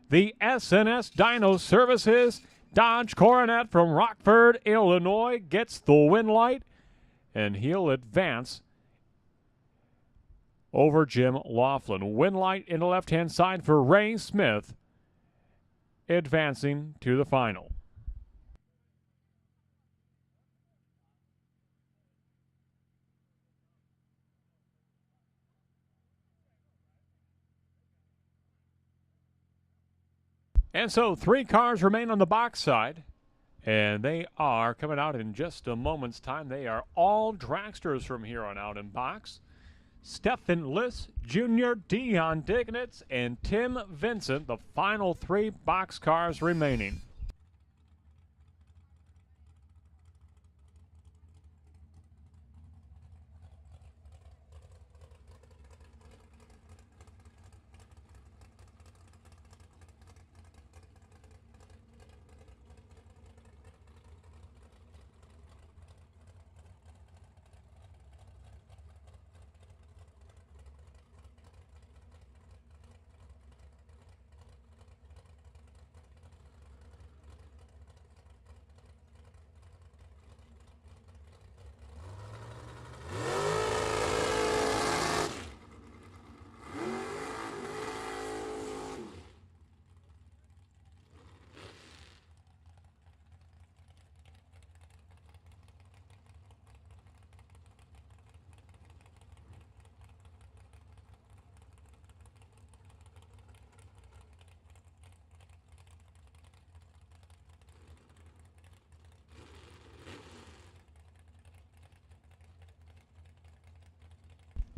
The SNS Dyno Services Dodge Coronet from Rockford, Illinois gets the win light, and he'll advance over Jim Laughlin. Win light in the left-hand side for Ray Smith, advancing to the final. And so 3 cars remain on the box side, and they are coming out in just a moment's time. They are all dragsters from here on out in box. Stephen Liss Jr., Dion Dignitz, and Tim Vincent, the final 3 box cars remaining.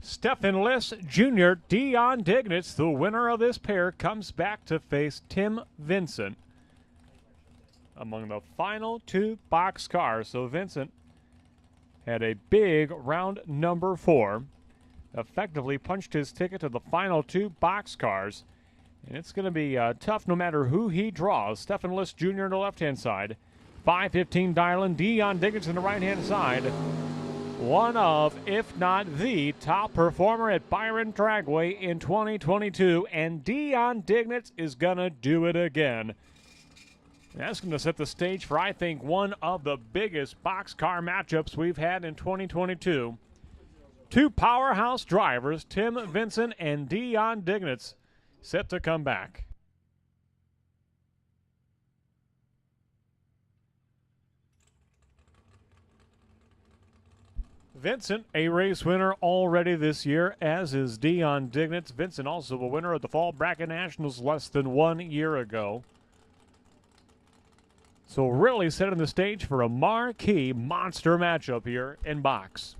Stephen Liss Jr., Dion Dignitz, the winner of this pair, comes back to face Tim Vincent among the final 2 box cars. So Vincent had a big round number 4, effectively punched his ticket to the final 2 box cars. And it's going to be tough no matter who he draws. Stephen Liss Jr. on the left-hand side, 515 dial-in, Dion Dignitz on the right-hand side. One of, if not the, top performer at Byron Dragway in 2022, and Dion Dignitz is going to do it again. That's going to set the stage for, I think, one of the biggest boxcar matchups we've had in 2022. 2 powerhouse drivers, Tim Vincent and Dion Dignitz, set to come back. Vincent, a race winner already this year, as is Dion Dignitz. Vincent also a winner of the Fall Bracket Nationals less than 1 year ago. So really setting the stage for a marquee monster matchup here in box.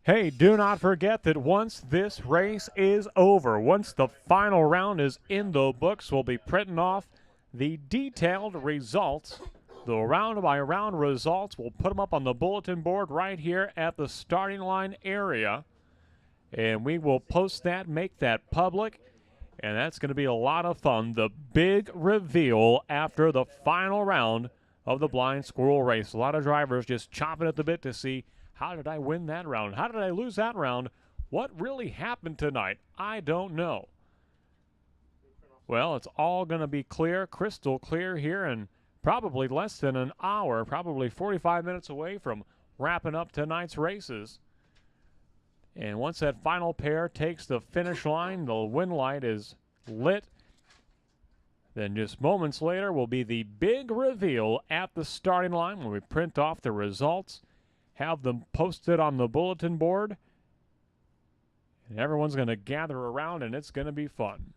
Hey, do not forget that once this race is over, once the final round is in the books, we'll be printing off the detailed results, the round-by-round results. We'll put them up on the bulletin board right here at the starting line area, and we will post that, make that public, and that's going to be a lot of fun. The big reveal after the final round of the blind squirrel race. A lot of drivers just chomping at the bit to see, how did I win that round? How did I lose that round? What really happened tonight? I don't know. Well, it's all going to be clear, crystal clear here in probably less than an hour, probably 45 minutes away from wrapping up tonight's races. And once that final pair takes the finish line, the win light is lit. Then just moments later will be the big reveal at the starting line when we print off the results, have them posted on the bulletin board, and everyone's going to gather around, and it's going to be fun.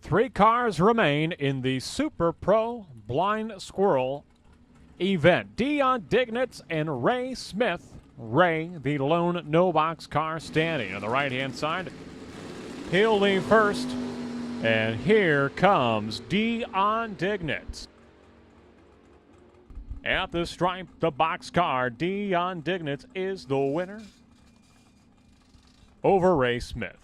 3 cars remain in the Super Pro Blind Squirrel event. Dion Dignitz and Ray Smith. Ray, the lone no-box car standing on the right-hand side. He'll leave first. And here comes Dion Dignitz. At the stripe, the box car, Dion Dignitz is the winner over Ray Smith.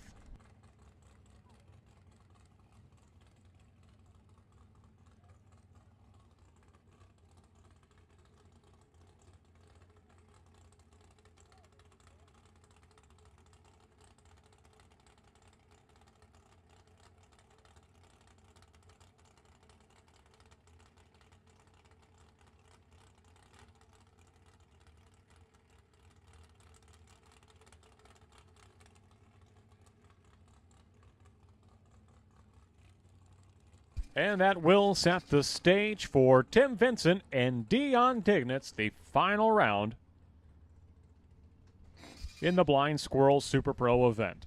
And that will set the stage for Tim Vincent and Dion Dignitz, the final round in the Blind Squirrel Super Pro event.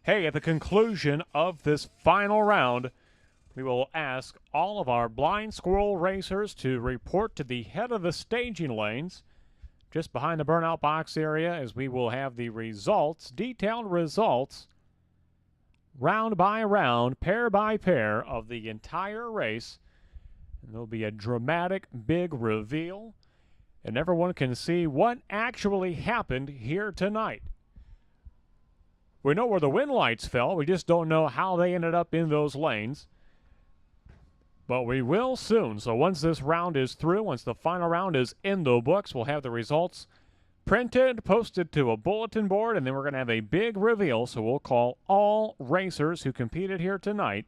Hey, at the conclusion of this final round, we will ask all of our blind squirrel racers to report to the head of the staging lanes just behind the burnout box area, as we will have the results, detailed results, round by round, pair by pair of the entire race. And there'll be a dramatic big reveal, and everyone can see what actually happened here tonight. We know where the wind lights fell. We just don't know how they ended up in those lanes. But we will soon. So once this round is through, once the final round is in the books, we'll have the results printed, posted to a bulletin board, and then we're going to have a big reveal. So we'll call all racers who competed here tonight,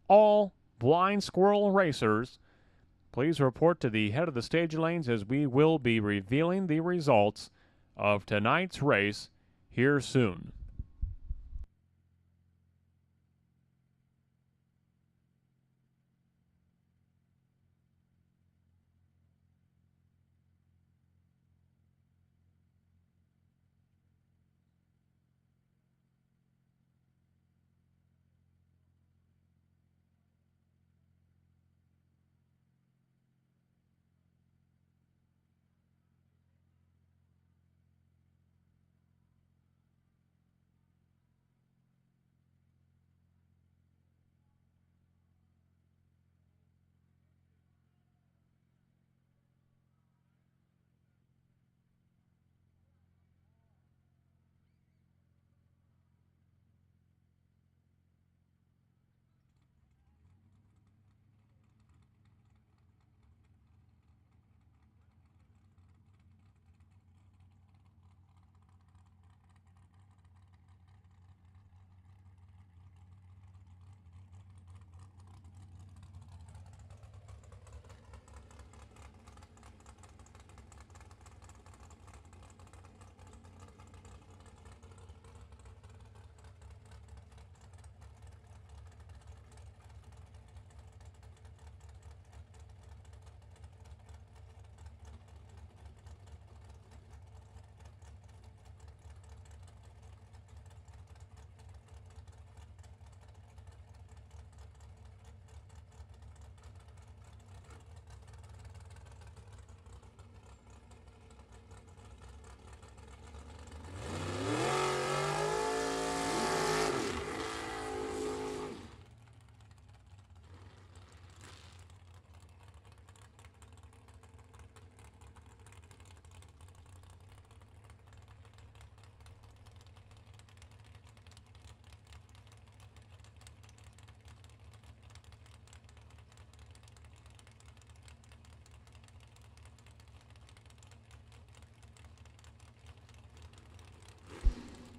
all blind squirrel racers. Please report to the head of the stage lanes, as we will be revealing the results of tonight's race here soon.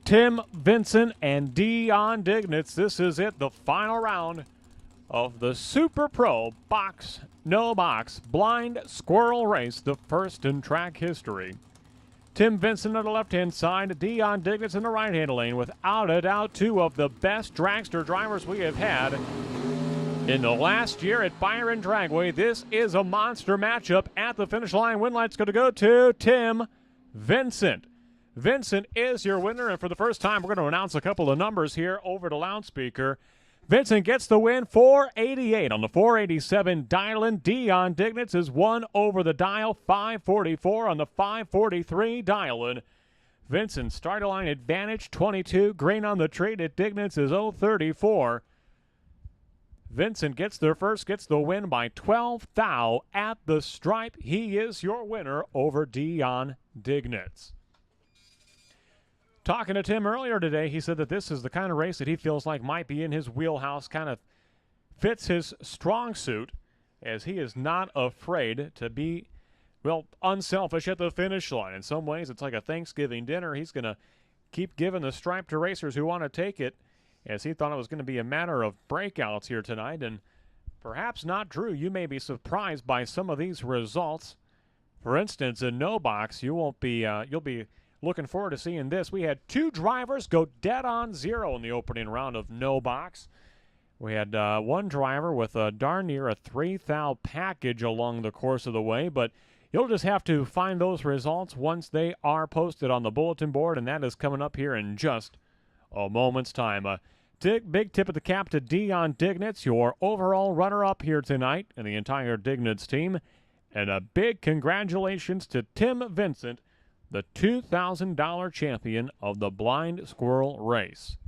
Tim Vincent and Dion Dignitz. This is it, the final round of the Super Pro Box No Box Blind Squirrel Race, the first in track history. Tim Vincent on the left-hand side, Dion Dignitz in the right-hand lane. Without a doubt, two of the best dragster drivers we have had in the last year at Byron Dragway. This is a monster matchup at the finish line. Win light's going to go to Tim Vincent. Vincent is your winner, and for the first time, we're going to announce a couple of numbers here over the loudspeaker. Vincent gets the win, 488 on the 487 dial-in. Dion Dignitz is one over the dial, 544 on the 543 dial-in. Vincent starting line advantage, 22. Green on the treat at Dignitz is 034. Vincent gets there first, gets the win by 12 thou at the stripe. He is your winner over Dion Dignitz. Talking to Tim earlier today, he said that this is the kind of race that he feels like might be in his wheelhouse, kind of fits his strong suit, as he is not afraid to be, well, unselfish at the finish line. In some ways, it's like a Thanksgiving dinner. He's going to keep giving the stripe to racers who want to take it, as he thought it was going to be a matter of breakouts here tonight, and perhaps not true. You may be surprised by some of these results. For instance, in no box, you'll be looking forward to seeing this. We had two drivers go dead on zero in the opening round of no box. We had one driver with a darn near a 3 thou package along the course of the way, but you'll just have to find those results once they are posted on the bulletin board, and that is coming up here in just a moment's time. Big tip of the cap to Dion Dignitz, your overall runner-up here tonight, and the entire Dignitz team. And a big congratulations to Tim Vincent, the $2,000 champion of the Blind Squirrel race.